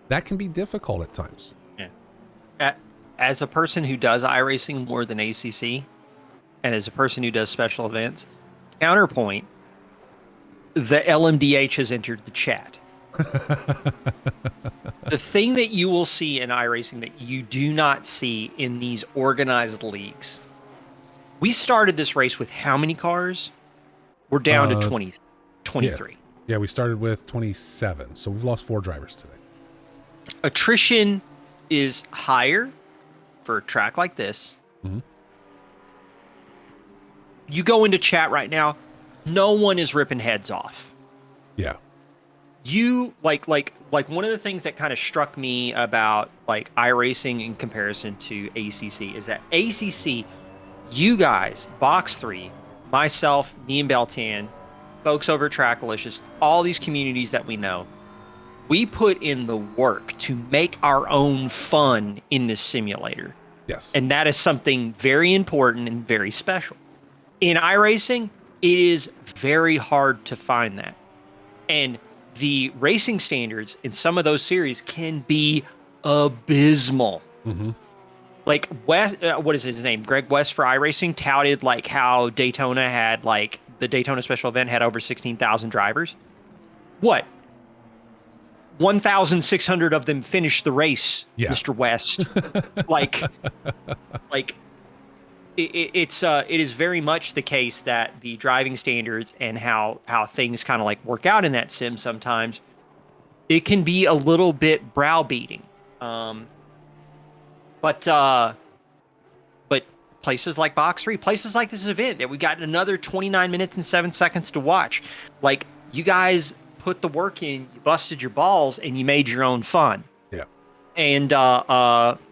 That can be difficult at times. Yeah. As a person who does iRacing more than ACC, and as a person who does special events, counterpoint, the LMDH has entered the chat. The thing that you will see in iRacing that you do not see in these organized leagues. We started this race with how many cars? We're down to 23. Yeah, we started with 27, so we've lost 4 drivers today. Attrition is higher for a track like this. You go into chat right now, no one is ripping heads off. Yeah. You like one of the things that kind of struck me about like iRacing in comparison to ACC is that ACC, you guys, Box3, myself, me and Beltan, folks over at Trackalicious, all these communities that we know, we put in the work to make our own fun in this simulator. Yes. And that is something very important and very special. In iRacing, it is very hard to find that. And the racing standards in some of those series can be abysmal. Like West, what is his name? Greg West for iRacing touted like how Daytona had like the Daytona special event had over 16,000 drivers. What? 1,600 of them finished the race, Mr. West. It is very much the case that the driving standards and how things kind of like work out in that sim sometimes, it can be a little bit browbeating. But places like Box3, places like this event that we got another 29 minutes and 7 seconds to watch, like you guys put the work in, you busted your balls, and you made your own fun. Yeah. And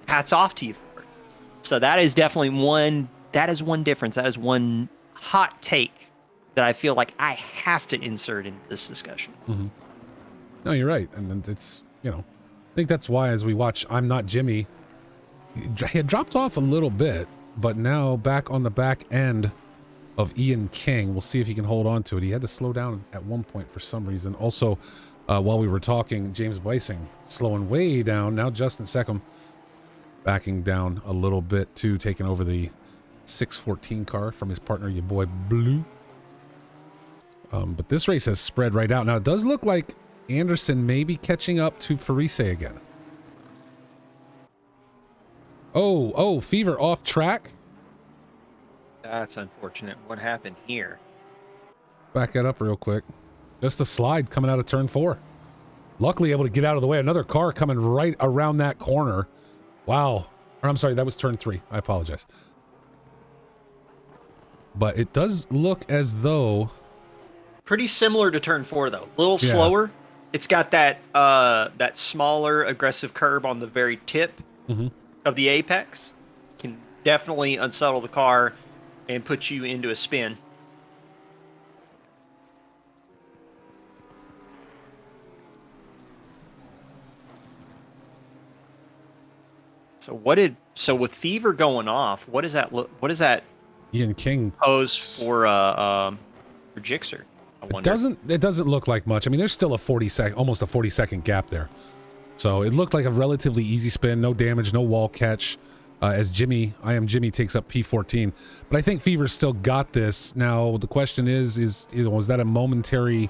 hats off to you for it. So that is definitely one difference. That is one hot take that I feel like I have to insert into this discussion. No, you're right. And it's, I think that's why as we watch I'm Not Jimmy, he had dropped off a little bit, but now back on the back end of Ian King. We'll see if he can hold on to it. He had to slow down at one point for some reason. Also, while we were talking, James Weissing slowing way down. Now Justin Seckham backing down a little bit too, taking over the 614 car from his partner, your boy Blue. But this race has spread right out. Now, it does look like Anderson may be catching up to Parise again. Oh, Fever off track. That's unfortunate. What happened here? Back it up real quick. Just a slide coming out of turn 4. Luckily able to get out of the way. Another car coming right around that corner. Wow. Or I'm sorry, that was turn 3. I apologize. But it does look as though... Pretty similar to turn 4, though. A little slower. It's got that that smaller, aggressive curb on the very tip of the apex. Can definitely unsettle the car and put you into a spin. So with Fever going off, what does that look? What does that Ian King pose for Gixxer? I wonder. It doesn't look like much. I mean, there's still almost a 40-second gap there. So it looked like a relatively easy spin, no damage, no wall catch. As I Am Jimmy takes up P14, but I think Fever's still got this. Now the question is was that a momentary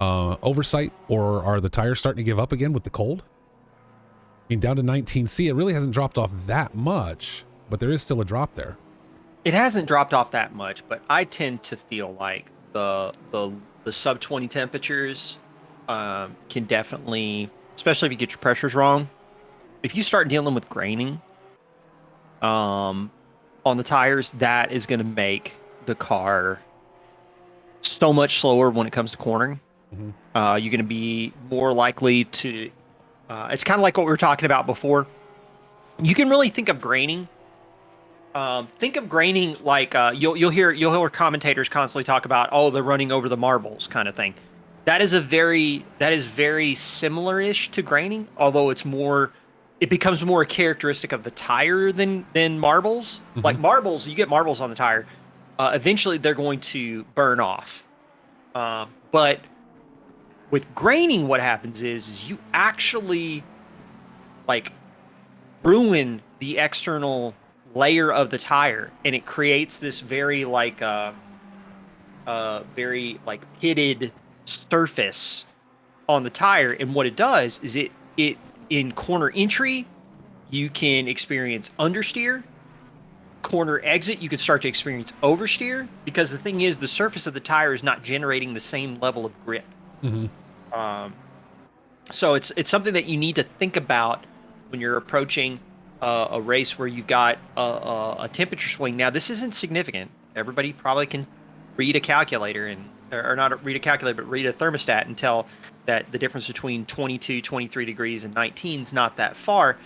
oversight, or are the tires starting to give up again with the cold? I mean, down to 19C, it really hasn't dropped off that much, but there is still a drop there. It hasn't dropped off that much, but I tend to feel like the sub 20 temperatures can definitely, especially if you get your pressures wrong, if you start dealing with graining on the tires, that is going to make the car so much slower when it comes to cornering. You're going to be more likely to it's kind of like what we were talking about before. You can really think of graining like you'll hear commentators constantly talk about, oh, they're running over the marbles kind of thing. That is very similar-ish to graining, although it becomes more a characteristic of the tire than marbles. Like marbles, you get marbles on the tire, eventually they're going to burn off. But with graining, what happens is you actually like ruin the external layer of the tire, and it creates this very pitted surface on the tire. And what it does is it in corner entry, you can experience understeer. Corner exit, you can start to experience oversteer, because the thing is, the surface of the tire is not generating the same level of grip. So it's something that you need to think about when you're approaching a race where you've got a temperature swing. Now, this isn't significant. Everybody probably can read a calculator or not read a calculator, but read a thermostat and tell that the difference between 22, 23 degrees and 19 is not that far.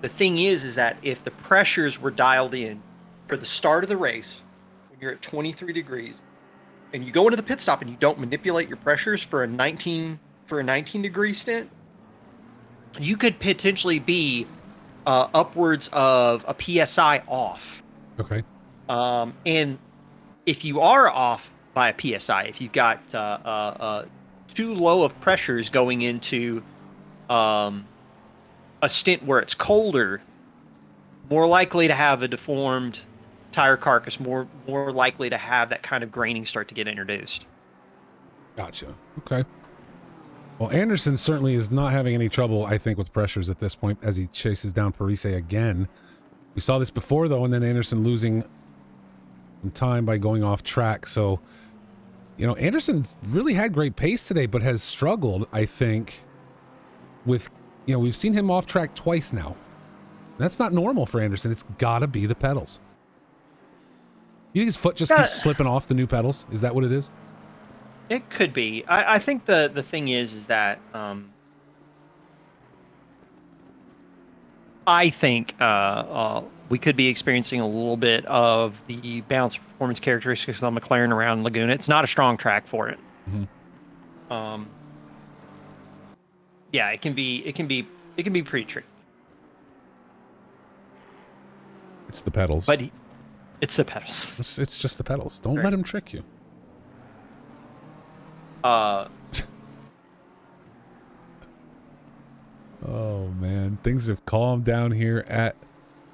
The thing is that if the pressures were dialed in for the start of the race, when you're at 23 degrees, and you go into the pit stop and you don't manipulate your pressures for a 19 degree stint, you could potentially be upwards of a PSI off. Okay. And if you are off by a PSI, if you've got too low of pressures going into a stint where it's colder, more likely to have a deformed tire carcass, more likely to have that kind of graining start to get introduced. Gotcha. Okay. Well, Anderson certainly is not having any trouble, I think, with pressures at this point as he chases down Parise again. We saw this before, though, and then Anderson losing some time by going off track. So, Anderson's really had great pace today, but has struggled, I think, with, we've seen him off track twice now. That's not normal for Anderson. It's got to be the pedals. You think his foot just keeps slipping off the new pedals? Is that what it is? It could be. I think the thing is that I think we could be experiencing a little bit of the balance performance characteristics of the McLaren around Laguna. It's not a strong track for it. Yeah, it can be pretty tricky. It's the pedals. But it's the pedals. It's just the pedals. Don't let him trick you. Oh man, things have calmed down here at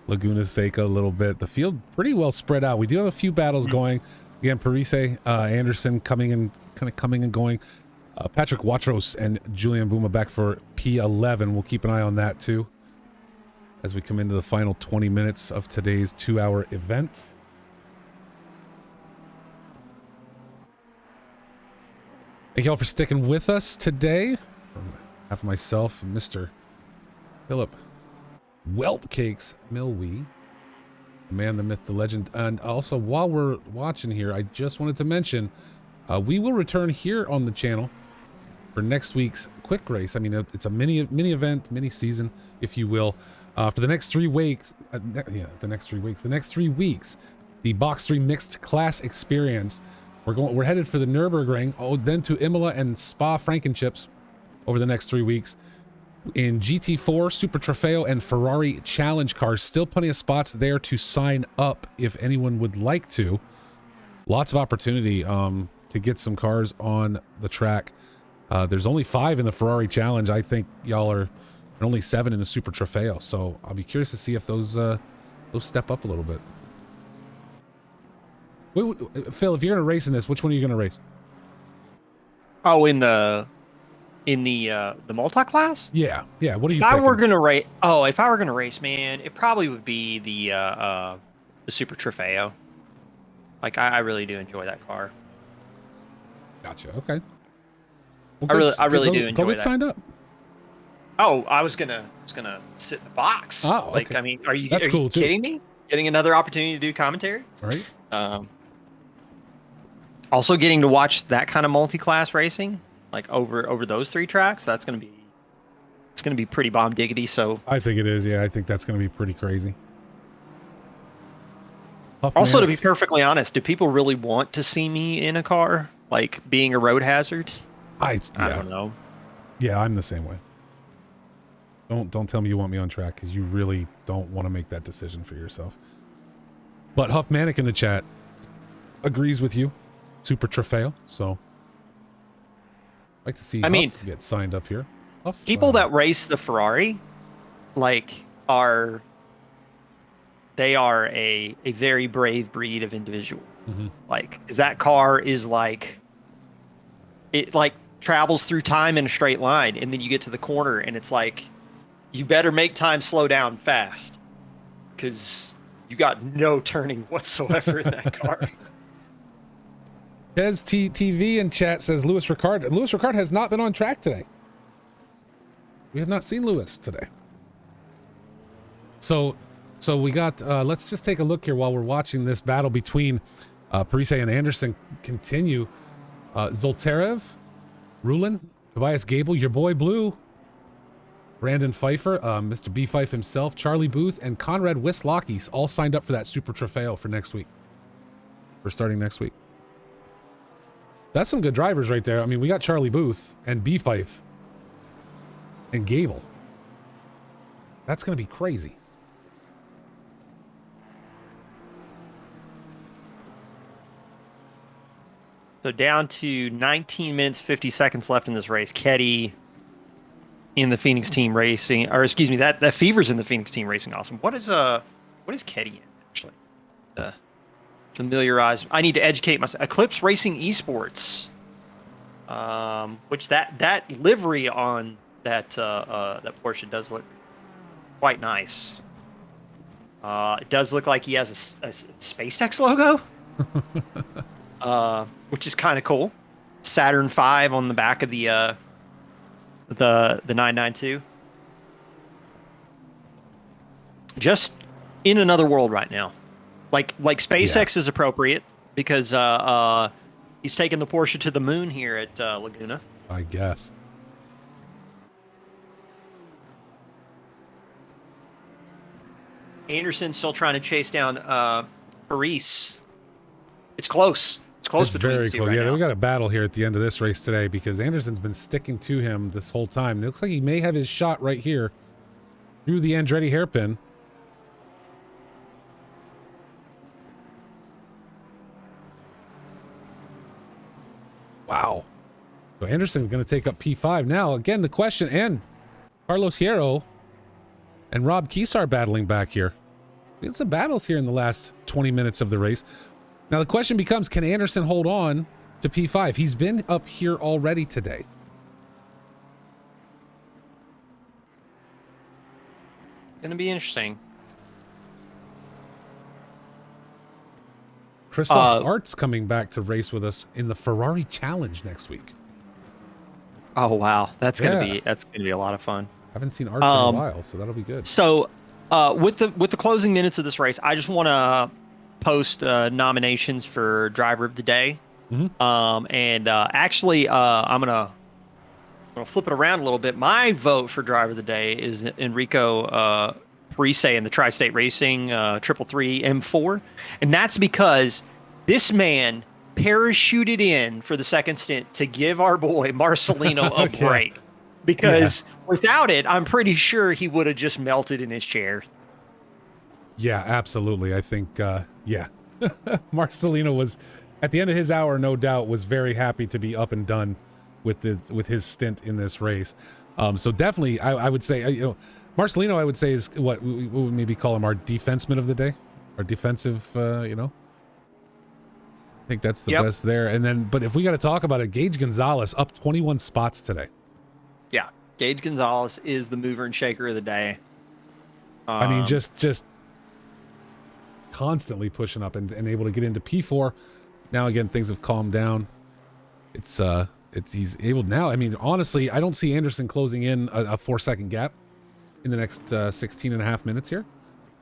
Laguna Seca a little bit. The field pretty well spread out. We do have a few battles going. Again, Parise, Anderson coming and going. Patrick Watros and Julian Buma back for P11. We'll keep an eye on that too as we come into the final 20 minutes of today's 2-hour event. Thank you all for sticking with us today. On behalf of myself and Mr. Philip Whelp Cakes Milwee, the man, the myth, the legend. And also, while we're watching here, I just wanted to mention we will return here on the channel for next week's quick race. I mean, it's a mini event, mini season, if you will, for the next 3 weeks. The next 3 weeks, the Box 3 Mixed Class Experience. We're headed for the Nürburgring, then to Imola and Spa Frankenchips over the next 3 weeks in GT4, Super Trofeo, and Ferrari Challenge cars. Still plenty of spots there to sign up if anyone would like to. Lots of opportunity to get some cars on the track. There's only 5 in the Ferrari Challenge. I think y'all are only 7 in the Super Trofeo. So I'll be curious to see if those step up a little bit. Phil, if you're gonna race in this, which one are you gonna race? Oh, in the multi-class? Yeah. What are you? If I were gonna race, man, it probably would be the Super Trofeo. Like I really do enjoy that car. Gotcha. Okay. Well, I really do enjoy go get that. signed up. Oh, I was gonna sit in the box. Oh, okay. Like, I mean, are you cool, kidding me? Getting another opportunity to do commentary? Right. Also getting to watch that kind of multi-class racing, like over those 3 tracks, it's gonna be pretty bomb diggity. So I think it is. Yeah, I think that's gonna be pretty crazy. Also, to be perfectly honest, do people really want to see me in a car, like being a road hazard? I don't know. Yeah, I'm the same way. Don't tell me you want me on track, because you really don't want to make that decision for yourself. But Huff Manic in the chat agrees with you. Super Trofeo. So I'd like to see Huff get signed up here. Huff, people that race the Ferrari, like, they are a very brave breed of individual. Mm-hmm. Like, 'cause that car is like, it like travels through time in a straight line, and then you get to the corner and it's like, you better make time slow down fast, because you got no turning whatsoever in that car. Des TV in chat says Lewis Ricard. Lewis Ricard has not been on track today. We have not seen Lewis today. So we got, let's just take a look here while we're watching this battle between Parise and Anderson continue. Zoltarev, Rulin, Tobias Gable, your boy Blue, Brandon Pfeiffer, Mr. B. Fife himself, Charlie Booth, and Conrad Wislocki all signed up for that Super Trofeo for next week. We're starting next week. That's some good drivers right there. I mean, we got Charlie Booth and B. Fife and Gable. That's going to be crazy. So down to 19 minutes, 50 seconds left in this race. Ketty in the Phoenix Team Racing, or excuse me, that Fever's in the Phoenix Team Racing. Awesome. What is Ketty in, actually? Familiarize. I need to educate myself. Eclipse Racing Esports. Which that livery on that Porsche does look quite nice. It does look like he has a SpaceX logo. Which is kind of cool. Saturn V on the back of the 992. Just in another world right now. Like SpaceX is appropriate because he's taking the Porsche to the moon here at Laguna. I guess. Anderson's still trying to chase down Parise. It's close. It's close between very the two close. right Yeah, now. we got a battle here at the end of this race today because Anderson's been sticking to him this whole time. It looks like he may have his shot right here through the Andretti hairpin. Wow. So Anderson going to take up P5 now. Again, the question, and Carlos Hierro and Rob Keesar battling back here. We had some battles here in the last 20 minutes of the race. Now the question becomes, can Anderson hold on to P5? He's been up here already today. Gonna be interesting. Christoph Art's coming back to race with us in the Ferrari Challenge next week. Oh wow, that's gonna be a lot of fun. Haven't seen Arts in a while, so that'll be good. So, with the closing minutes of this race, I just want to post nominations for driver of the day. Actually, I'm gonna flip it around a little bit. My vote for driver of the day is Enrico Parise in the Tri-State Racing 333 M4, and that's because this man parachuted in for the second stint to give our boy Marcelino a break. Because without it, I'm pretty sure he would have just melted in his chair. Yeah, absolutely. I think, Marcelino was, at the end of his hour, no doubt, was very happy to be up and done with his stint in this race. So definitely, I would say, Marcelino, I would say, is what we would maybe call him our defenseman of the day, our defensive, I think that's the best there. And then, but if we got to talk about it, Gage Gonzalez up 21 spots today. Yeah, Gage Gonzalez is the mover and shaker of the day. I mean, just constantly pushing up and able to get into P4. Now again, things have calmed down. It's he's able now. I mean, honestly, I don't see Anderson closing in a 4-second gap in the next 16 and a half minutes here.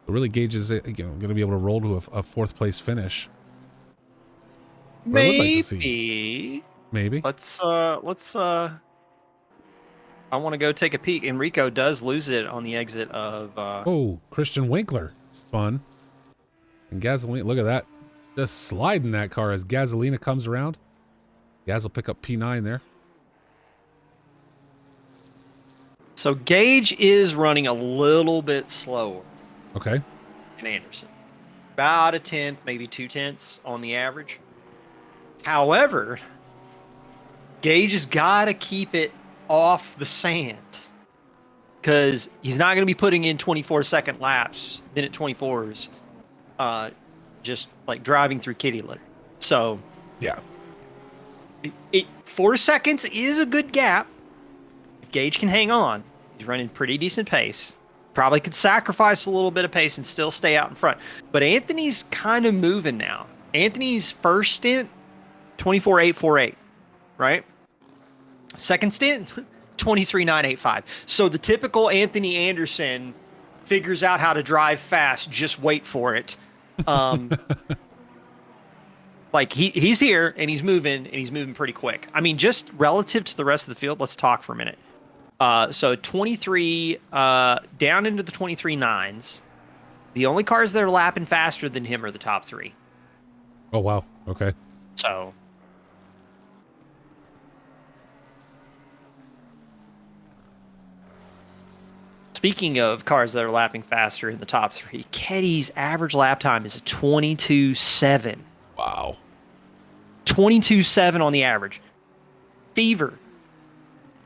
But really, Gage is going to be able to roll to a 4th place finish. Maybe. Let's I want to go take a peek. Enrico does lose it on the exit of Christian Winkler spun. And Gasolina, look at that. Just sliding that car as Gasolina comes around. Gaz will pick up P9 there. So Gage is running a little bit slower. Okay. Than Anderson. About a 10th, maybe 2/10 on the average. However, Gage has got to keep it off the sand because he's not going to be putting in 24-second laps, minute 24s, just like driving through kitty litter. So, yeah, 4 seconds is a good gap. If Gage can hang on, he's running pretty decent pace. Probably could sacrifice a little bit of pace and still stay out in front. But Anthony's kind of moving now. Anthony's first stint, 24.848, right? Second stint, 23.985. So the typical Anthony Anderson figures out how to drive fast. Just wait for it. Like he's here and he's moving pretty quick. I mean, just relative to the rest of the field, let's talk for a minute. So 23 down into the 23.9s. The only cars that are lapping faster than him are the top 3. Oh wow. Okay. So speaking of cars that are lapping faster in the top 3, Ketty's average lap time is a 22.7. Wow. 22.7 on the average. Fever,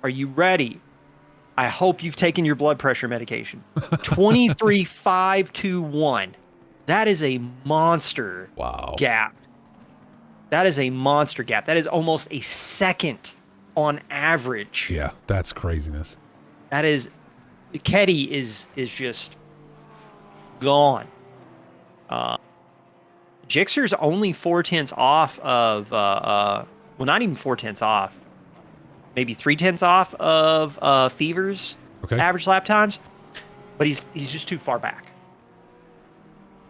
are you ready? I hope you've taken your blood pressure medication. 23.521. That is a monster gap. That is a monster gap. That is almost a second on average. Yeah, that's craziness. That is... Ketty is just gone. Gixxer's only 4/10 off of well, not even 4/10 off, maybe 3/10 off of Fever's average lap times, but he's just too far back.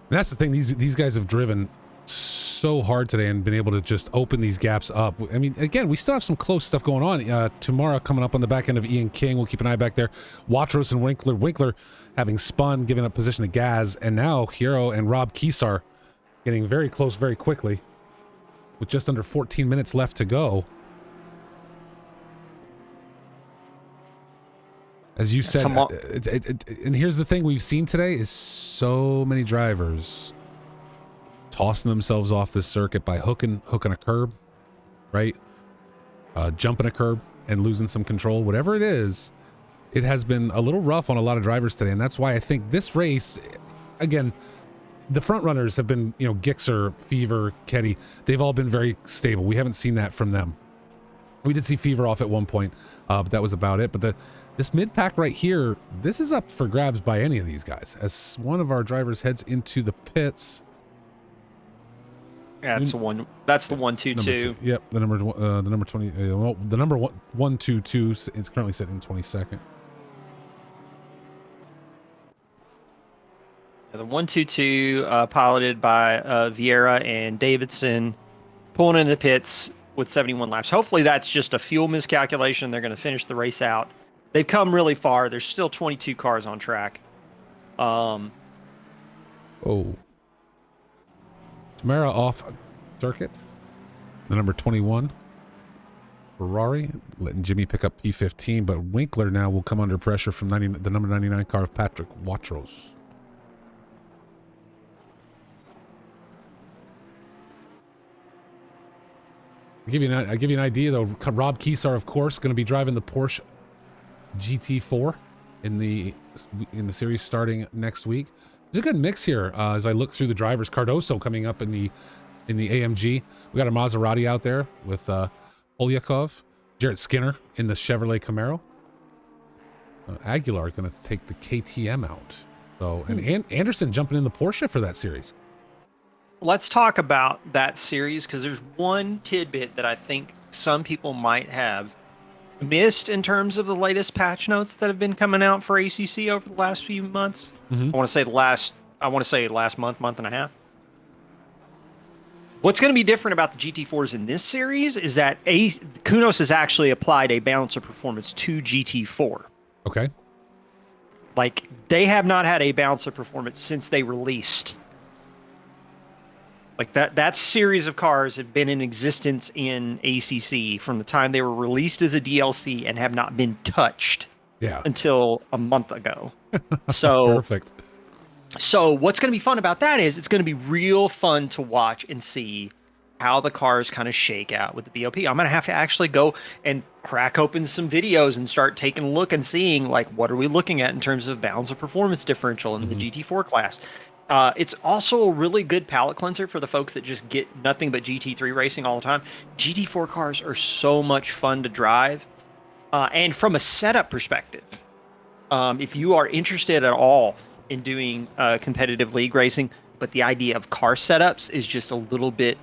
And that's the thing. These guys have driven so hard today and been able to just open these gaps up. I mean, again, we still have some close stuff going on. Tomorrow coming up on the back end of Ian King. We'll keep an eye back there. Watros and Winkler having spun, giving up position to Gaz, and now Hero and Rob Kesar getting very close very quickly with just under 14 minutes left to go. As you said, and here's the thing we've seen today is so many drivers tossing themselves off this circuit by hooking a curb, right? Jumping a curb and losing some control. Whatever it is, it has been a little rough on a lot of drivers today, and that's why I think this race, again, the front runners have been, Gixxer, Fever, Ketty. They've all been very stable. We haven't seen that from them. We did see Fever off at one point, but that was about it. But this mid pack right here, this is up for grabs by any of these guys. As one of our drivers heads into the pits. Yeah, that's the one. That's the 122. Yep, the number 20. The number 122 is currently sitting 22nd. The 122 piloted by Vieira and Davidson, pulling in the pits with 71 laps. Hopefully that's just a fuel miscalculation. They're going to finish the race out. They've come really far. There's still 22 cars on track. Oh. Tamara off circuit. The number 21. Ferrari letting Jimmy pick up P15, but Winkler now will come under pressure from the number 99 car of Patrick Watros. I'll give you an idea though. Rob Keesar, of course, going to be driving the Porsche GT4 in the series starting next week. There's a good mix here as I look through the drivers. Cardoso coming up in the AMG. We got a Maserati out there with Polyakov. Jarrett Skinner in the Chevrolet Camaro. Aguilar going to take the KTM out. So and Anderson jumping in the Porsche for that series. Let's talk about that series because there's one tidbit that I think some people might have missed in terms of the latest patch notes that have been coming out for ACC over the last few months. I want to say last month and a half. What's going to be different about the GT4s in this series is that Kunos has actually applied a balance of performance to GT4. Okay. Like they have not had a balance of performance since they released. Like that series of cars have been in existence in ACC from the time they were released as a DLC and have not been touched until a month ago. So perfect. So what's going to be fun about that is it's going to be real fun to watch and see how the cars kind of shake out with the BOP. I'm going to have to actually go and crack open some videos and start taking a look and seeing like what are we looking at in terms of balance of performance differential in the GT4 class. It's also a really good palate cleanser for the folks that just get nothing but GT3 racing all the time. GT4 cars are so much fun to drive. And from a setup perspective, if you are interested at all in doing competitive league racing, but the idea of car setups is just a little bit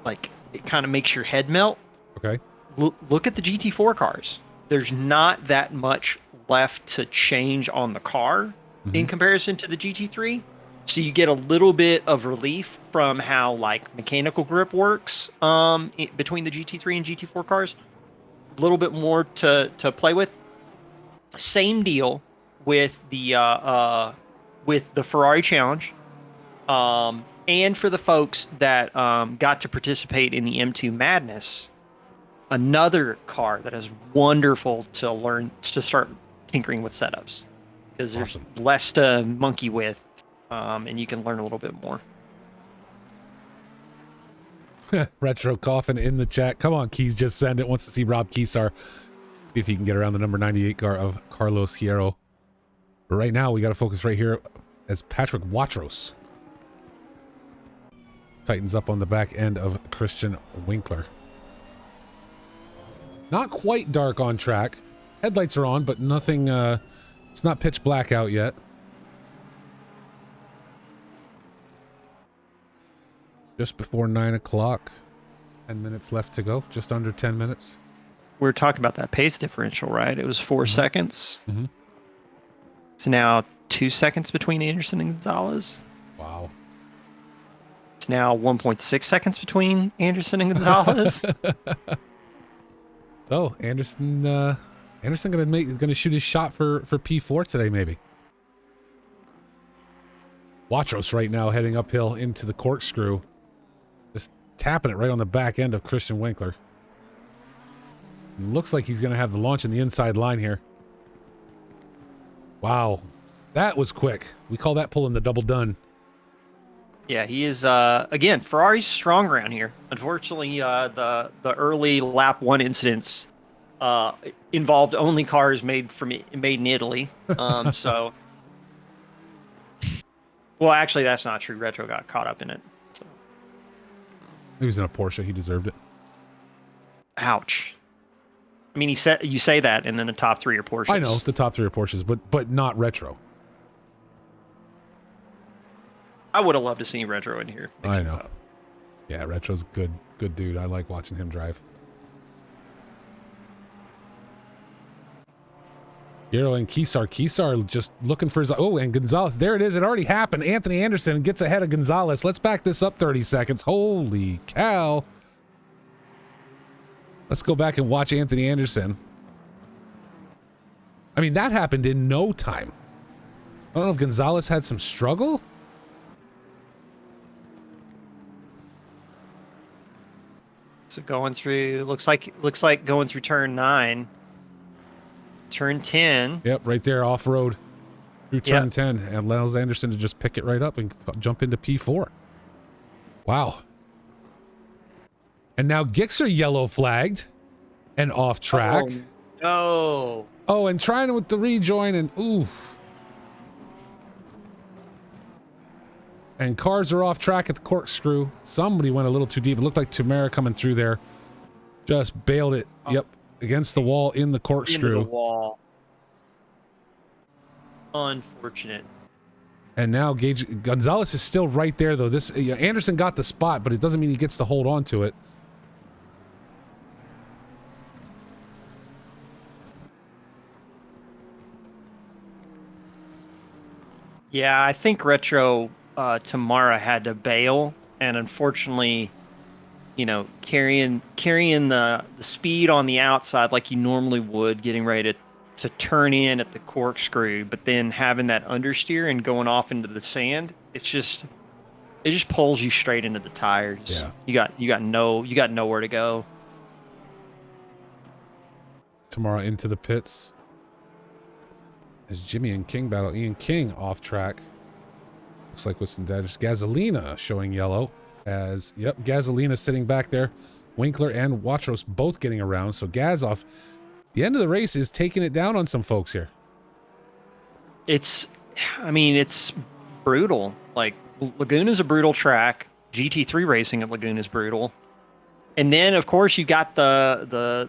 like it kind of makes your head melt. Okay. Look at the GT4 cars. There's not that much left to change on the car in comparison to the GT3. So you get a little bit of relief from how like mechanical grip works between the GT3 and GT4 cars. A little bit more to play with. Same deal with the Ferrari Challenge. And for the folks that got to participate in the M2 Madness, another car that is wonderful to learn to start tinkering with setups because there's less to monkey with. And you can learn a little bit more. Retro Coffin in the chat. Come on, Keys, just send it. Wants to see Rob Keesar. See if he can get around the number 98 car of Carlos Hierro. But right now, we got to focus right here as Patrick Watros tightens up on the back end of Christian Winkler. Not quite dark on track. Headlights are on, but nothing, it's not pitch black out yet. Just before 9 o'clock. 10 minutes left to go. Just under 10 minutes. We were talking about that pace differential, right? It was 4 seconds. It's now 2 seconds between Anderson and Gonzalez. Wow. It's now 1.6 seconds between Anderson and Gonzalez. Oh, Anderson gonna shoot his shot for P4 today, maybe. Watros right now heading uphill into the corkscrew. Just tapping it right on the back end of Christian Winkler. Looks like he's going to have the launch in the inside line here. Wow. That was quick. We call that pulling the double done. Yeah, he is, again, Ferrari's strong around here. Unfortunately, the early lap 1 incidents involved only cars made in Italy. So Well, actually, that's not true. Retro got caught up in it. So. He was in a Porsche. He deserved it. Ouch. I mean, you say that, and then the top 3 are Porsches. I know the top 3 are Porsches, but not Retro. I would have loved to see Retro in here. I know. Yeah, Retro's good dude. I like watching him drive. Hero and Kesar just looking for his... Oh, and Gonzalez. There it is. It already happened. Anthony Anderson gets ahead of Gonzalez. Let's back this up 30 seconds. Holy cow. Let's go back and watch Anthony Anderson. I mean, that happened in no time. I don't know if Gonzalez had some struggle. So going through... Looks like going through turn 9. Turn 10. Yep, right there, off-road through turn 10. And allows Anderson to just pick it right up and jump into P4. Wow. And now Gixxer yellow flagged and off track. Oh, no. Oh, and trying with the rejoin and ooh. And cars are off track at the corkscrew. Somebody went a little too deep. It looked like Tamara coming through there. Just bailed it. Oh. Yep. Against the wall in the corkscrew. Into the wall. Unfortunate. And now Gonzalez is still right there, though. Anderson got the spot, but it doesn't mean he gets to hold on to it. Yeah, I think Retro Tamara had to bail, and unfortunately, carrying the speed on the outside like you normally would, getting ready to turn in at the corkscrew, but then having that understeer and going off into the sand, it just pulls you straight into the tires. Yeah. You got nowhere to go. Tamara into the pits. As Jimmy and King battle. Ian King off track. Looks like with some damage. Gasolina showing yellow. As, yep, Gasolina sitting back there. Winkler and Watros both getting around. So Gaz off. The end of the race is taking it down on some folks here. It's brutal. Like, Laguna's a brutal track. GT3 racing at Laguna is brutal. And then, of course, you got the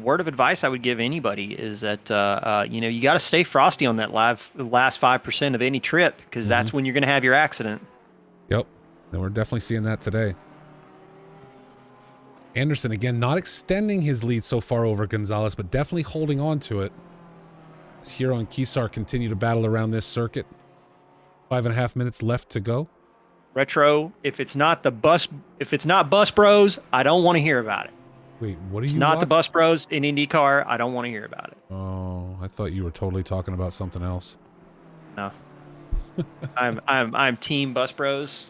word of advice I would give anybody is that, you got to stay frosty on that last 5% of any trip, because that's when you're going to have your accident. Yep. And we're definitely seeing that today. Anderson, again, not extending his lead so far over Gonzalez, but definitely holding on to it. As Hero and Kesar continue to battle around this circuit. 5.5 minutes left to go. Retro, if it's not Bus Bros, I don't want to hear about it. Wait, what are you? It's not the Bus Bros in IndyCar. I don't want to hear about it. Oh, I thought you were totally talking about something else. No, I'm Team Bus Bros.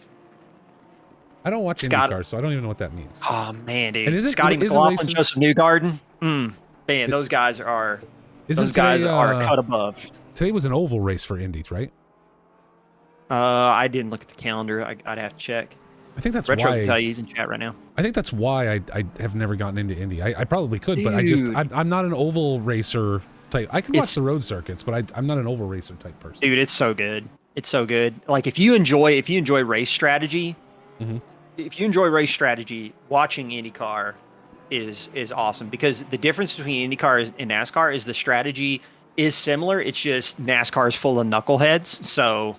I don't watch IndyCar, so I don't even know what that means. Oh man, dude! And is it, Scotty McLaughlin, Joseph Newgarden. Man, those guys are cut above. Today was an oval race for Indies, right? I didn't look at the calendar. I'd have to check. I think that's Retro why. Can tell you he's in chat right now. I think that's why I have never gotten into Indy. I probably could, but I'm not an oval racer type. I can watch the road circuits, but I'm not an oval racer type person. Dude, it's so good. It's so good. Like if you enjoy race strategy, watching IndyCar is awesome, because the difference between IndyCar and NASCAR is the strategy is similar. It's just NASCAR is full of knuckleheads, so.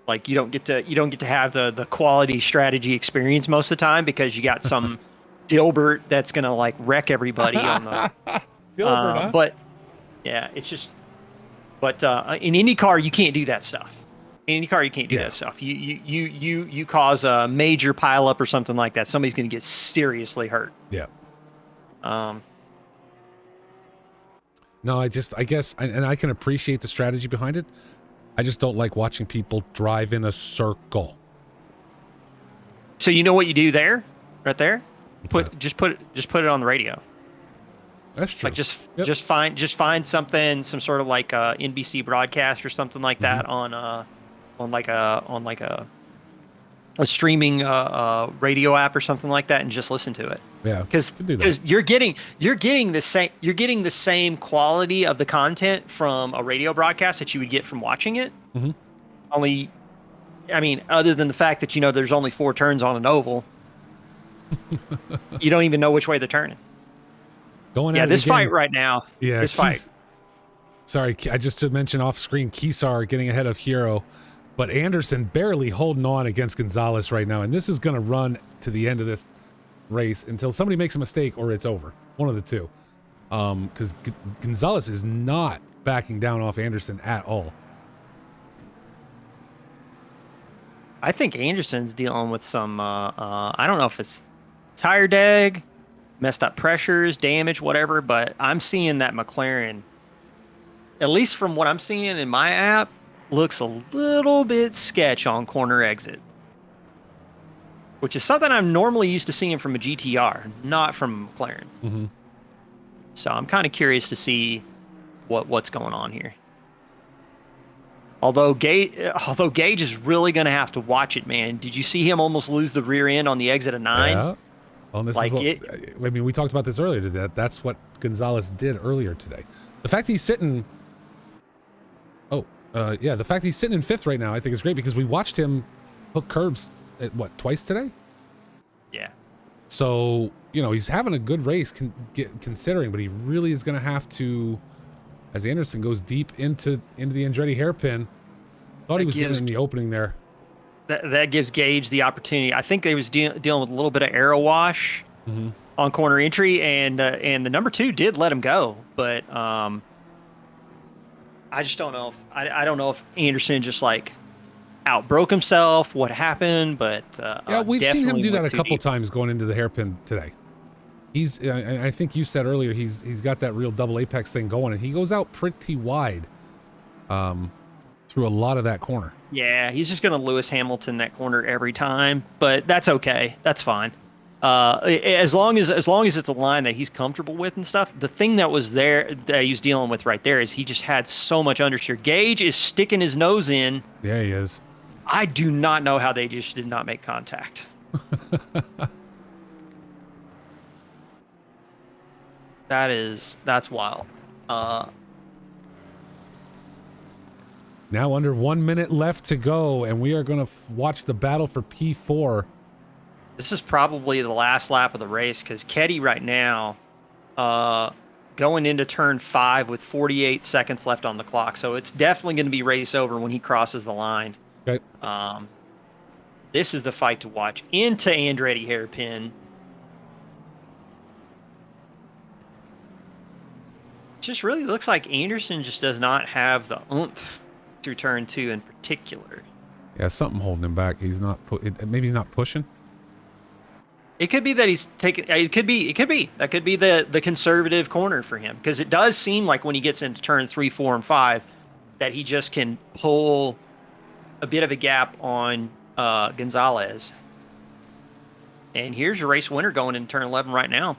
Like you don't get to have the quality strategy experience most of the time, because you got some Dilbert that's gonna like wreck everybody on the Dilbert, huh? But yeah, it's just in IndyCar you can't do that stuff. In IndyCar you can't do that stuff. You cause a major pileup or something like that, somebody's gonna get seriously hurt. Yeah. No, I guess I can appreciate the strategy behind it. I just don't like watching people drive in a circle. So you know what you do there, right there? Just put it on the radio. That's true. Like just find something, some sort of like NBC broadcast or something like that on a streaming radio app or something like that, and just listen to it. Yeah, because you're getting the same quality of the content from a radio broadcast that you would get from watching it. Only I mean, other than the fact that, there's only 4 turns on an oval, you don't even know which way they're turning. Going Yeah, at it this again. fight right now, Yeah, this fight. Sorry, I just to mention off screen, Kesar getting ahead of Hero, but Anderson barely holding on against Gonzalez right now, and this is going to run to the end of this race until somebody makes a mistake or it's over. One of the two. Because Gonzalez is not backing down off Anderson at all. I think Anderson's dealing with some, I don't know if it's tire deg, messed up pressures, damage, whatever, but I'm seeing that McLaren, at least from what I'm seeing in my app, looks a little bit sketch on corner exit, which is something I'm normally used to seeing from a GTR, not from a McLaren. Mm-hmm. So I'm kind of curious to see what's going on here. Although Gage is really going to have to watch it, man. Did you see him almost lose the rear end on the exit of 9? Yeah. Well, this Like is what, it. I mean, we talked about this earlier today. That's what Gonzalez did earlier today. The fact he's sitting... yeah, the fact he's sitting in 5th right now, I think is great because we watched him hook curbs twice today? Yeah. So, he's having a good race considering, but he really is going to have to, as Anderson goes deep into the Andretti hairpin. Thought he was getting in the opening there. That gives Gage the opportunity. I think they was dealing with a little bit of aero wash on corner entry, and the number 2 did let him go, but I just don't know if I don't know if Anderson just like outbroke himself, what happened, but yeah, we've seen him do that a couple times going into the hairpin today. He's I think you said earlier he's got that real double apex thing going, and he goes out pretty wide through a lot of that corner. Yeah, he's just going to Lewis Hamilton that corner every time, but that's okay. That's fine. As long as it's a line that he's comfortable with and stuff. The thing that was there that he was dealing with right there is he just had so much understeer. Gage is sticking his nose in. Yeah, he is. I do not know how they just did not make contact. That's wild. Now under 1 minute left to go, and we are going to watch the battle for P4. This is probably the last lap of the race because Ketty right now going into turn 5 with 48 seconds left on the clock. So it's definitely going to be race over when he crosses the line. Okay. This is the fight to watch. Into Andretti hairpin. Just really looks like Anderson just does not have the oomph through turn 2 in particular. Yeah, something holding him back. He's not maybe he's not pushing. It could be that he's taking. It could be that could be the conservative corner for him, because it does seem like when he gets into turn 3, 4, and 5, that he just can pull a bit of a gap on Gonzalez. And here's your race winner going into turn 11 right now.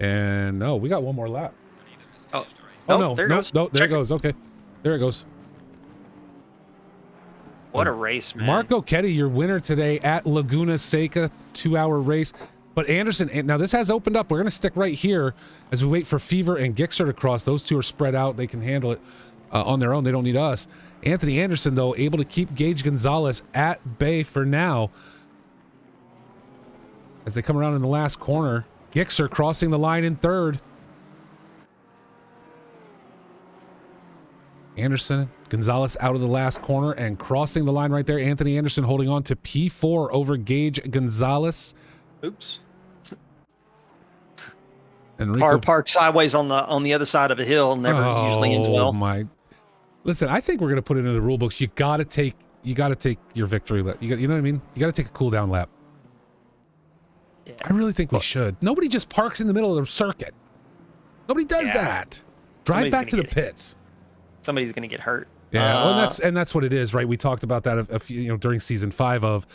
And no, we got one more lap. Oh no, there it goes. No, there it goes. Okay, there it goes. What a race, man. Marco Ketty, your winner today at Laguna Seca, 2-hour race. But Anderson, now this has opened up. We're going to stick right here as we wait for Fever and Gixxer to cross. Those two are spread out. They can handle it on their own. They don't need us. Anthony Anderson, though, able to keep Gage Gonzalez at bay for now. As they come around in the last corner, Gixxer crossing the line in 3rd. Anderson, Gonzalez out of the last corner and crossing the line right there. Anthony Anderson holding on to P4 over Gage Gonzalez. Oops. Enrico, Car parked sideways on the other side of a hill never usually ends well. Listen, I think we're gonna put it into the rule books. You gotta take your victory lap. You know what I mean? You gotta take a cool down lap. Yeah. I really think we should. Nobody just parks in the middle of the circuit. Nobody does that. Drive back to the pits. Somebody's gonna get hurt. Yeah, well, and that's what it is, right? We talked about that a few, during season 5 of,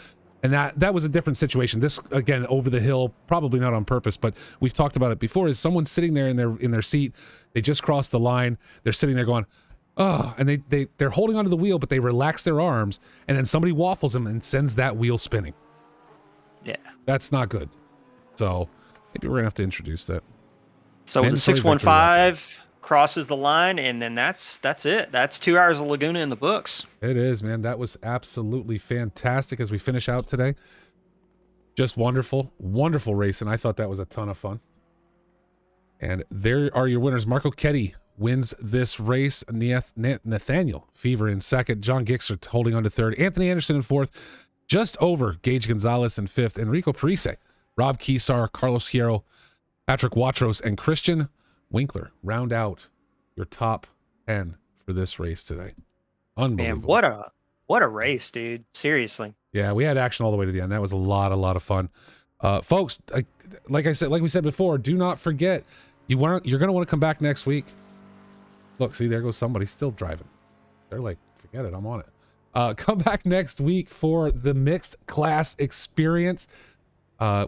and that was a different situation. This again over the hill, probably not on purpose, but we've talked about it before. Is someone sitting there in their seat? They just crossed the line. They're sitting there going, oh, and they're holding onto the wheel, but they relax their arms, and then somebody waffles them and sends that wheel spinning. Yeah, that's not good. So maybe we're gonna have to introduce that. So the Mandatory victory lap. 615 crosses the line, and then that's it. That's 2 hours of Laguna in the books. It is, man. That was absolutely fantastic as we finish out today. Just wonderful, wonderful racing. I thought that was a ton of fun. And there are your winners. Marco Ketty wins this race. Nathaniel Fever in second. John Gixer holding on to third. Anthony Anderson in fourth. Just over Gage Gonzalez in fifth. Enrico Parise, Rob Kesar, Carlos Hierro, Patrick Watros, and Christian Winkler round out your top 10 for this race today. Unbelievable. Man, what a race, dude. Seriously. Yeah, we had action all the way to the end. That was a lot of fun. Folks, like we said before, do not forget, you're going to want to come back next week. Look, see, there goes somebody still driving. They're like, forget it, I'm on it. Come back next week for the mixed class experience.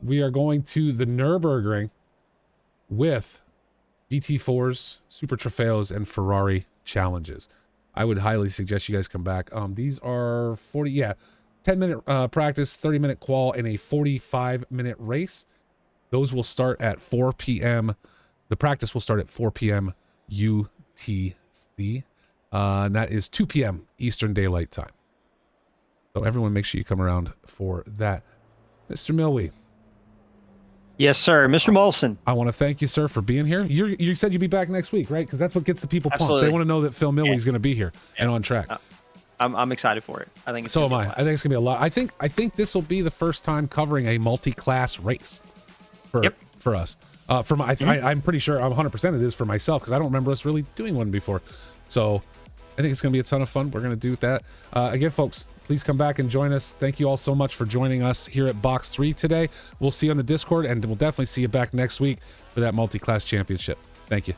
We are going to the Nürburgring with GT4s, Super Trofeos, and Ferrari challenges. I would highly suggest you guys come back. These are 10-minute practice, 30-minute qual, and a 45-minute race. Those will start at 4 p.m. The practice will start at 4 p.m. UTC, and that is 2 p.m. Eastern Daylight Time. So everyone, make sure you come around for that. Mr. Milwee. Yes, sir. Mr. Molson. I want to thank you, sir, for being here. You said you'd be back next week, right? Because that's what gets the people pumped. Absolutely. They want to know that Phil Milwee is going to be here and on track. I'm excited for it. I think it's so am I. I think it's gonna be a lot. I think this will be the first time covering a multi-class race for us. I'm pretty sure 100% it is for myself because I don't remember us really doing one before. So I think it's gonna be a ton of fun. We're gonna do that again, folks. Please come back and join us. Thank you all so much for joining us here at Box 3 today. We'll see you on the Discord, and we'll definitely see you back next week for that multi-class championship. Thank you.